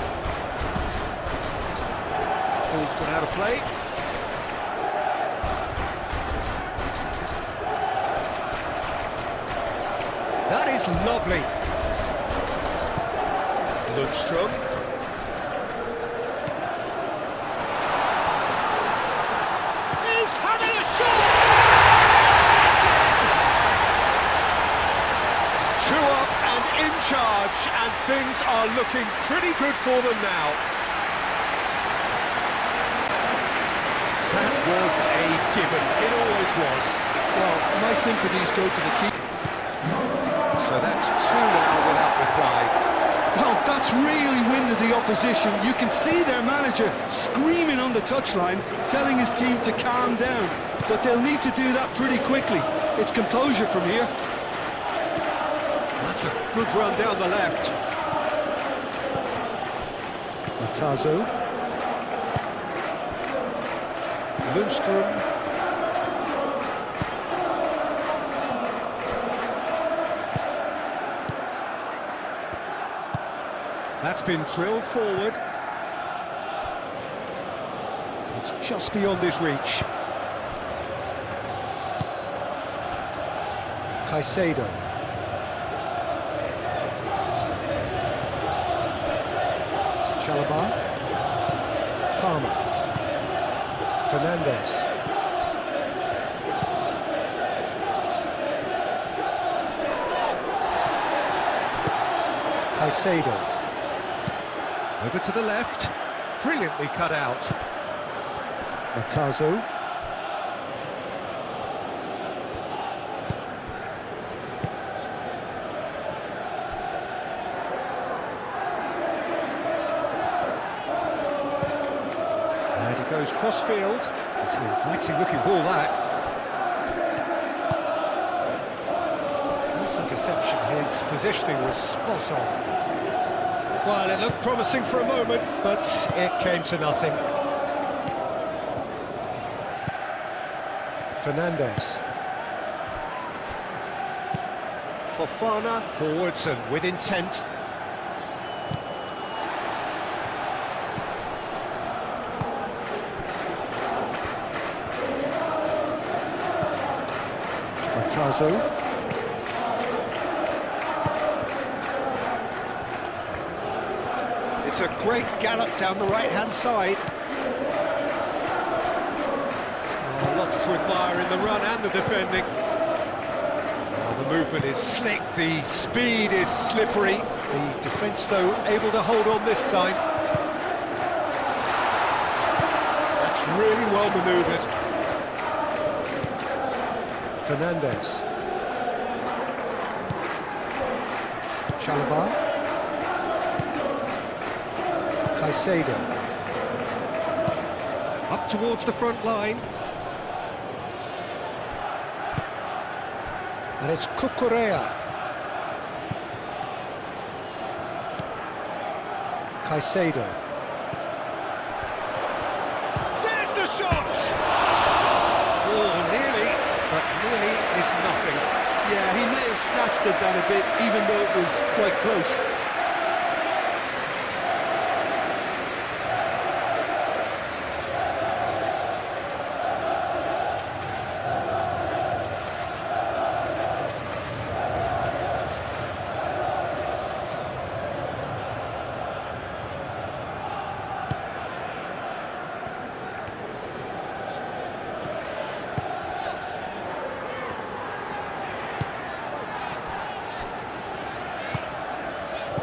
Ball's gone out of play. That is lovely. Lundstrom. He's having a shot! Two up and in charge, and things are looking pretty good for them now. was a given. It always was. Well, my sympathies go to the keeper. So that's two now without reply. Well, that's really winded the opposition. You can see their manager screaming on the touchline, telling his team to calm down. But they'll need to do that pretty quickly. It's composure from here. That's a good run down the left. Matazo. Lundstrom. That's been drilled forward. It's just beyond his reach. Caicedo. Chalobah. Palmer. Fernandes. Caicedo. Over to the left. Brilliantly cut out. Matazo. And he goes cross-field. It's an inviting looking ball, that. Nice interception. His positioning was spot on. Well, it looked promising for a moment, but it came to nothing. Fernandes. Fofana forwards and with intent. Matazo. It's a great gallop down the right-hand side. Oh, lots to admire in the run and the defending. Oh, the movement is slick, the speed is slippery. The defence, though, able to hold on this time. That's really well manoeuvred. Fernandes. Chalobah. Caicedo. Up towards the front line. And it's Cucurella. Caicedo. There's the shot! Oh, nearly, but nearly is nothing. Yeah, he may have snatched it that a bit, even though it was quite close.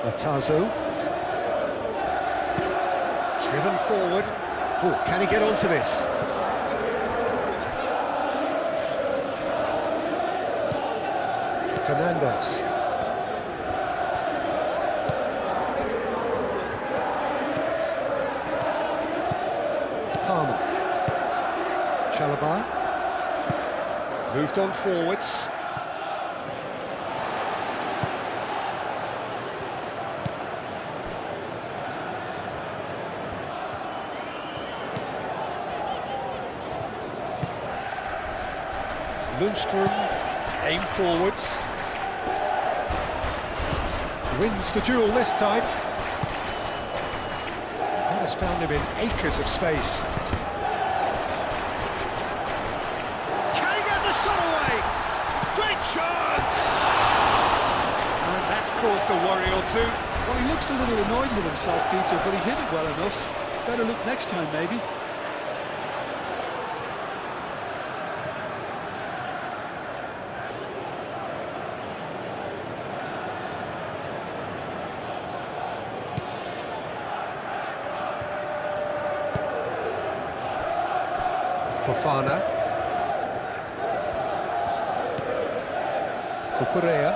Matazo. Driven forward. Oh, can he get onto this? Fernandes. Palmer. Chalobah. Moved on forwards. Lundstrom, aim forwards. Wins the duel this time. That has found him in acres of space. Can he get the shot away? Great chance! And that's caused a worry or two. Well, he looks a little annoyed with himself, Peter, but he hit it well enough. Better look next time, maybe. Fofana. Cucurella.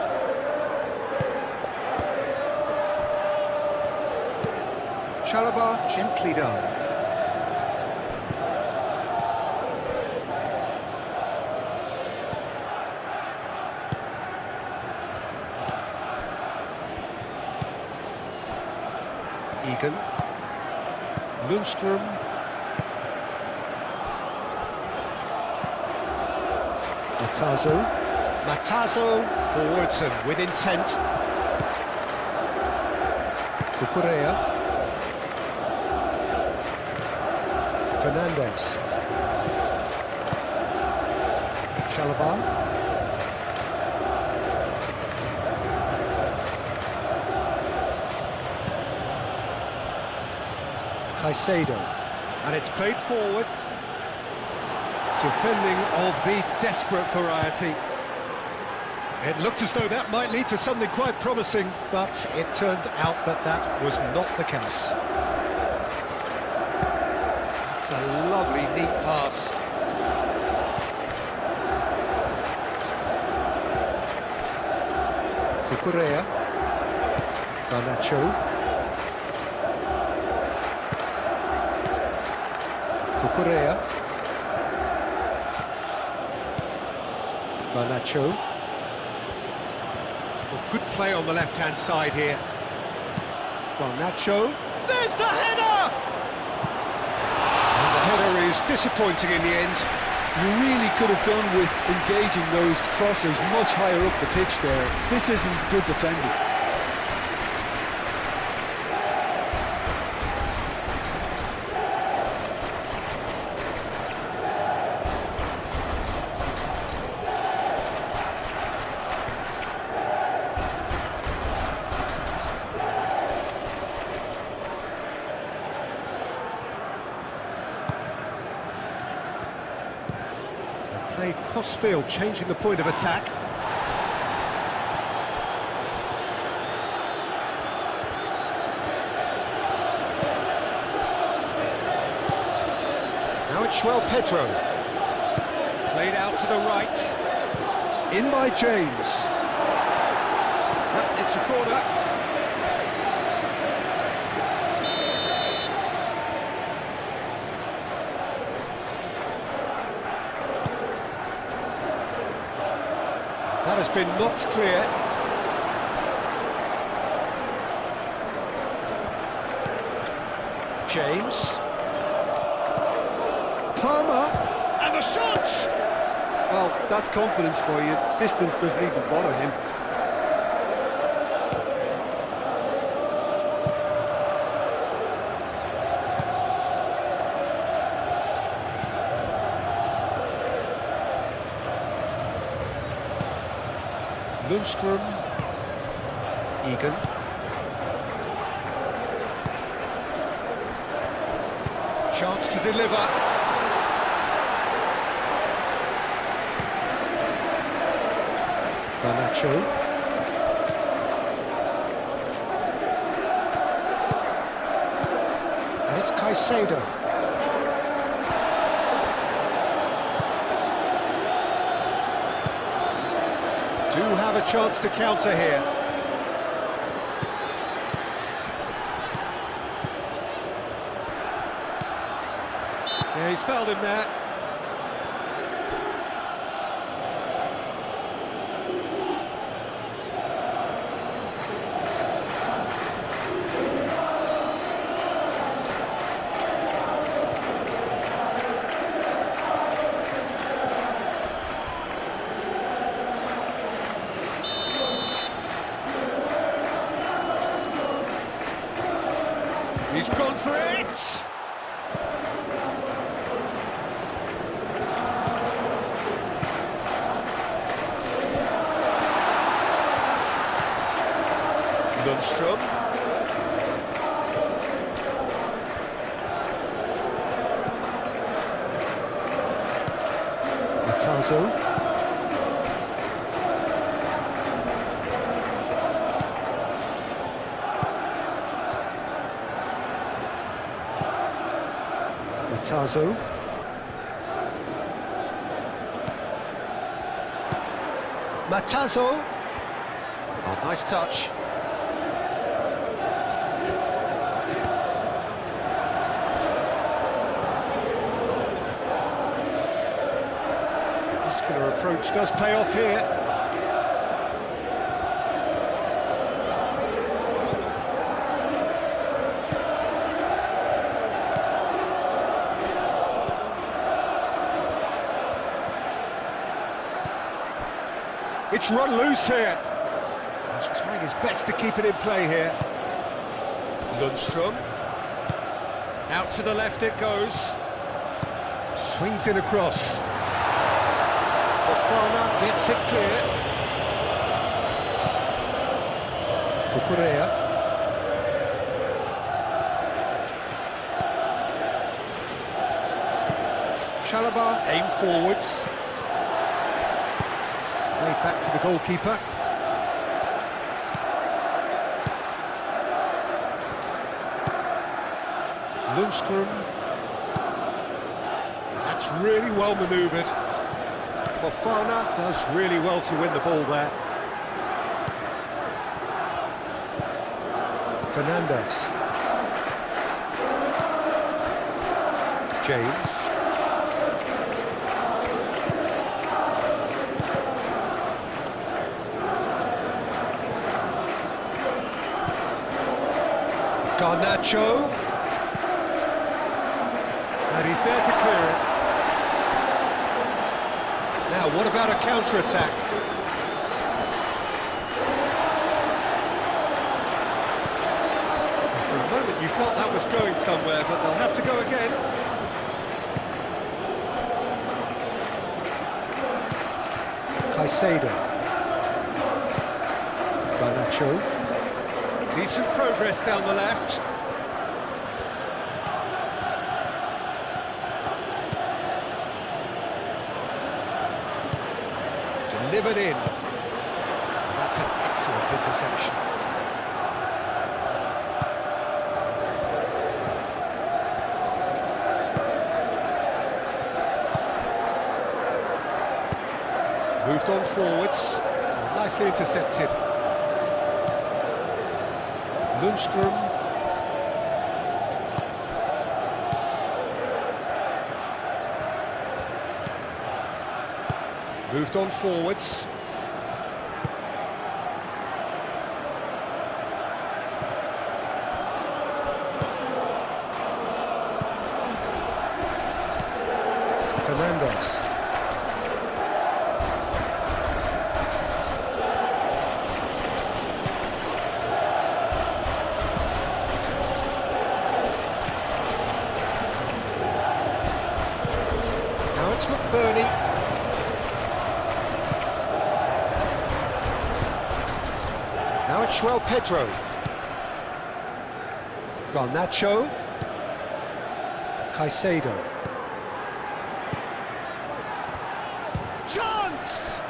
Chalobah gently done. Egan. Lundstrom. Matazo forwards and with intent. Cucurella. Fernandez. Chalobah. Caicedo. And it's played forward. Defending of the desperate variety. It looked as though that might lead to something quite promising, but it turned out that that was not the case. It's a lovely, neat pass. Cucurella. Garnacho. Cucurella. Garnacho. Well, good play on the left-hand side here. Garnacho. There's the header! And the header is disappointing in the end. You really could have done with engaging those crossers much higher up the pitch there. This isn't good defending. Played cross-field, changing the point of attack. Now it's João Pedro. Played out to the right. In by James. Yep, it's a corner. That has been knocked clear. James. Palmer. And the shot! Well, that's confidence for you. Distance doesn't even bother him. Lundstrom. Egan. Chance to deliver. Garnacho. And it's Caicedo. Do have a chance to counter here. Yeah, he's fouled him there. He's gone for it! Lundstrom. Matazo. Matazo. Matazo. Oh, nice touch. Muscular approach does pay off here. It's run loose here. He's trying his best to keep it in play here. Lundstrom. Out to the left it goes. Swings in across. Fofana gets it clear. Cucurella. Chalobah aim forwards. Played back to the goalkeeper. Lundstrom. That's really well manoeuvred. Fofana does really well to win the ball there. Fernandes. James. Garnacho. And he's there to clear it. Now, what about a counter-attack? For a moment you felt that was going somewhere, but they'll have to go again. Caicedo. Garnacho. Decent progress down the left. Delivered in. That's an excellent interception. Moved on forwards. Nicely intercepted. Lundstrom. Moved on forwards. Fernandes. Now it's McBurney. Now it's João Pedro. Garnacho. Caicedo. Chance!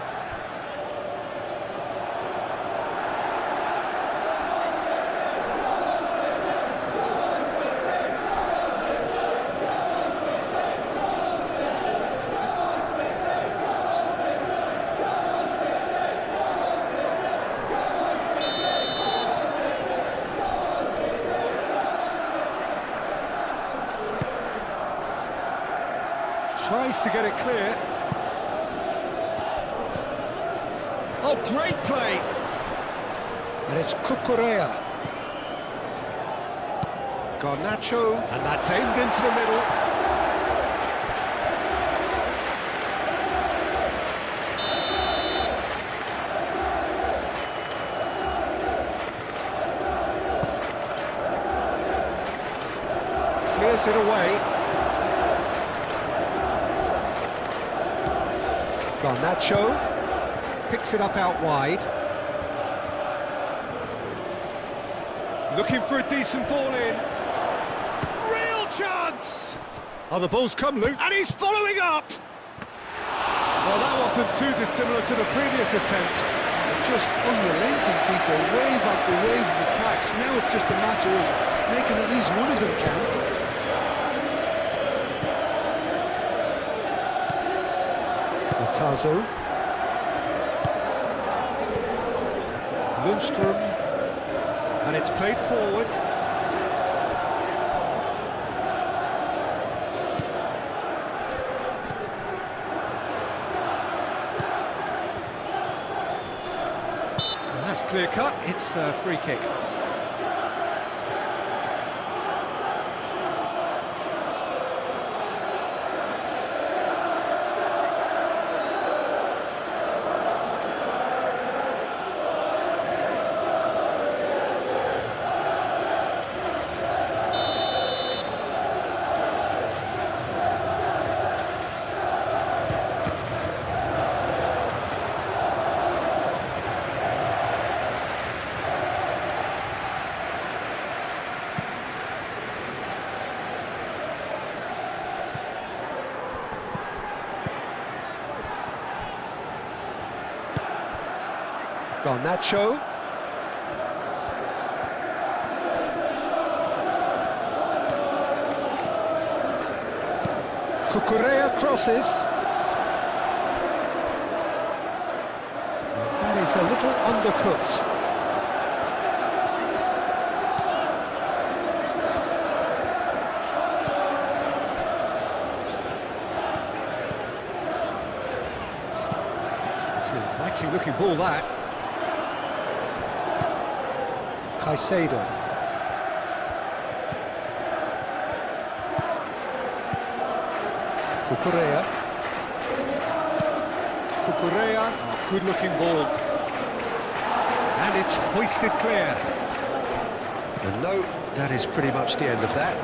Tries to get it clear. Oh, great play! And it's Cucurella. Garnacho, and that's aimed into the middle. Clears it away. Garnacho picks it up out wide. Looking for a decent ball in. Real chance! Oh, the ball's come, Luke, and he's following up! Well, that wasn't too dissimilar to the previous attempt. Just unrelenting, Peter, wave after wave of attacks. Now it's just a matter of making at least one of them count. Matazo. Lundstrom, and it's played forward. And that's clear cut, it's a free kick. Garnacho. Cucurella crosses. That is a little undercut. It's an inviting looking ball, that. Caicedo. Cucurella. Good looking ball. And it's hoisted clear. And no, that is pretty much the end of that.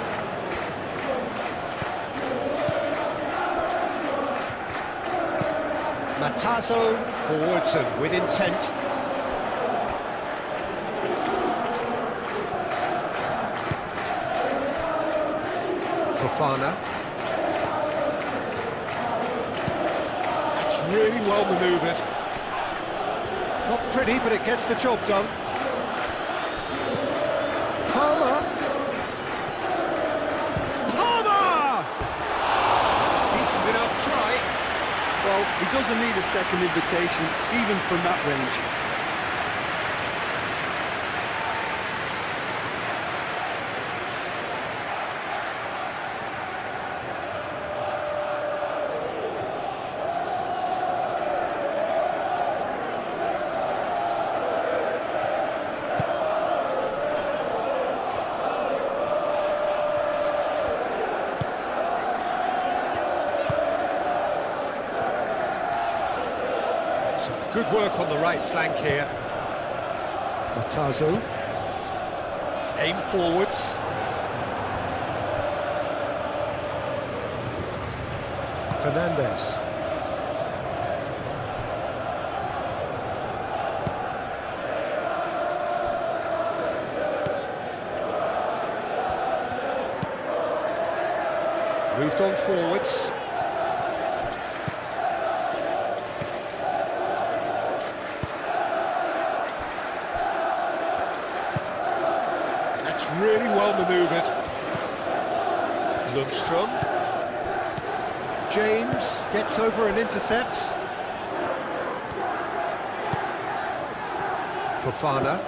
Matazo forwards and with intent. Fofana. It's really well manoeuvred. Not pretty, but it gets the job done. Palmer! Decent enough try. Well, he doesn't need a second invitation, even from that range. Good work on the right flank here. Matazo. Aim forwards. Fernandez. Moved on forwards. Really well manoeuvred. Lundstrom. James gets over and intercepts. Fofana.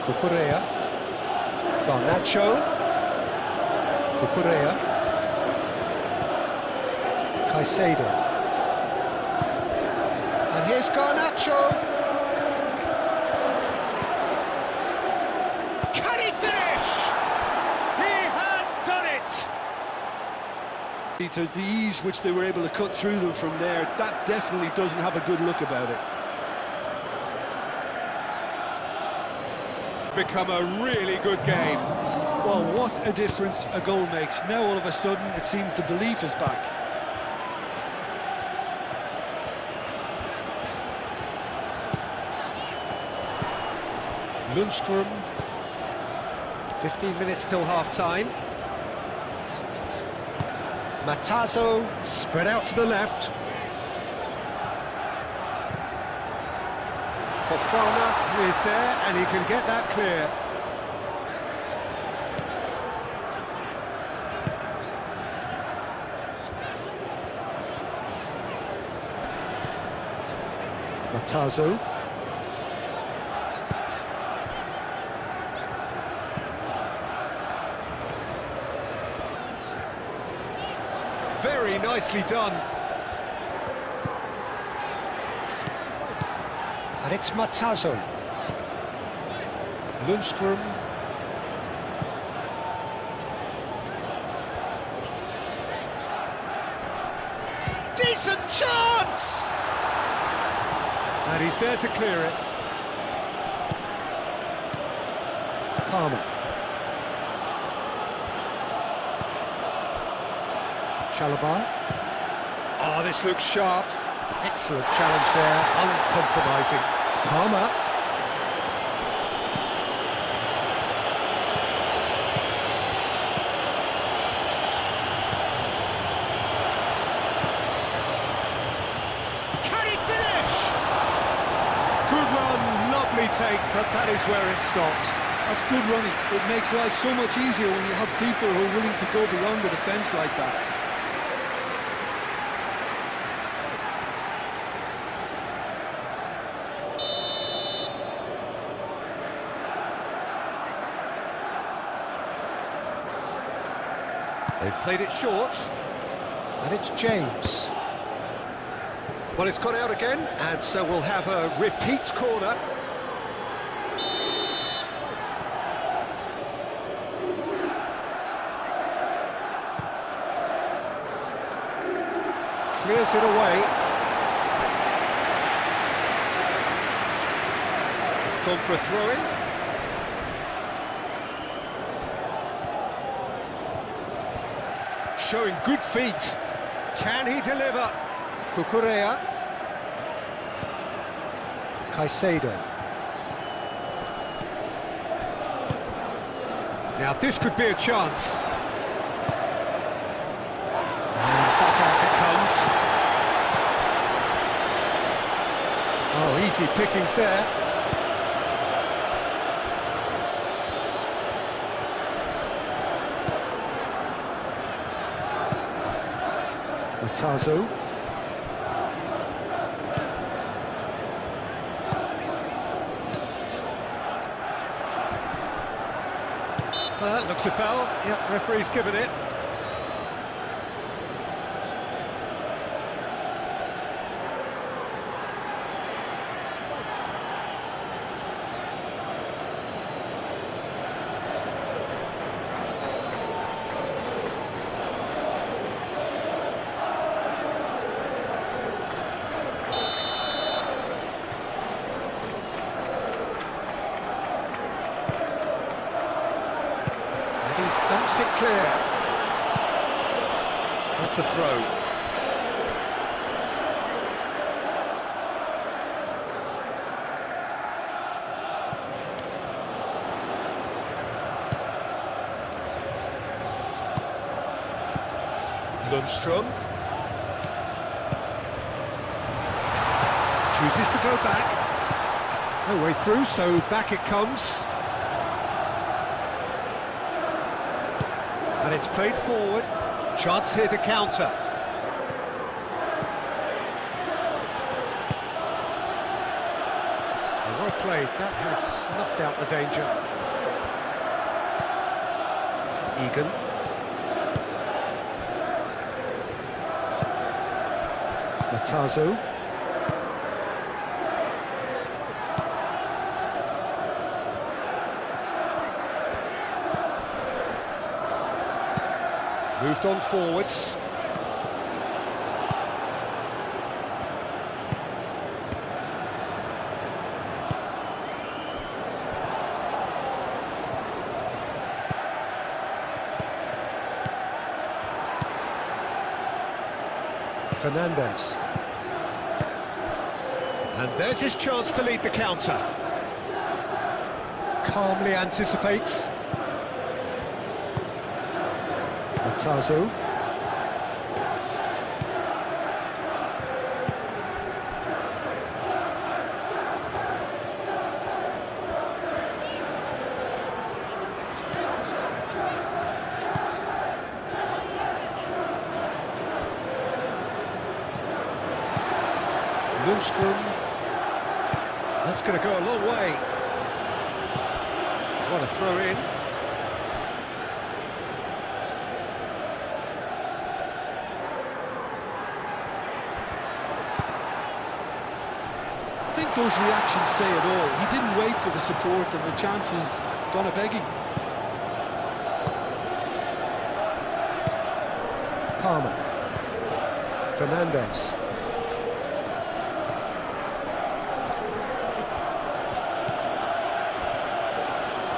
Cucurella. Garnacho. Cucurella. Caicedo. And here's Garnacho. Can he finish? He has done it! To the ease which they were able to cut through them from there, that definitely doesn't have a good look about it. Become a really good game. Well, what a difference a goal makes. Now all of a sudden it seems the belief is back. Lundstrom. 15 minutes till half-time. Matazo spread out to the left. Fofana is there and he can get that clear. Matazo. Very nicely done. And it's Matazo. Lundstrom. Decent chance! And he's there to clear it. Palmer. Chalobah. Oh, this looks sharp. Excellent challenge there, uncompromising. Palmer. Can he finish? Good run, lovely take, but that is where it stops. That's good running. It makes life so much easier when you have people who are willing to go beyond the defence like that. They've played it short. And it's James. Well, it's gone out again, and so we'll have a repeat corner. Clears it away. It's gone for a throw-in. Showing good feet. Can he deliver? Cucurella. Caicedo. Now this could be a chance. And back out it comes. Oh, easy pickings there. Matazo. That looks a foul. Yep, referee's given it. Thumps it clear. That's a throw. Lundstrom. Chooses to go back. No way through, so back it comes. And it's played forward. Chance here to counter. Well played, that has snuffed out the danger. Egan. Matazo. Moved on forwards. Fernandez. And there's his chance to lead the counter. Calmly anticipates. Matazo. Lundstrom. That's going to go a long way. What a throw in. I think those reactions say it all. He didn't wait for the support and the chances gone a-begging. Palmer. Fernandez.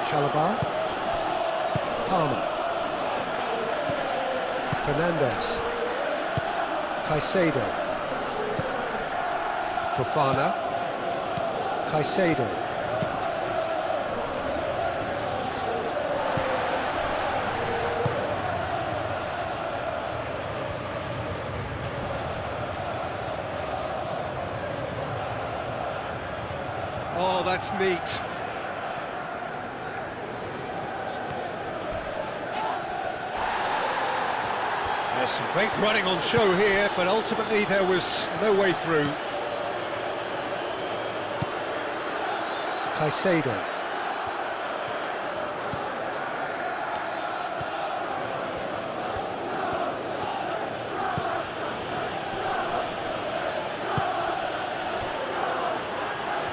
Chalobah. Palmer. Fernandez. Caicedo. Fofana. Caicedo. Oh, that's neat. There's some great running on show here, but ultimately there was no way through. Caicedo.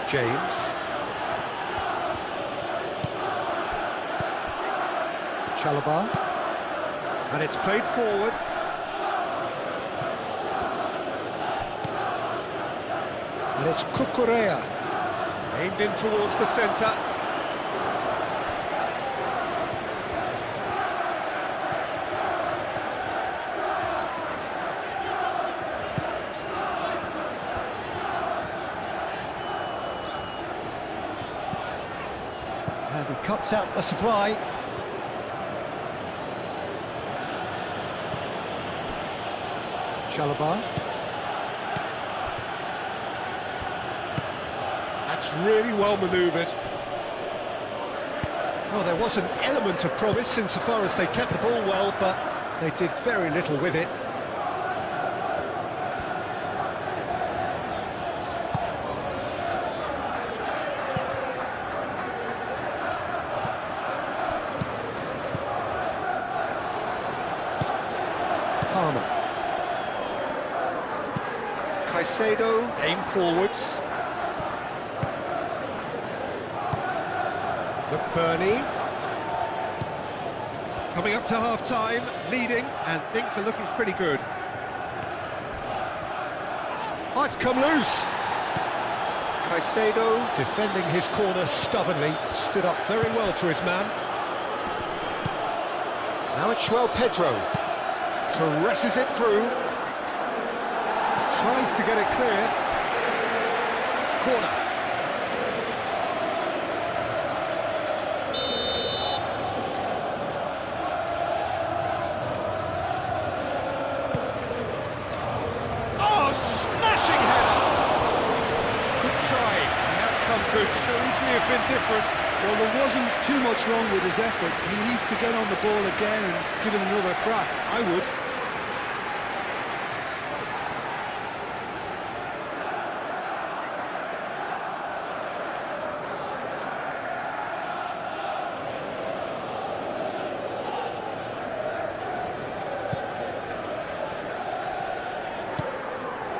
James. Chalobah. And it's played forward. And it's Cucurella. Aimed in towards the centre. And he cuts out the supply. Chalobah. That's really well manoeuvred. Oh, there was an element of promise insofar as they kept the ball well, but they did very little with it. Palmer. Caicedo, aim forwards. McBurney. Coming up to half-time, leading, and things are looking pretty good. Oh, it's come loose. Caicedo, defending his corner stubbornly, stood up very well to his man. Now it's João Pedro. Caresses it through. Tries to get it clear. Corner. Oh, smashing header! Good try. The outcome could so easily have been different. Well, there wasn't too much wrong with his effort. He needs to get on the ball again and give it another crack. I would.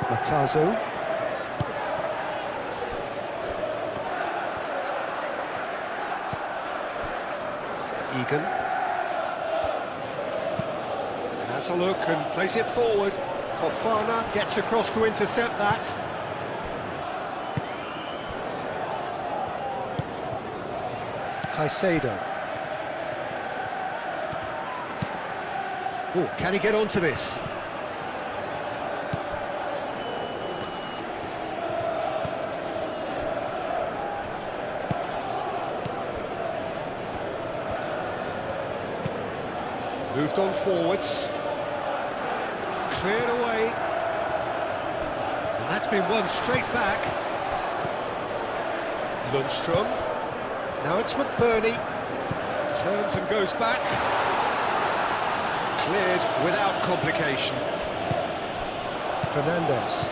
Matazo. Egan. Has a look and plays it forward. Fofana gets across to intercept that. Caicedo. Oh, can he get onto this? Moved on forwards. Cleared away. And that's been won straight back. Lundstrom. Now it's McBurney. Turns and goes back. Cleared without complication. Fernandez.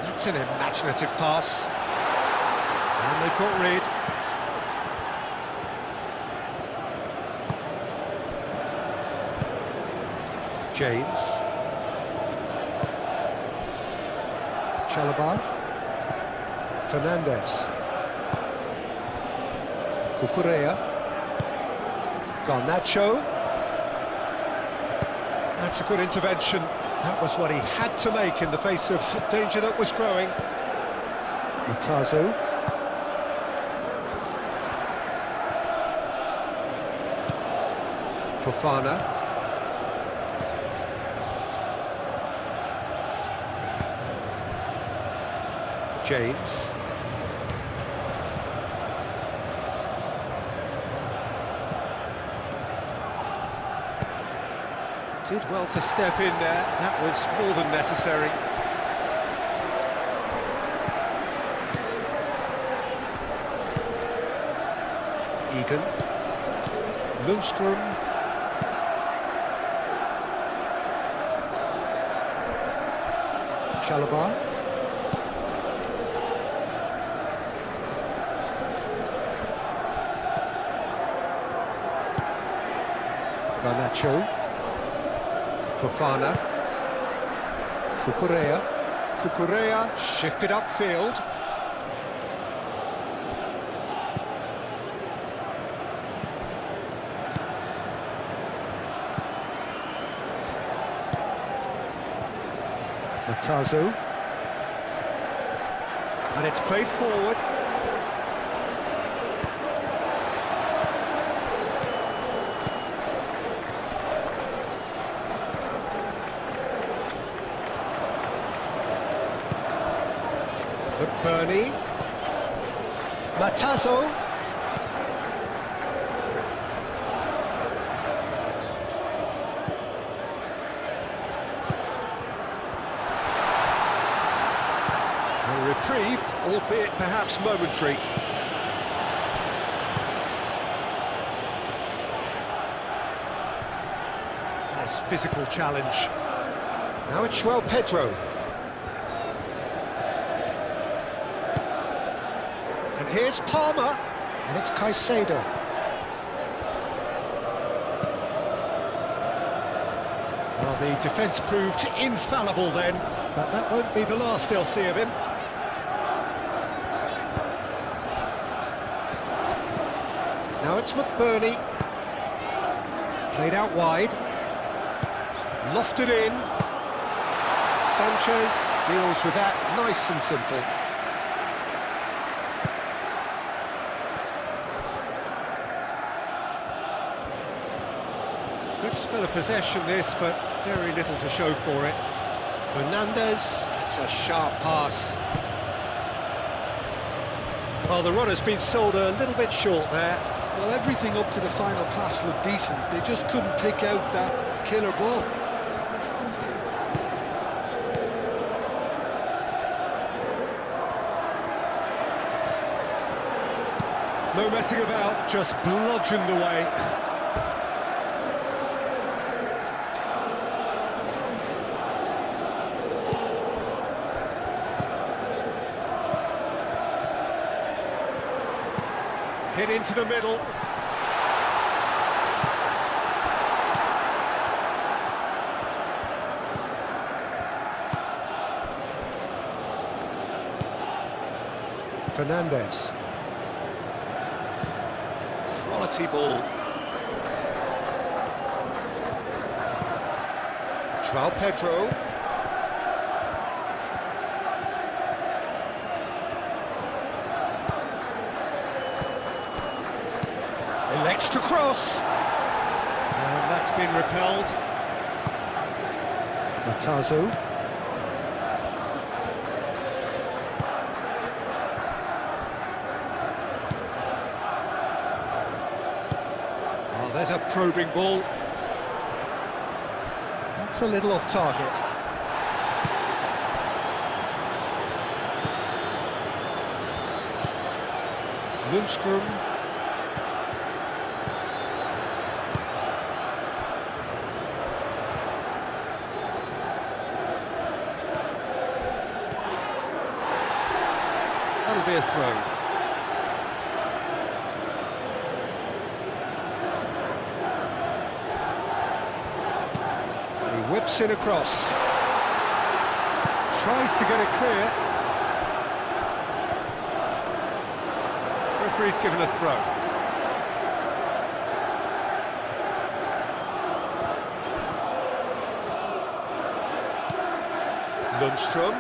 That's an imaginative pass. And they've got rid. James. Chalobah. Fernandez. Cucurella. Garnacho. That's a good intervention. That was what he had to make in the face of danger that was growing. Matazo. Fofana. James. Did well to step in there. That was more than necessary. Egan. Lundstrom. Chalobah. Garnacho. Fofana. Cucurella. Cucurella shifted upfield. Matazo. And it's played forward. McBurney. Matazo. A reprieve, albeit perhaps momentary. Nice physical challenge. Now it's João Pedro. And here's Palmer, and it's Caicedo. Well, the defence proved infallible then, but that won't be the last they'll see of him. Now it's McBurney. Played out wide. Lofted in. Sanchez deals with that nice and simple. Good spell of possession this, but very little to show for it. Fernandez, that's a sharp pass. Well, the run has been sold a little bit short there. Well, everything up to the final pass looked decent. They just couldn't pick out that killer ball. No messing about, just bludgeoned away. Hit into the middle. Fernandez. Quality ball. João Pedro. Elects to cross. And that's been repelled. Matazo. Oh, there's a probing ball. That's a little off target. Lundstrom. be a throw. And he whips it across. Tries to get it clear. Referee's given a throw. Lundstrom.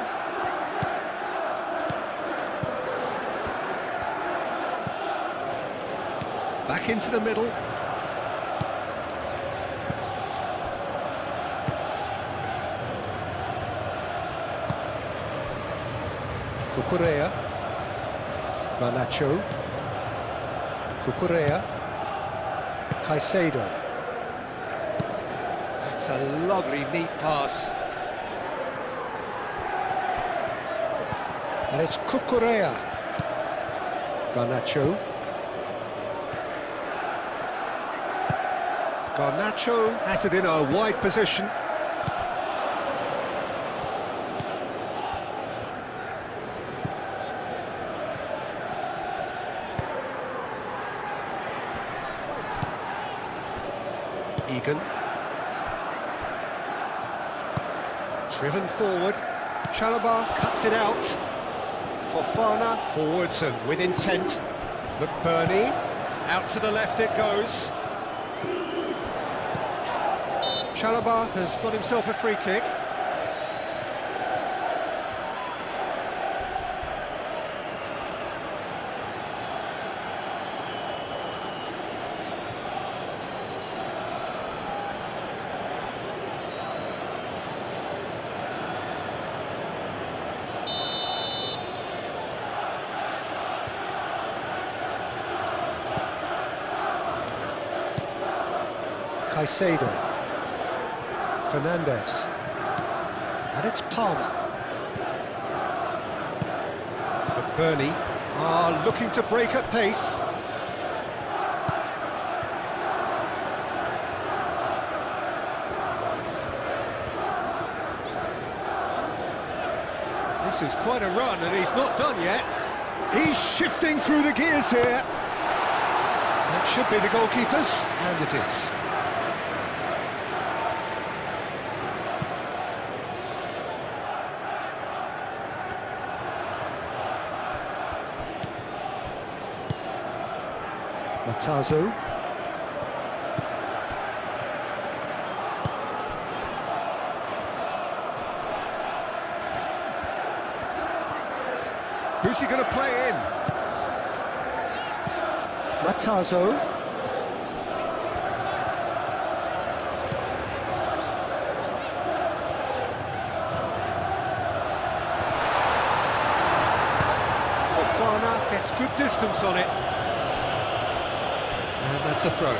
Back into the middle. Cucurella. Garnacho. Cucurella. Caicedo. That's a lovely, neat pass. And it's Cucurella. Garnacho. Garnacho has it in a wide position. Egan. Driven forward. Chalobah cuts it out. Fofana forwards and with intent. McBurney. Out to the left it goes. Chalobah has got himself a free kick. Caicedo. Fernandez. And it's Palmer. McBurney are looking to break at pace. This is quite a run and he's not done yet. He's shifting through the gears here. That should be the goalkeeper's, and it is. Matazo. Who's he going to play in? Matazo. Fofana gets good distance on it. And that's a throw.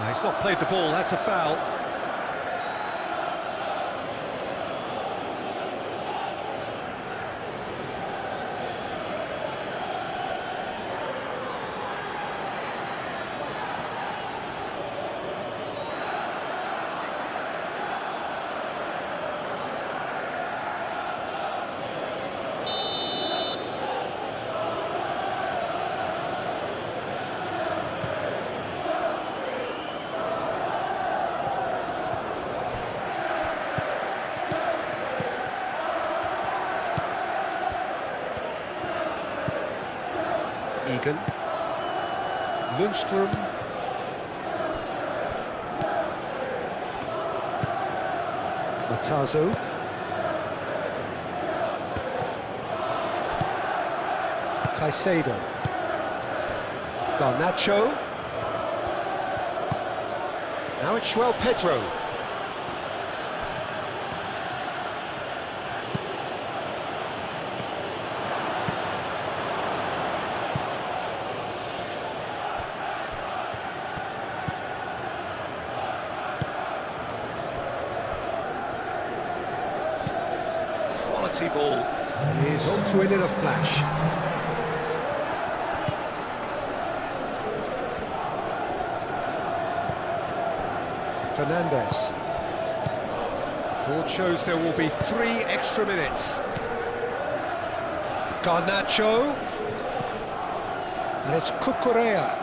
He's not played the ball, that's a foul. Egan. Lundstrom. Matazo. Caicedo. Garnacho. Now it's João Pedro. Quality ball. He's on to it in a flash. Fernandes. Ford shows there will be 3 extra minutes. Garnacho. And it's Cucurella.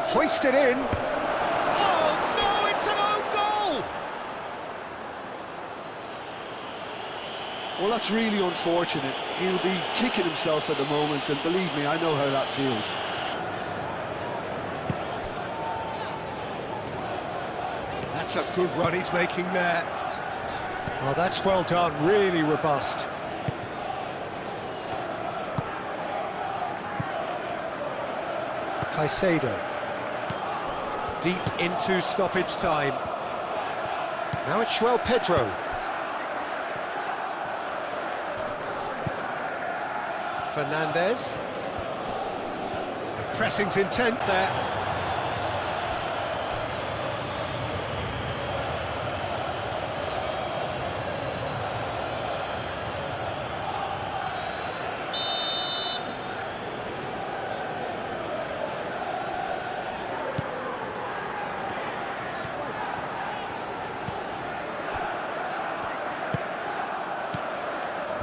Hoisted in. Oh no, it's an own goal! Well, that's really unfortunate. He'll be kicking himself at the moment, and believe me, I know how that feels. That's a good run he's making there. Oh, that's well done, really robust. Caicedo. Deep into stoppage time. Now it's João Pedro. Fernandes. The pressing's intent there.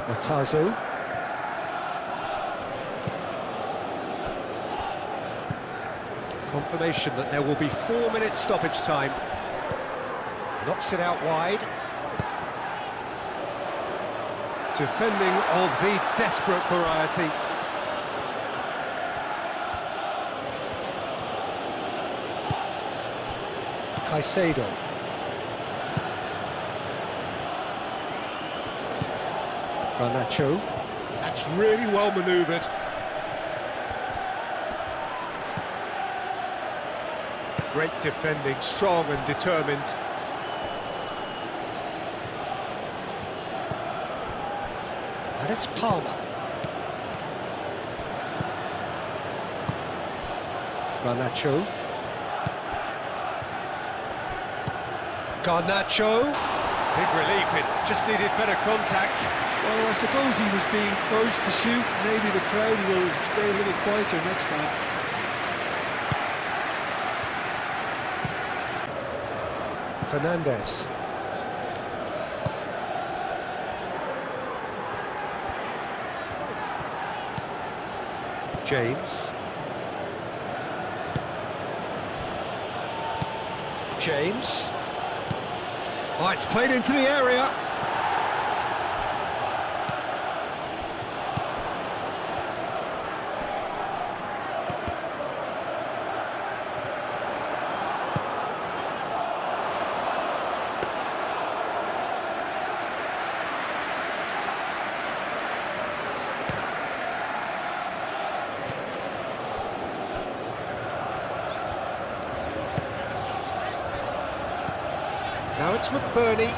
Matazo. Confirmation that there will be 4 minutes stoppage time. Knocks it out wide. Defending of the desperate variety. Caicedo. Garnacho. That's really well manoeuvred. Great defending, strong and determined. And it's Palmer. Garnacho. Garnacho. Big relief, it just needed better contact. Well, I suppose he was being urged to shoot. Maybe the crowd will stay a little quieter next time. Fernandes. James. James. Oh, it's played into the area. Now it's McBurney.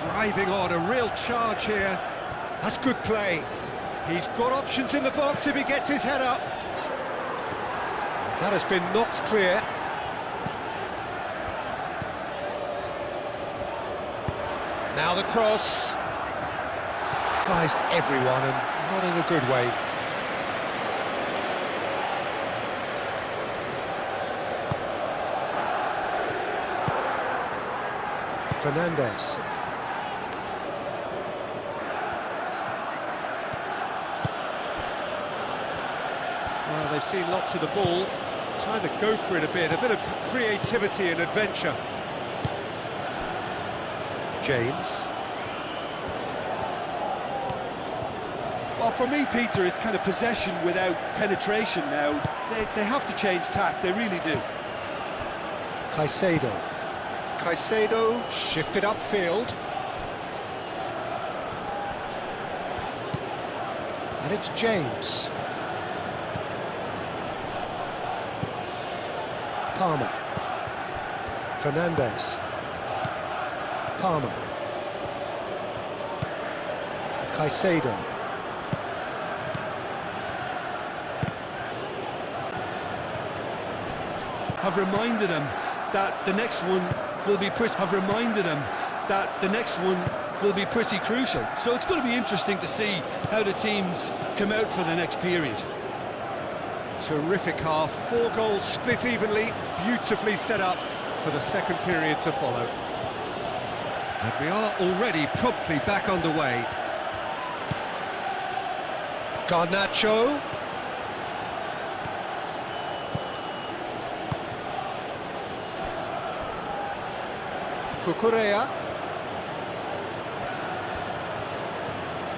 Driving on, a real charge here. That's good play. He's got options in the box if he gets his head up. That has been knocked clear. Now the cross. Surprised everyone and not in a good way. Fernandes. Well, they've seen lots of the ball. Time to go for it a bit of creativity and adventure. James. Well, for me, Peter, it's kind of possession without penetration now. They have to change tack, they really do. Caicedo. Caicedo shifted upfield. And it's James. Palmer. Fernandes. Palmer. Caicedo. Have reminded him that the next one will be pretty. Have reminded him that the next one will be pretty crucial. So it's going to be interesting to see how the teams come out for the next period. Terrific half, 4 goals split evenly, beautifully set up for the second period to follow. And we are already promptly back underway. Garnacho. Cucurella.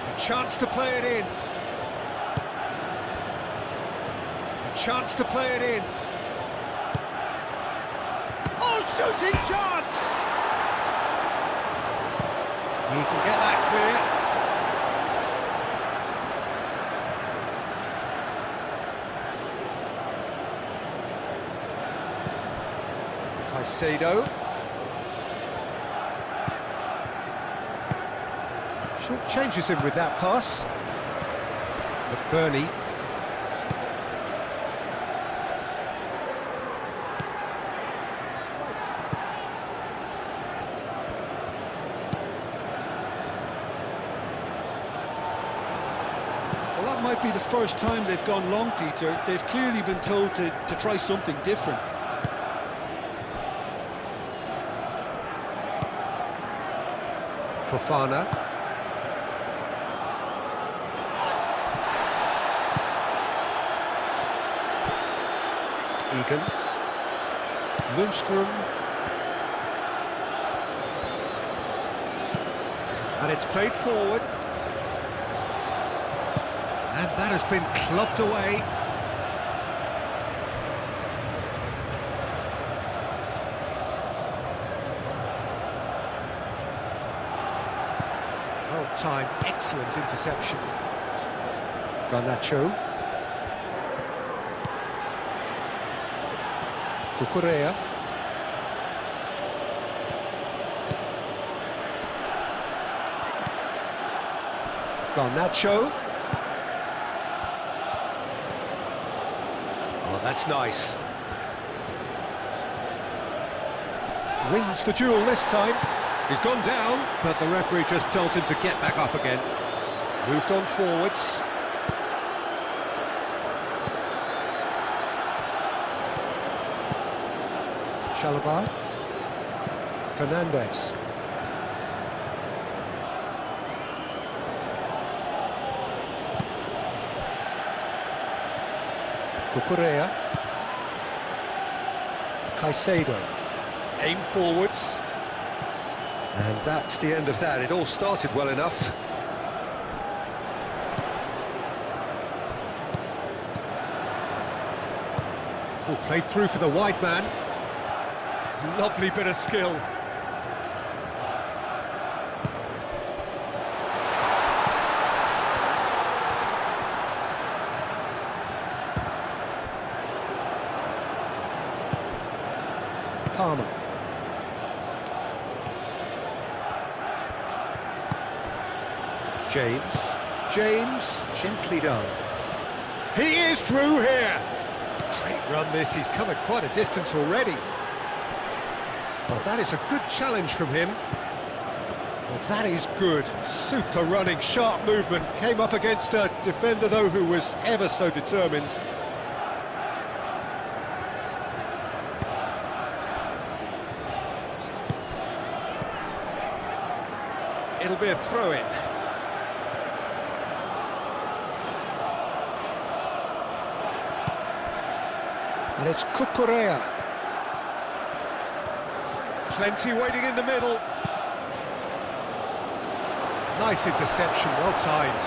A chance to play it in. A chance to play it in. Oh, shooting chance! He can get that clear. Caicedo. Short changes him with that pass. McBurney. Well, that might be the first time they've gone long, Peter. They've clearly been told to try something different. Fofana. Egan. Lundstrom. And it's played forward. And that has been clubbed away. Well timed, excellent interception. Garnacho. Cucurella. Garnacho. Oh, that's nice. Wins the duel this time. He's gone down, but the referee just tells him to get back up again. Moved on forwards. Chalobah. Fernandez. Cucurella. Caicedo. Aim forwards. And that's the end of that. It all started well enough. Oh, played through for the wide man. Lovely bit of skill. Palmer. James, gently done. He is through here! Great run this, he's covered quite a distance already. Well, that is a good challenge from him. Well, that is good. Super running, sharp movement. Came up against a defender, though, who was ever so determined. It'll be a throw-in. And it's Cucurella. Plenty waiting in the middle. Nice interception, well timed.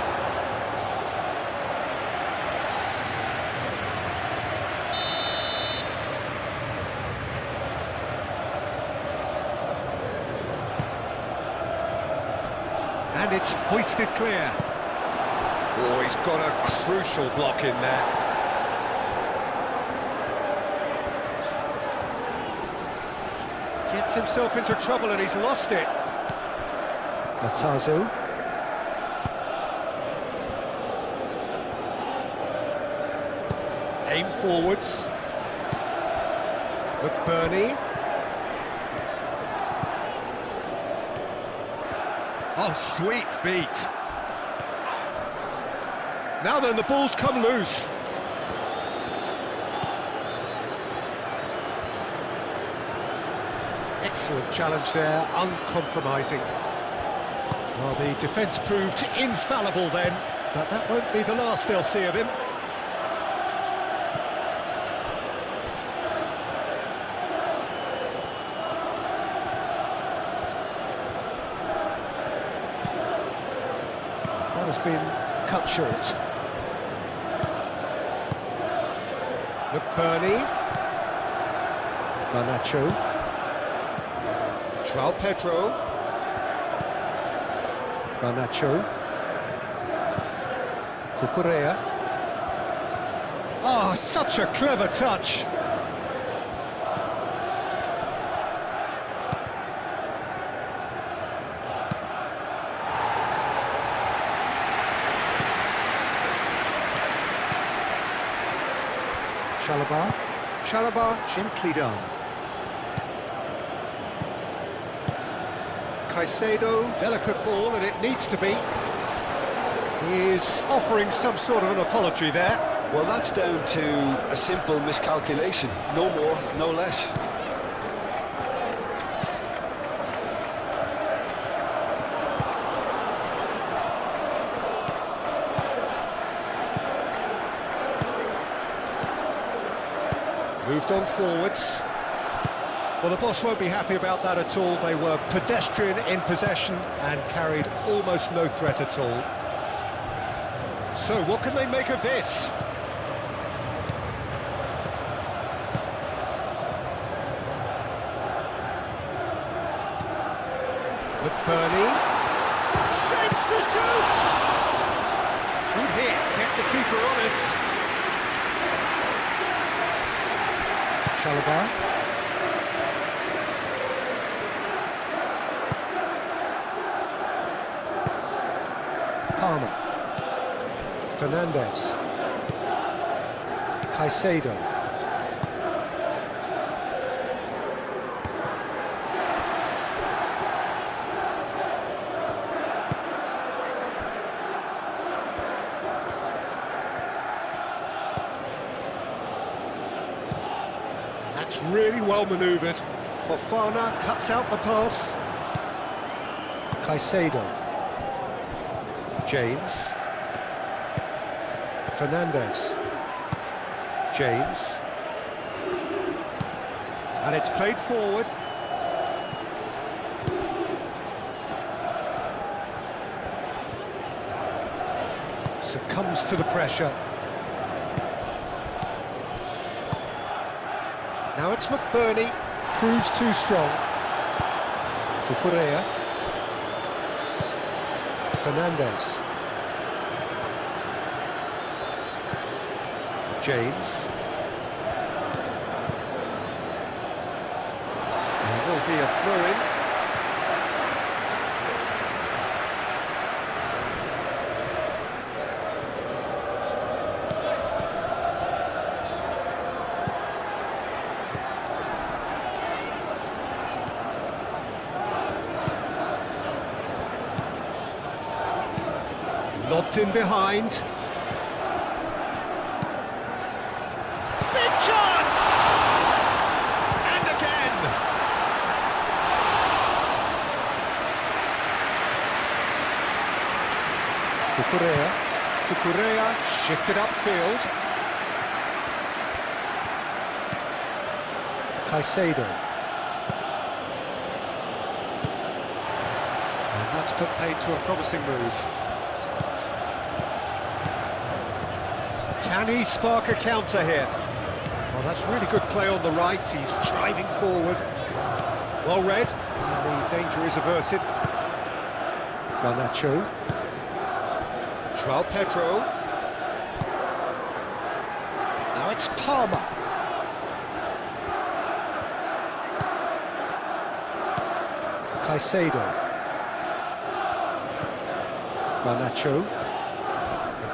And it's hoisted clear. Oh, he's got a crucial block in there. Gets himself into trouble and he's lost it. Matazo. Aim forwards. McBurney. Oh, sweet feet. Now then, the ball's come loose. Excellent challenge there, uncompromising. Well, the defence proved infallible then, but that won't be the last they'll see of him. That has been cut short. McBurney. Garnacho. João Pedro. Garnacho. Cucurella. Oh, such a clever touch. Chalobah, gently done. Caicedo, delicate ball, and it needs to be. He is offering some sort of an apology there. Well, that's down to a simple miscalculation. No more, no less. Moved on forwards. Well, the boss won't be happy about that at all. They were pedestrian in possession and carried almost no threat at all. So, what can they make of this? McBurney. Shapes to shoot! Good hit, kept the keeper honest. Chalobah. Palmer. Fernandes. Caicedo. That's really well manoeuvred. Fofana cuts out the pass. Caicedo. James. Fernandes. James. And it's played forward. Succumbs to the pressure. Now it's McBurney, proves too strong. Cucurella. Fernandes. James. There will be a throw-in. Lobbed in behind. Big chance! And again! Cucurella shifted upfield. Caicedo. And that's put paid to a promising move. Can he spark a counter here? Well, that's really good play on the right. He's driving forward. Well read. And the danger is averted. Garnacho. João Pedro. Now it's Palmer. Caicedo. Garnacho.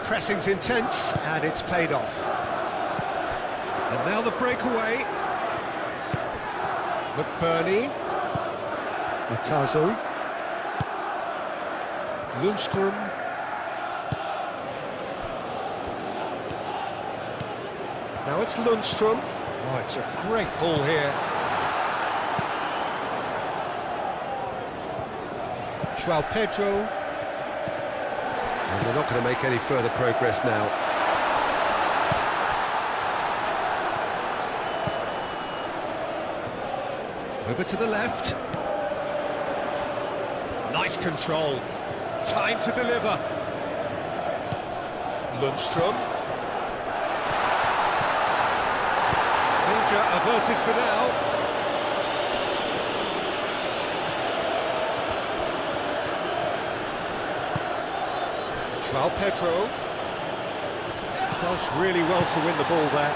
Pressing's intense, and it's paid off. And now the breakaway. McBurney. Matazo. Lundstrom. Now it's Lundstrom. Oh, it's a great ball here. João Pedro. And they're not going to make any further progress now. Over to the left. Nice control. Time to deliver. Lundstrom. Danger averted for now. João Pedro. Does really well to win the ball there.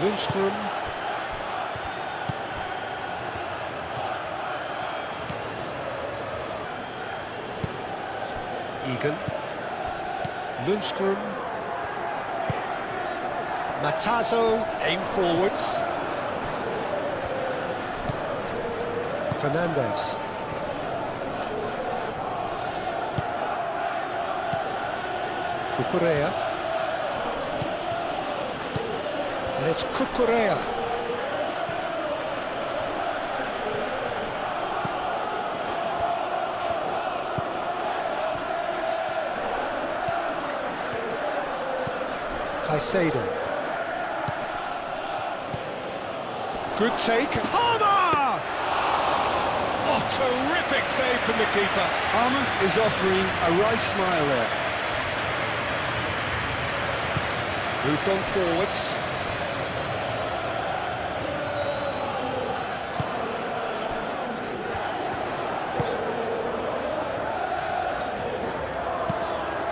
Lundstrom. Egan. Lundstrom. Matazo, aim forwards. Fernandez. Cucurella. And it's Cucurella. Caicedo. Good take. Palmer! Oh, terrific save from the keeper. Palmer is offering a right smile there. Moved on forwards.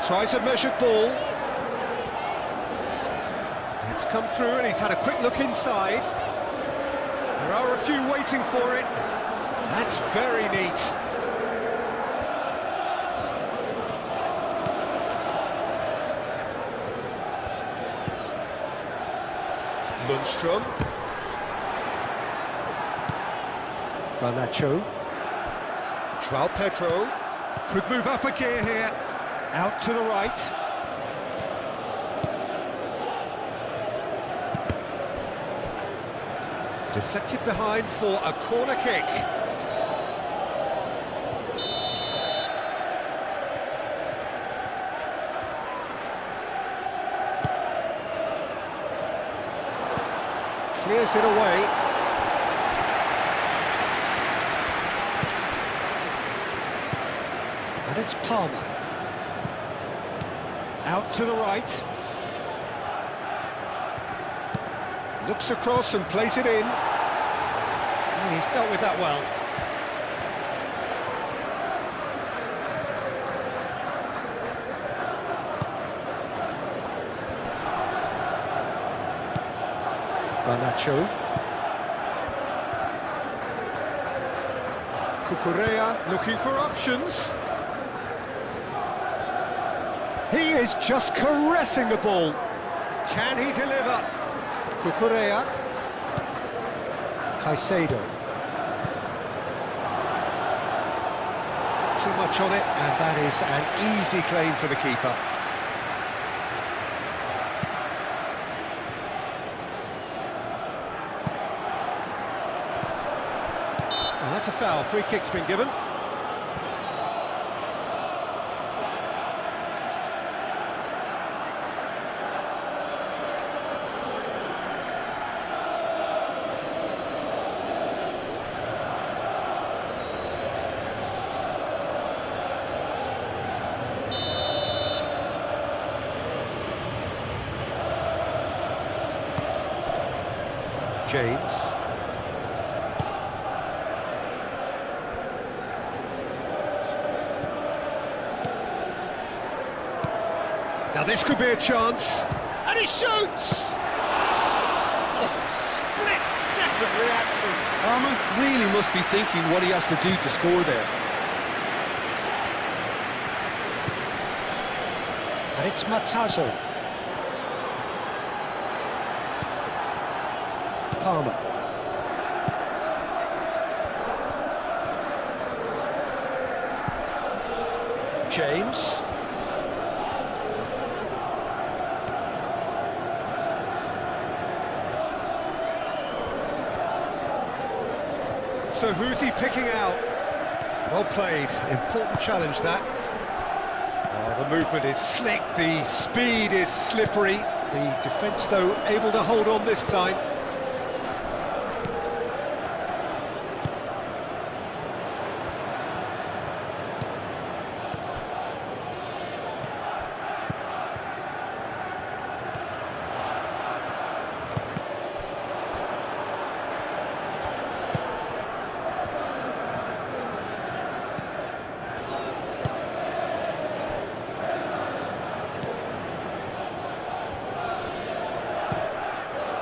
Tries a measured ball. It's come through and he's had a quick look inside. There are a few waiting for it. That's very neat. Lundstrom. Garnacho. João Pedro. Could move up a gear here. Out to the right. Deflected behind for a corner kick. Clears it away. And it's Palmer. Out to the right. Looks across and plays it in. Oh, he's dealt with that well. Garnacho. Cucurella looking for options. He is just caressing the ball. Can he deliver? Cucurella. Caicedo. Too much on it, and that is an easy claim for the keeper. Oh, that's a foul. Free kick's been given. James. Now this could be a chance. And he shoots! Oh, split-second reaction. Palmer really must be thinking what he has to do to score there. And it's Matazo. Palmer. James. So who's he picking out? Well played, important challenge that. Oh, the movement is slick, the speed is slippery. The defence, though, able to hold on this time.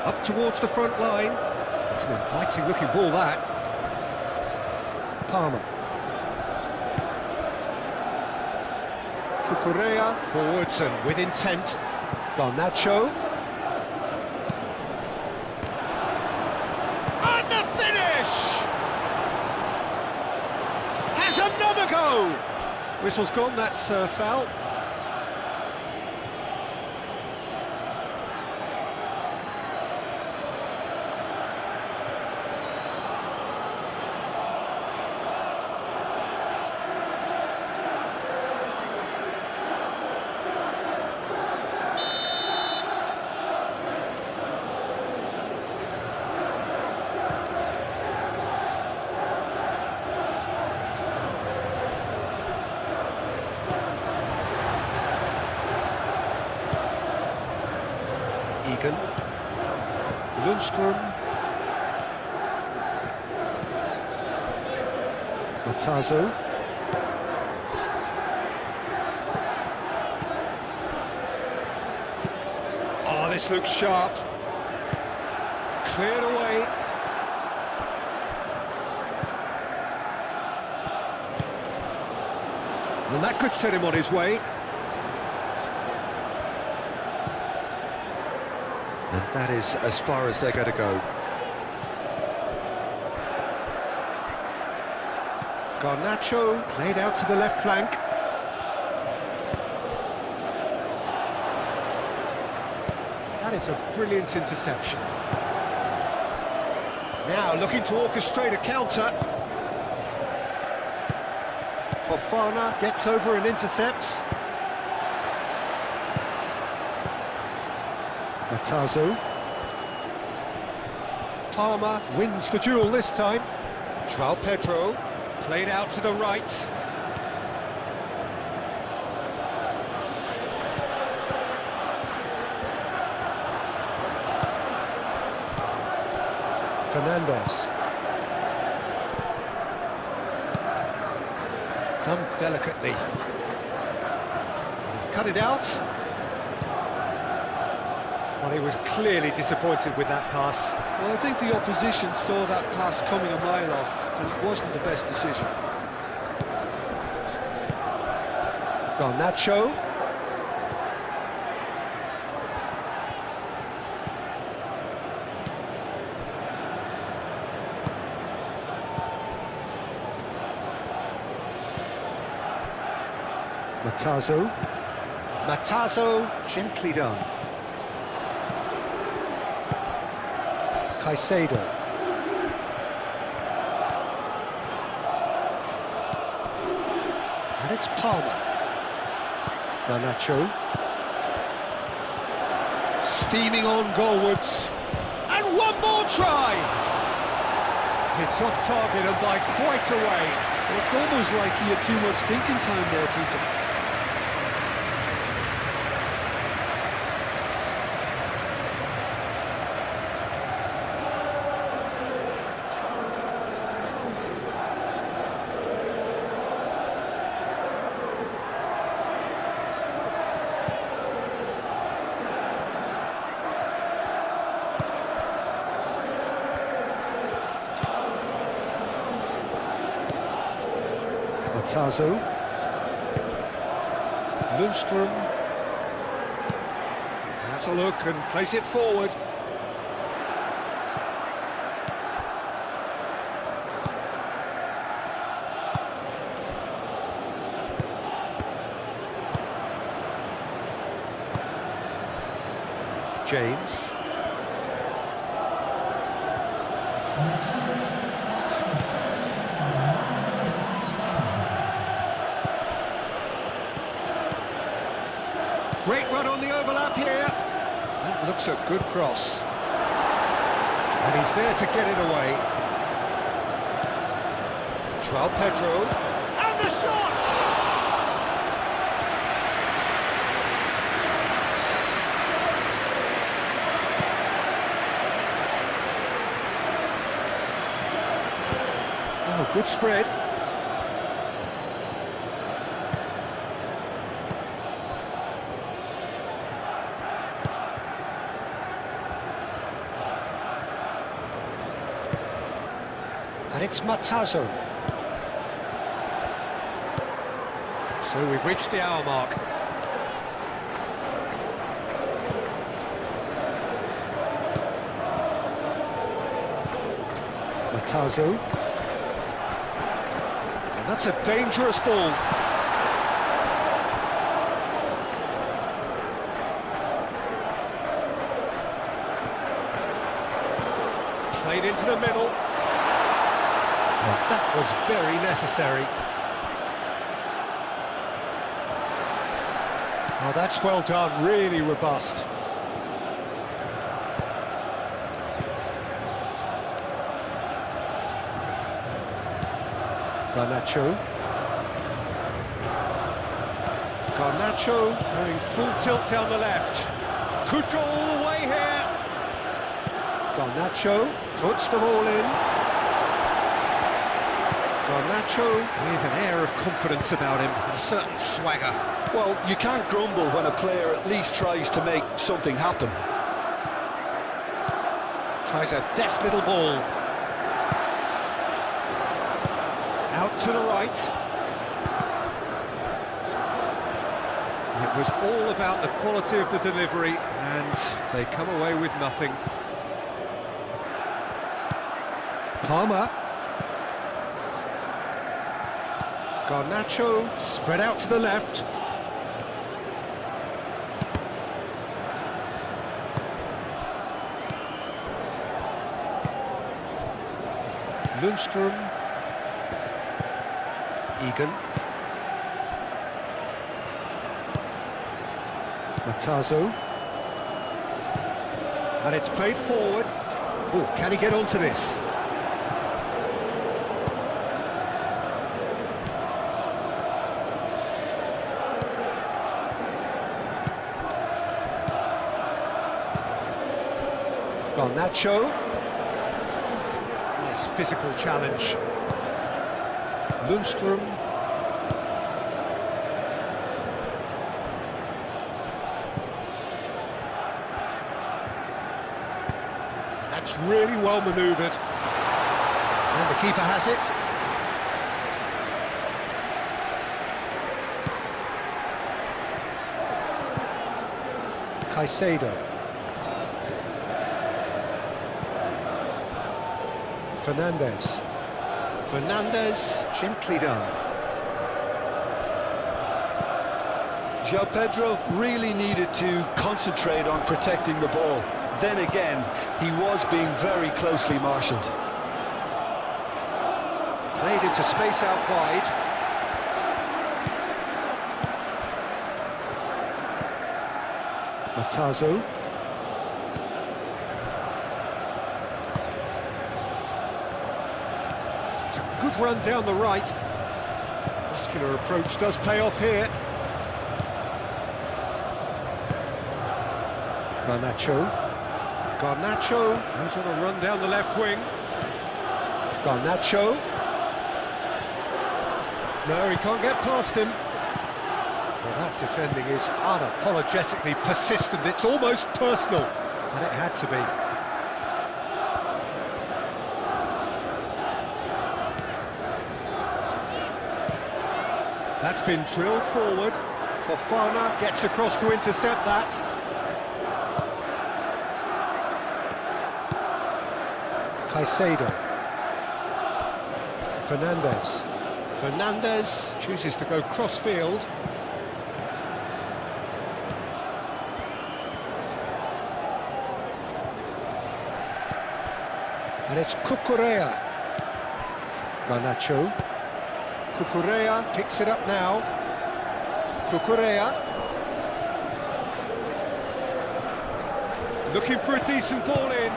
Up towards the front line. It's an inviting looking ball, that. Palmer. Cucurella forwards and with intent. Garnacho. And the finish! Has another go! Whistle's gone, that's foul. Egan, Lundstrom, Matazo, oh, this looks sharp, cleared away, and that could set him on his way. And that is as far as they're going to go. Garnacho played out to the left flank. That is a brilliant interception. Now looking to orchestrate a counter. Fofana gets over and intercepts. Matazo. Palmer wins the duel this time. João Pedro played out to the right. Fernandez. Done delicately. He's cut it out. Well, he was clearly disappointed with that pass. Well, I think the opposition saw that pass coming a mile off, and it wasn't the best decision. Garnacho. Matazo, gently done. Caicedo. And it's Palmer. Garnacho. Steaming on goalwards. And one more try! It's off target and by quite a way. Well, it's almost like he had too much thinking time there, Peter. Matazo. Lundstrom. Has a look and plays it forward. James. In attendance at this match was 13,997. Great run on the overlap here. That looks a good cross. And he's there to get it away. João Pedro. And the shot! Oh, good spread. And it's Matazo. So we've reached the hour mark. Matazo. And that's a dangerous ball. Played into the middle. That was very necessary. Oh, that's well done, really robust. Garnacho. Garnacho going full tilt down the left. Could go all the way here. Garnacho puts them all in. Garnacho with an air of confidence about him, and a certain swagger. Well, you can't grumble when a player at least tries to make something happen. Tries a deft little ball. Out to the right. It was all about the quality of the delivery, and they come away with nothing. Palmer. Garnacho spread out to the left. Lundstrom. Egan. Matazo. And it's played forward. Oh, can he get onto this? Garnacho. Nice physical challenge. Lundstrom. That's really well manoeuvred. And the keeper has it. Caicedo. Fernandez. Fernandez, gently done. João Pedro really needed to concentrate on protecting the ball. Then again, he was being very closely marshalled. Played into space out wide. Matazo. It's a good run down the right. Muscular approach does pay off here. Garnacho. Garnacho goes on a run down the left wing. Garnacho. No, he can't get past him. Well, that defending is unapologetically persistent. It's almost personal, and it had to be. That's been drilled forward. Fofana gets across to intercept that. Caicedo. Fernandez. Fernandez chooses to go cross-field. And it's Cucurella. Garnacho. Cucurella picks it up now. Cucurella. Looking for a decent ball in.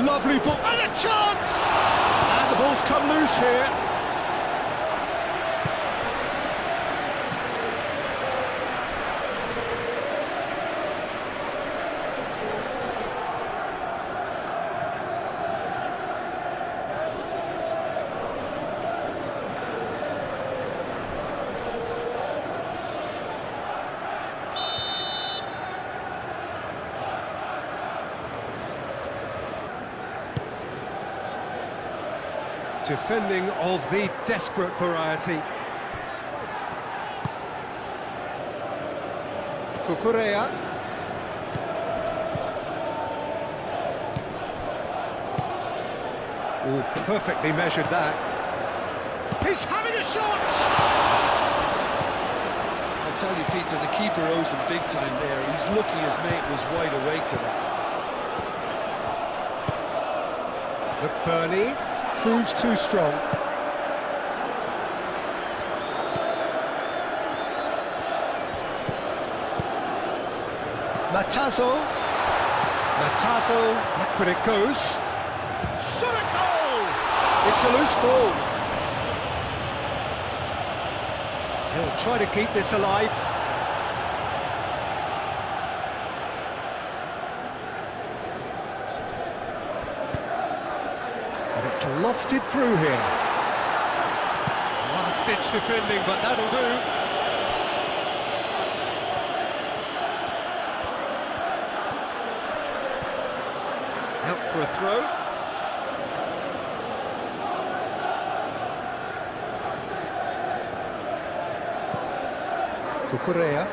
Lovely ball. And a chance! And the ball's come loose here. Defending of the desperate variety. Cucurella. Oh, perfectly measured that. He's having a shot! I'll tell you, Peter, the keeper owes him big time there. He's lucky his mate was wide awake to that. McBurney proves too strong. Matazo. Back when it goes. Shot a goal! It's a loose ball. He'll try to keep this alive. And it's lofted through here. Last-ditch defending, but that'll do. Out for a throw. Cucurella.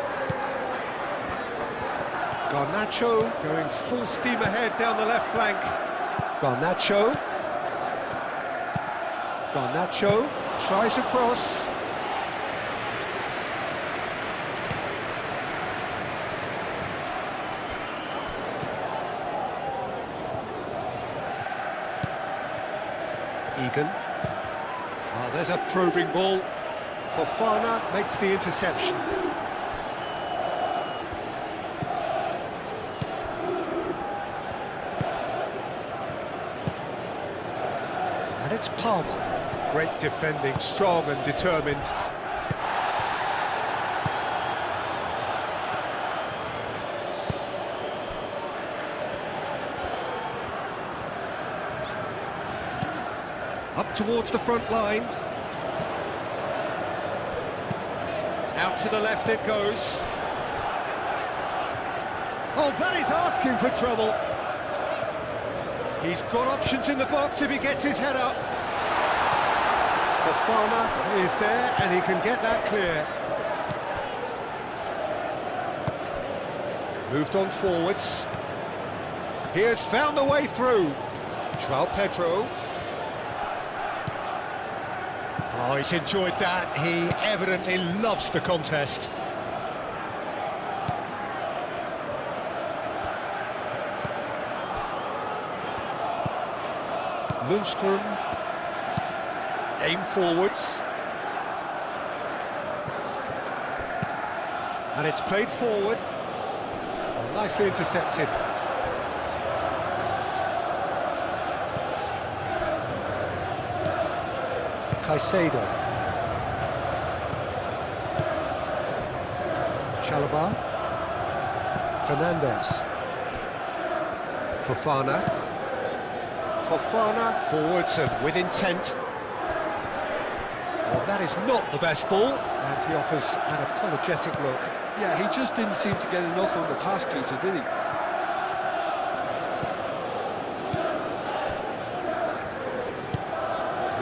Garnacho going full steam ahead down the left flank. Garnacho tries across. Egan. Oh, there's a probing ball. Fofana makes the interception. And it's Palmer. Great defending, strong and determined. Up towards the front line. Out to the left it goes. Oh, that is asking for trouble. He's got options in the box if he gets his head up. Fofana is there and he can get that clear. Moved on forwards. He has found the way through. João Pedro. Oh, he's enjoyed that. He evidently loves the contest. Lundstrom. Aim forwards. And it's played forward. Oh, nicely intercepted. Caicedo. Chalobah. Fernandes. Fofana forwards and with intent. Well, that is not the best ball, and he offers an apologetic look. Yeah, he just didn't seem to get enough on the pass, Peter, did he?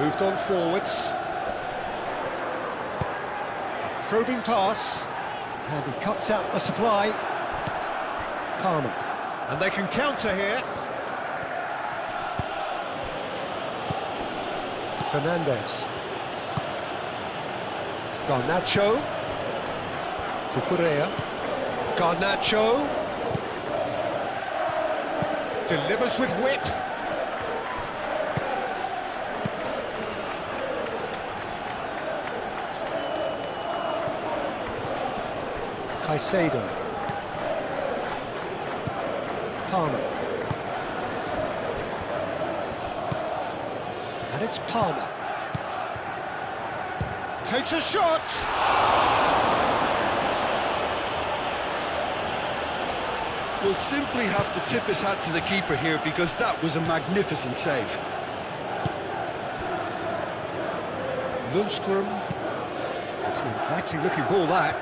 Moved on forwards. Probing pass. And he cuts out the supply. Palmer. And they can counter here. Fernandes. Garnacho. Cucurella. Garnacho. Delivers with whip. Caicedo. Palmer. And it's Palmer. Takes a shot! Will simply have to tip his hat to the keeper here because that was a magnificent save. Lundstrom. It's an inviting looking ball, that.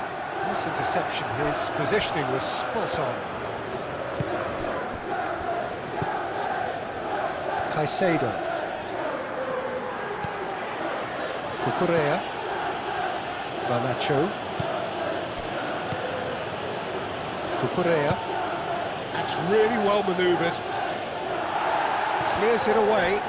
Nice interception. His positioning was spot on. Caicedo. Cucurella. Garnacho. Cucurella. That's really well manoeuvred. Clears it away.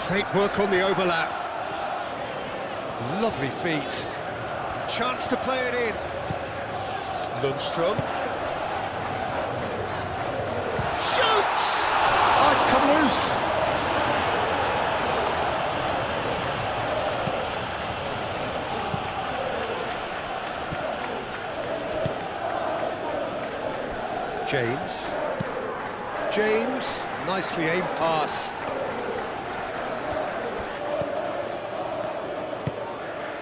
Great work on the overlap. Lovely feet. A chance to play it in. Lundstrom. Shoots! Oh, it's come loose. James, nicely aimed pass.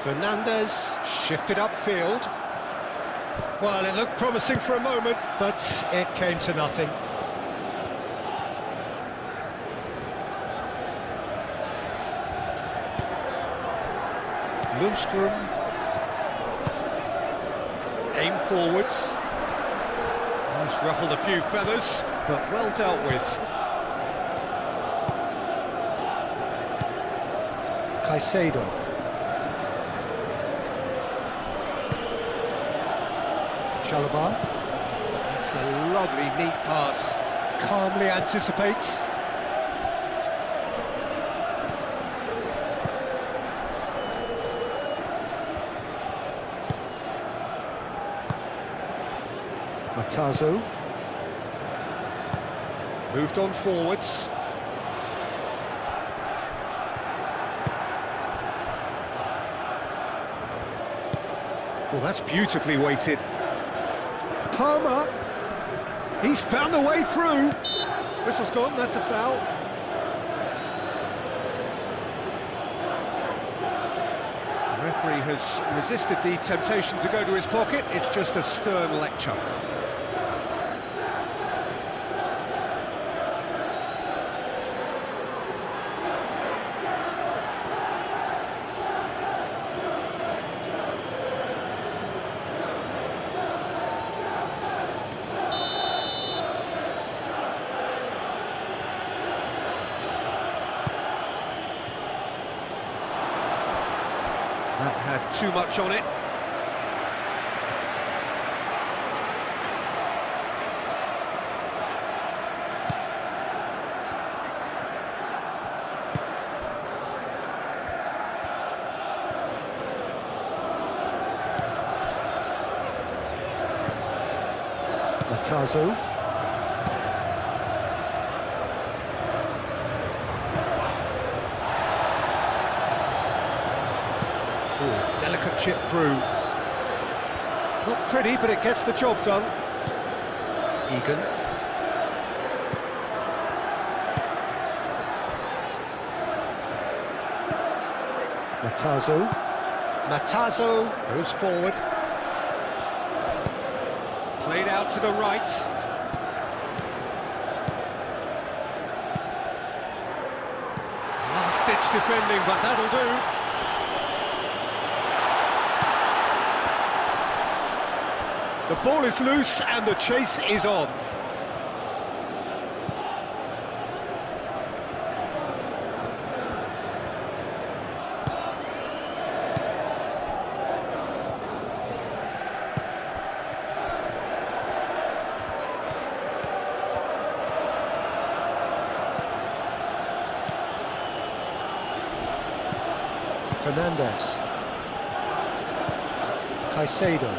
Fernandez shifted upfield. Well, it looked promising for a moment, but it came to nothing. Lundstrom. Aim forwards. Nice, ruffled a few feathers, but well dealt with. Caicedo. Chalobah. It's a lovely, neat pass. Calmly anticipates. Matazo. Moved on forwards. Well, that's beautifully weighted. Palmer. He's found a way through. Whistle's gone, that's a foul. The referee has resisted the temptation to go to his pocket. It's just a stern lecture. That had too much on it. Matazo. Delicate chip through. Not pretty, but it gets the job done. Egan. Matazo. Matazo goes forward. Played out to the right. Last-ditch defending, but that'll do. The ball is loose and the chase is on. Fernandez. Caicedo.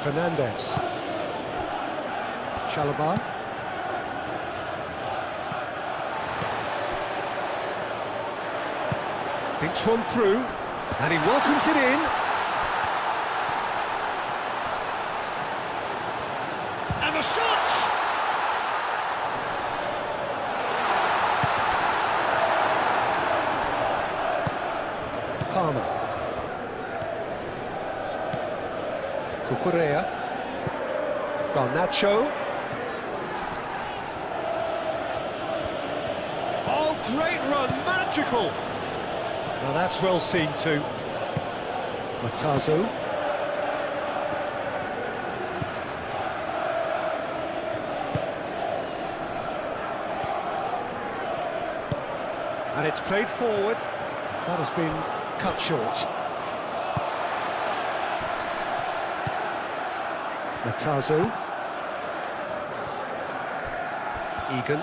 Fernandez. Chalobah. Thinks one through, and he welcomes it in. And the shot! Palmer. Cucurella. Garnacho. Oh, great run, magical! Now that's well seen too. Matazo. And it's played forward. That has been cut short. Matazo. Egan.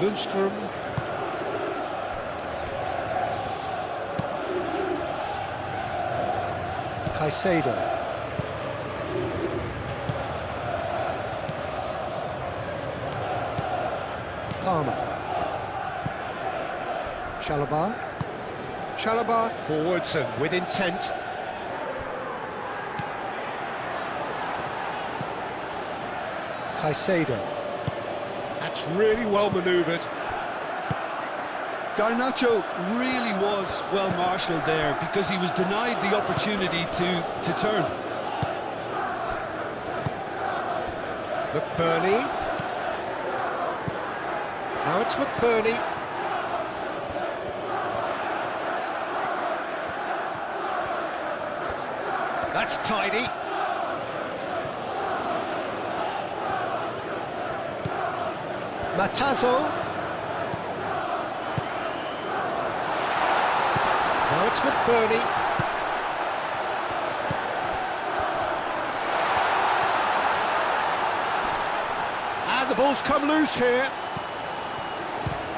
Lundstrom. Caicedo. Palmer. Chalobah. Chalobah forwards and with intent. Caicedo. That's really well manoeuvred. Garnacho really was well marshalled there because he was denied the opportunity to turn. McBurney. Now it's McBurney. That's tidy. Matazo. Now it's McBurney. And the ball's come loose here.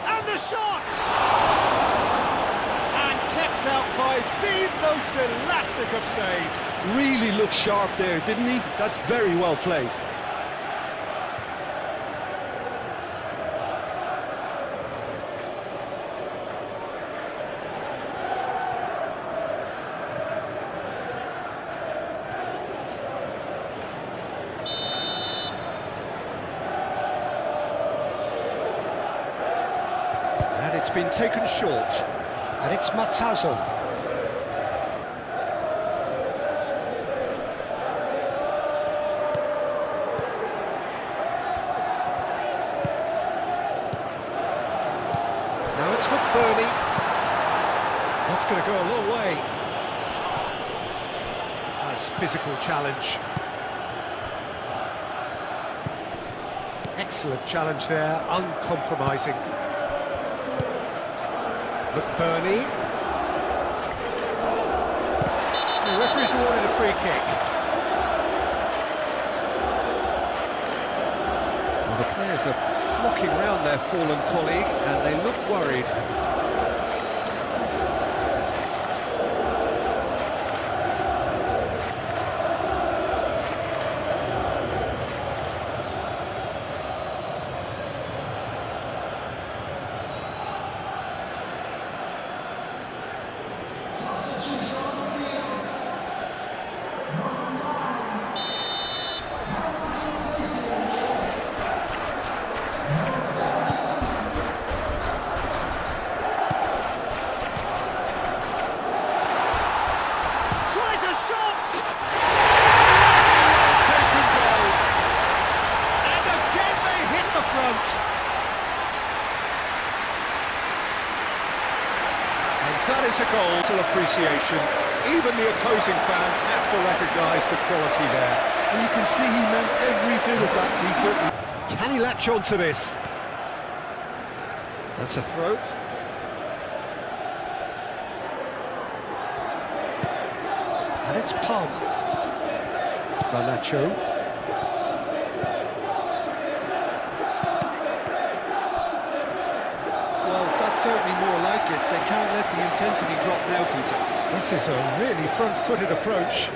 And the shot! And kept out by the most elastic of saves. Really looked sharp there, didn't he? That's very well played. And it's been taken short. And it's Matazo. Now it's McBurney. That's going to go a long way. Nice physical challenge. Excellent challenge there, uncompromising. McBurney. The referee's awarded a free kick. Well, the players are flocking round their fallen colleague and they look worried. Substitution on the field. Number 9. Penalty places. Number 22. Tries a shot! Taken goal. And again they hit the front. And that is a goal to appreciation. Even the opposing fans have to recognise the quality there. And you can see he meant every bit of that, Peter. Can he latch on to this? That's a throw. And it's Palmer. Garnacho. Well, that's certainly more like it. They can't let the intensity drop now, Peter? This is a really front-footed approach.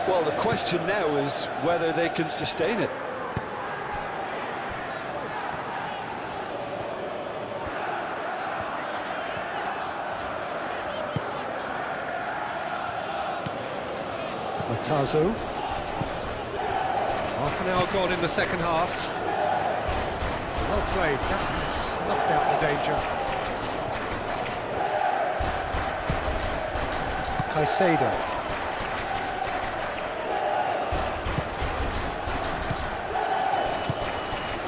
Well, the question now is whether they can sustain it. Matazo. Half an hour gone in the second half. Well played, that has snuffed out the danger. Caicedo.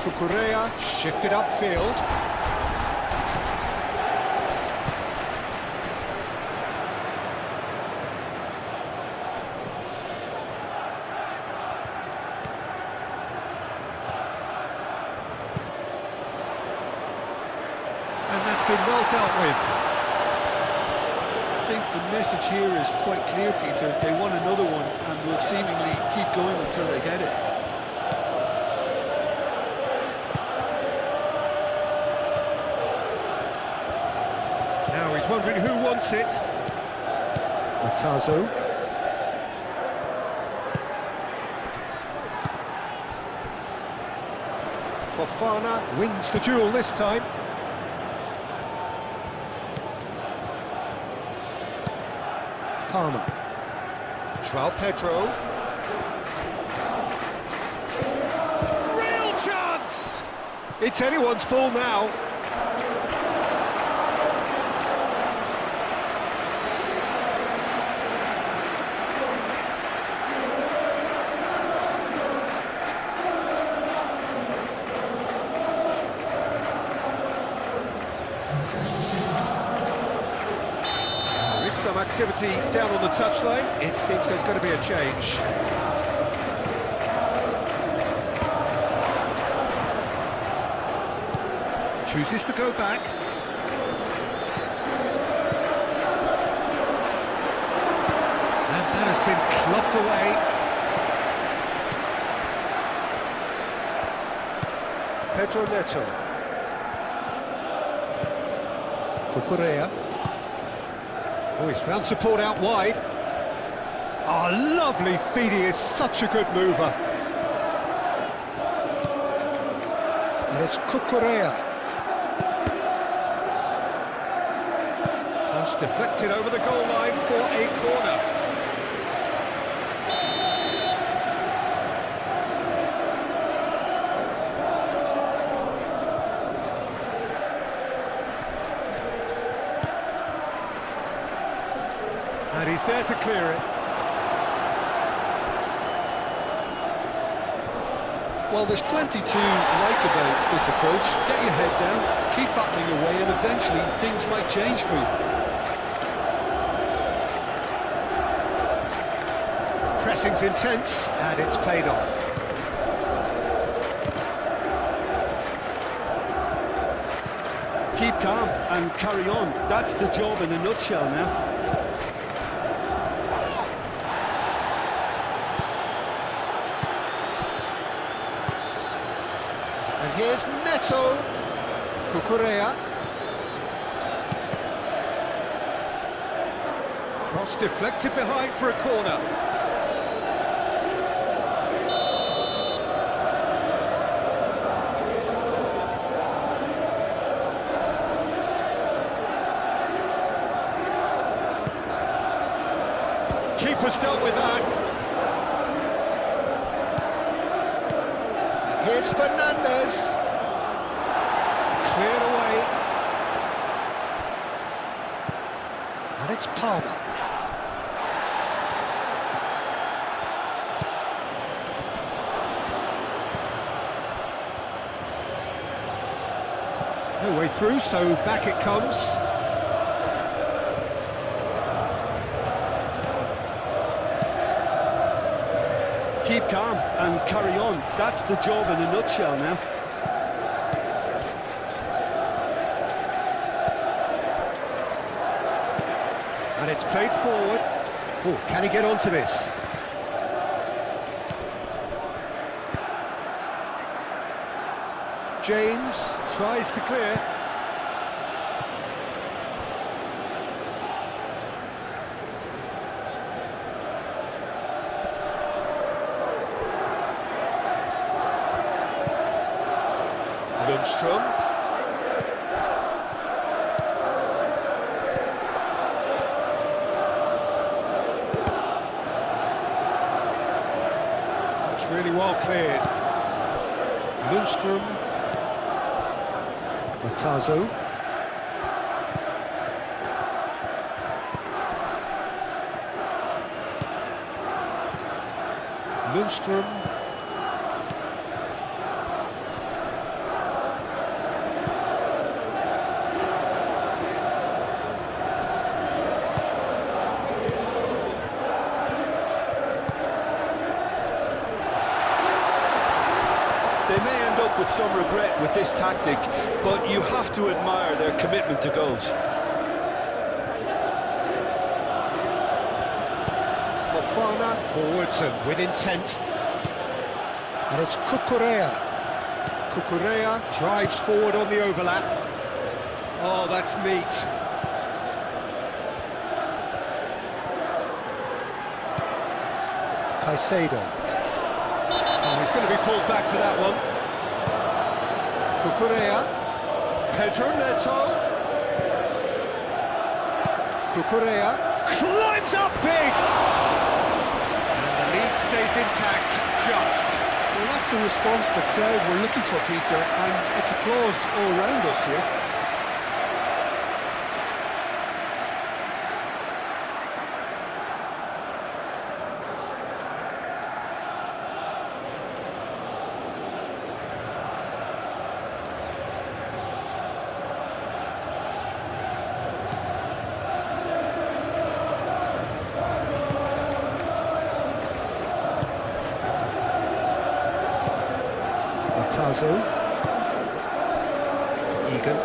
Cucurella shifted upfield. And that's been well dealt with. I think the message here is quite clear, Peter. They want another one and will seemingly keep going until they get it. Now he's wondering who wants it. Matazo. Fofana wins the duel this time. Palmer. João Pedro. Real chance! It's anyone's ball now. Some activity down on the touchline. It seems there's going to be a change. Chooses to go back. And that has been clubbed away. Pedro Neto. Cucurella. Oh, he's found support out wide. Oh, lovely feed, he is such a good mover. And it's Cucurella. Cross deflected over the goal line for a corner. And he's there to clear it. Well, there's plenty to like about this approach. Get your head down, keep battling away, and eventually things might change for you. Pressing's intense, and it's paid off. Keep calm and carry on. That's the job in a nutshell now. And here's Neto. Cucurella. Cross deflected behind for a corner. Keeper's dealt with that. Here's Fernandez. Cleared away. And it's Palmer. No way through, so back it comes. Keep calm and carry on. That's the job in a nutshell now. And it's played forward. Oh, can he get onto this? James tries to clear. Lundstrom. It's really well cleared. Lundstrom. Matazo. Lundstrom. They may end up with some regret with this tactic, but you have to admire their commitment to goals. Fofana forwards and with intent. And it's Cucurella. Cucurella drives forward on the overlap. Oh, that's neat. Caicedo. Oh, he's going to be pulled back for that one. Cucurella. Pedro Neto. Cucurella climbs up big! And the lead stays intact, just. Well, that's the response the crowd were looking for, Peter, and it's applause all around us here. Matazo. Egan.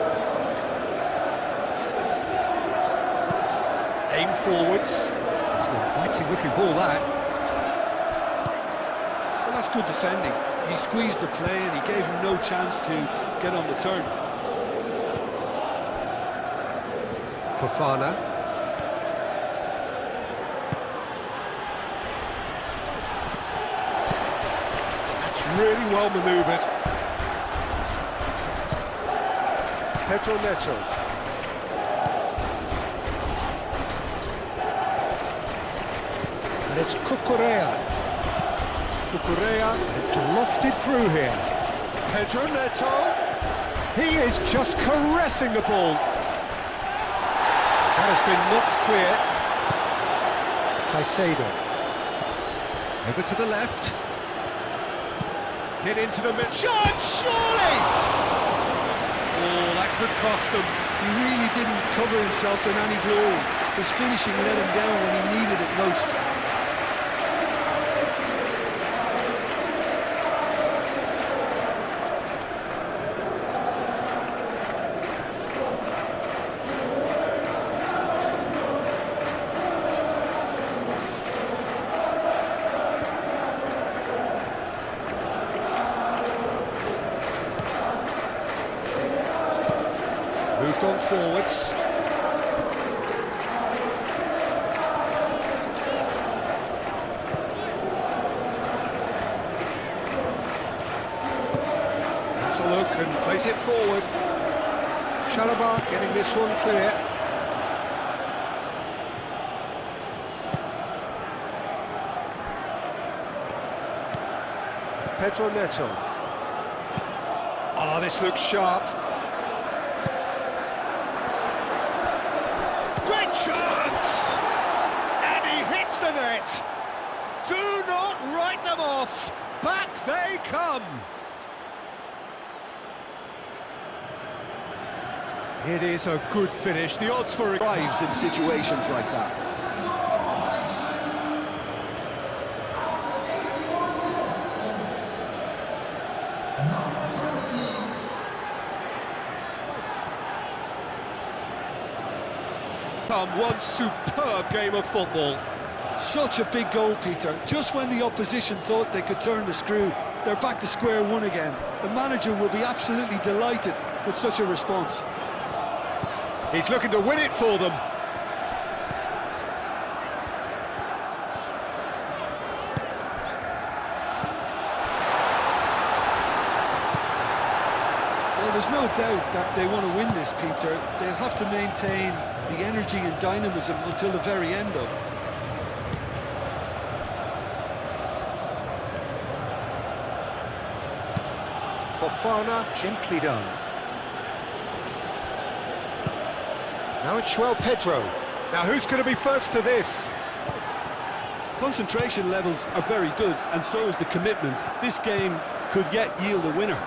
Aim forwards. It's an inviting looking ball, that. Well, that's good defending. He squeezed the play and he gave him no chance to get on the turn. Fofana. That's really well manoeuvred. Pedro Neto. And it's Cucurella. Cucurella, it's lofted through here. Pedro Neto. He is just caressing the ball. That has been knocked clear. Caicedo. Over to the left. Hit into the mid. Shot, surely! Oh, that could cost them. He really didn't cover himself in any glory. His finishing let him down when he needed it most. Moved on forwards. That's a look and plays it forward. Chalobah getting this one clear. Pedro Neto. Oh, this looks sharp. Great chance! And he hits the net! Do not write them off! Back they come! It is a good finish. The odds for it Thrives in situations like that. One superb game of football. Such a big goal, Peter. Just when the opposition thought they could turn the screw, they're back to square one again. The manager will be absolutely delighted with such a response. He's looking to win it for them. Well, there's no doubt that they want to win this, Peter. They'll have to maintain the energy and dynamism until the very end, though. Fofana, gently done. Now it's Pedro. Now who's going to be first to this? Concentration levels are very good, and so is the commitment. This game could yet yield a winner.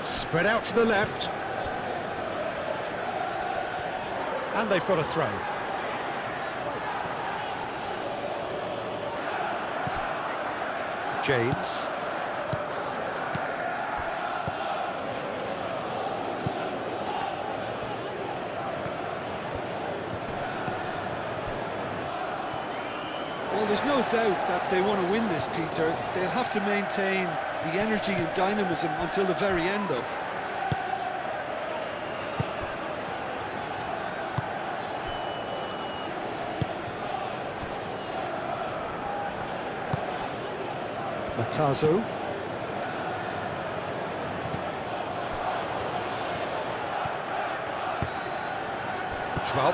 Spread out to the left. And they've got a throw. James. Well, there's no doubt that they want to win this, Peter. They'll have to maintain the energy and dynamism until the very end, though. Matazo.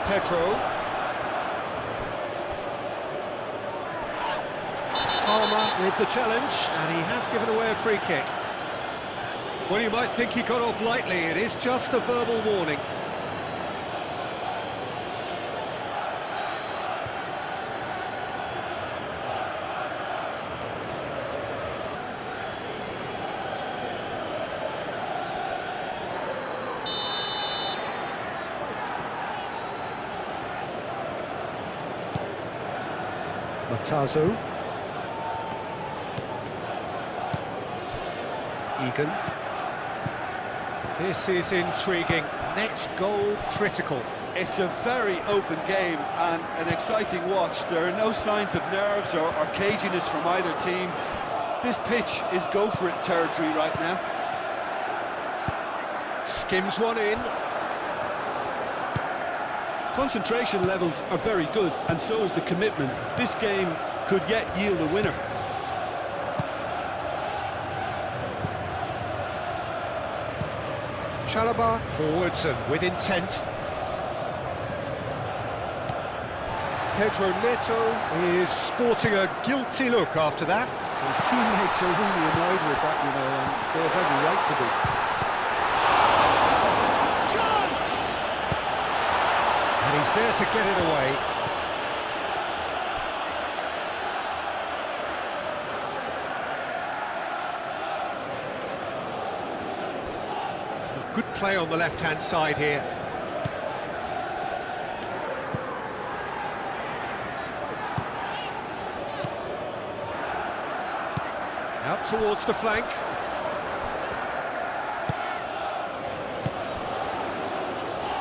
Pedro. Palmer with the challenge, and he has given away a free kick. Well, you might think he got off lightly. It is just a verbal warning. Matazo. Egan. This is intriguing. Next goal critical. It's a very open game and an exciting watch. There are no signs of nerves or caginess from either team. This pitch is go-for-it territory right now. Skims one in. Concentration levels are very good, and so is the commitment. This game could yet yield a winner. Chalobah forwards and with intent. Pedro Neto is sporting a guilty look after that. His teammates are really annoyed with that, you know, and they have every right to be. Chance! And he's there to get it away. Good play on the left-hand side here. Out towards the flank.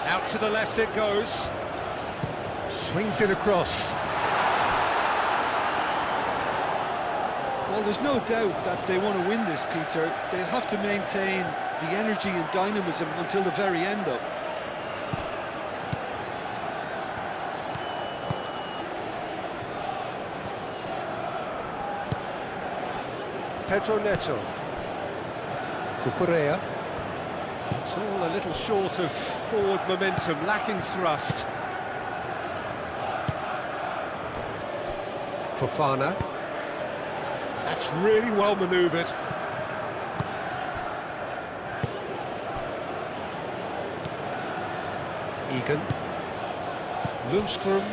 Out to the left it goes. Swings it across. Well, there's no doubt that they want to win this, Peter. They'll have to maintain the energy and dynamism until the very end, though. Pedro Neto. Cucurella. It's all a little short of forward momentum, lacking thrust. Fofana. That's really well manoeuvred. Egan. Lundstrom.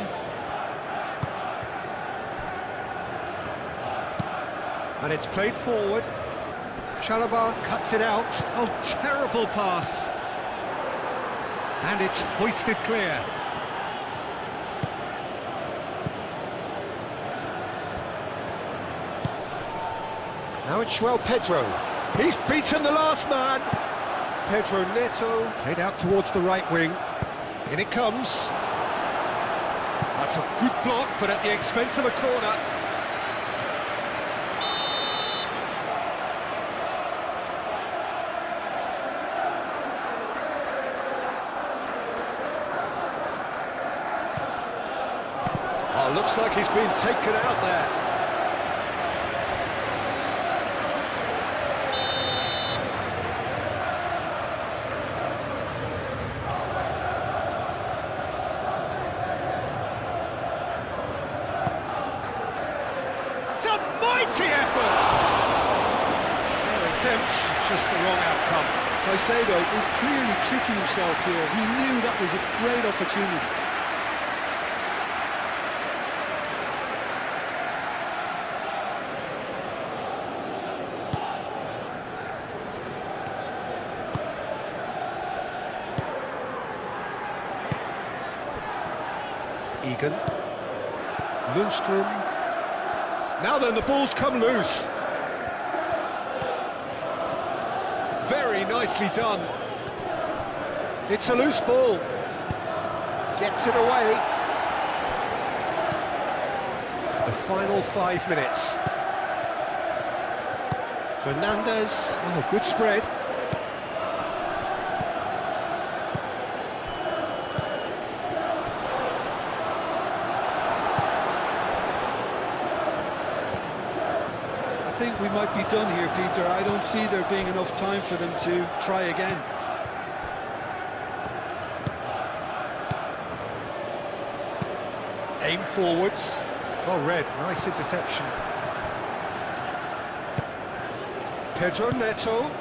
And it's played forward. Chalobah cuts it out. Oh, terrible pass. And it's hoisted clear. Now it's Pedro. He's beaten the last man. Pedro Neto played out towards the right wing. In it comes. That's a good block, but at the expense of a corner. Oh, looks like he's been taken out there. just the wrong outcome. Caicedo is clearly kicking himself here. He knew that was a great opportunity. Egan. Lundstrom. Now then, the ball's come loose. Very nicely done. It's a loose ball. Gets it away. The final 5 minutes. Fernandez. Oh, good spread. I think we might be done here, Peter. I don't see there being enough time for them to try again. Aim forwards. Well read, nice interception. Pedro Neto.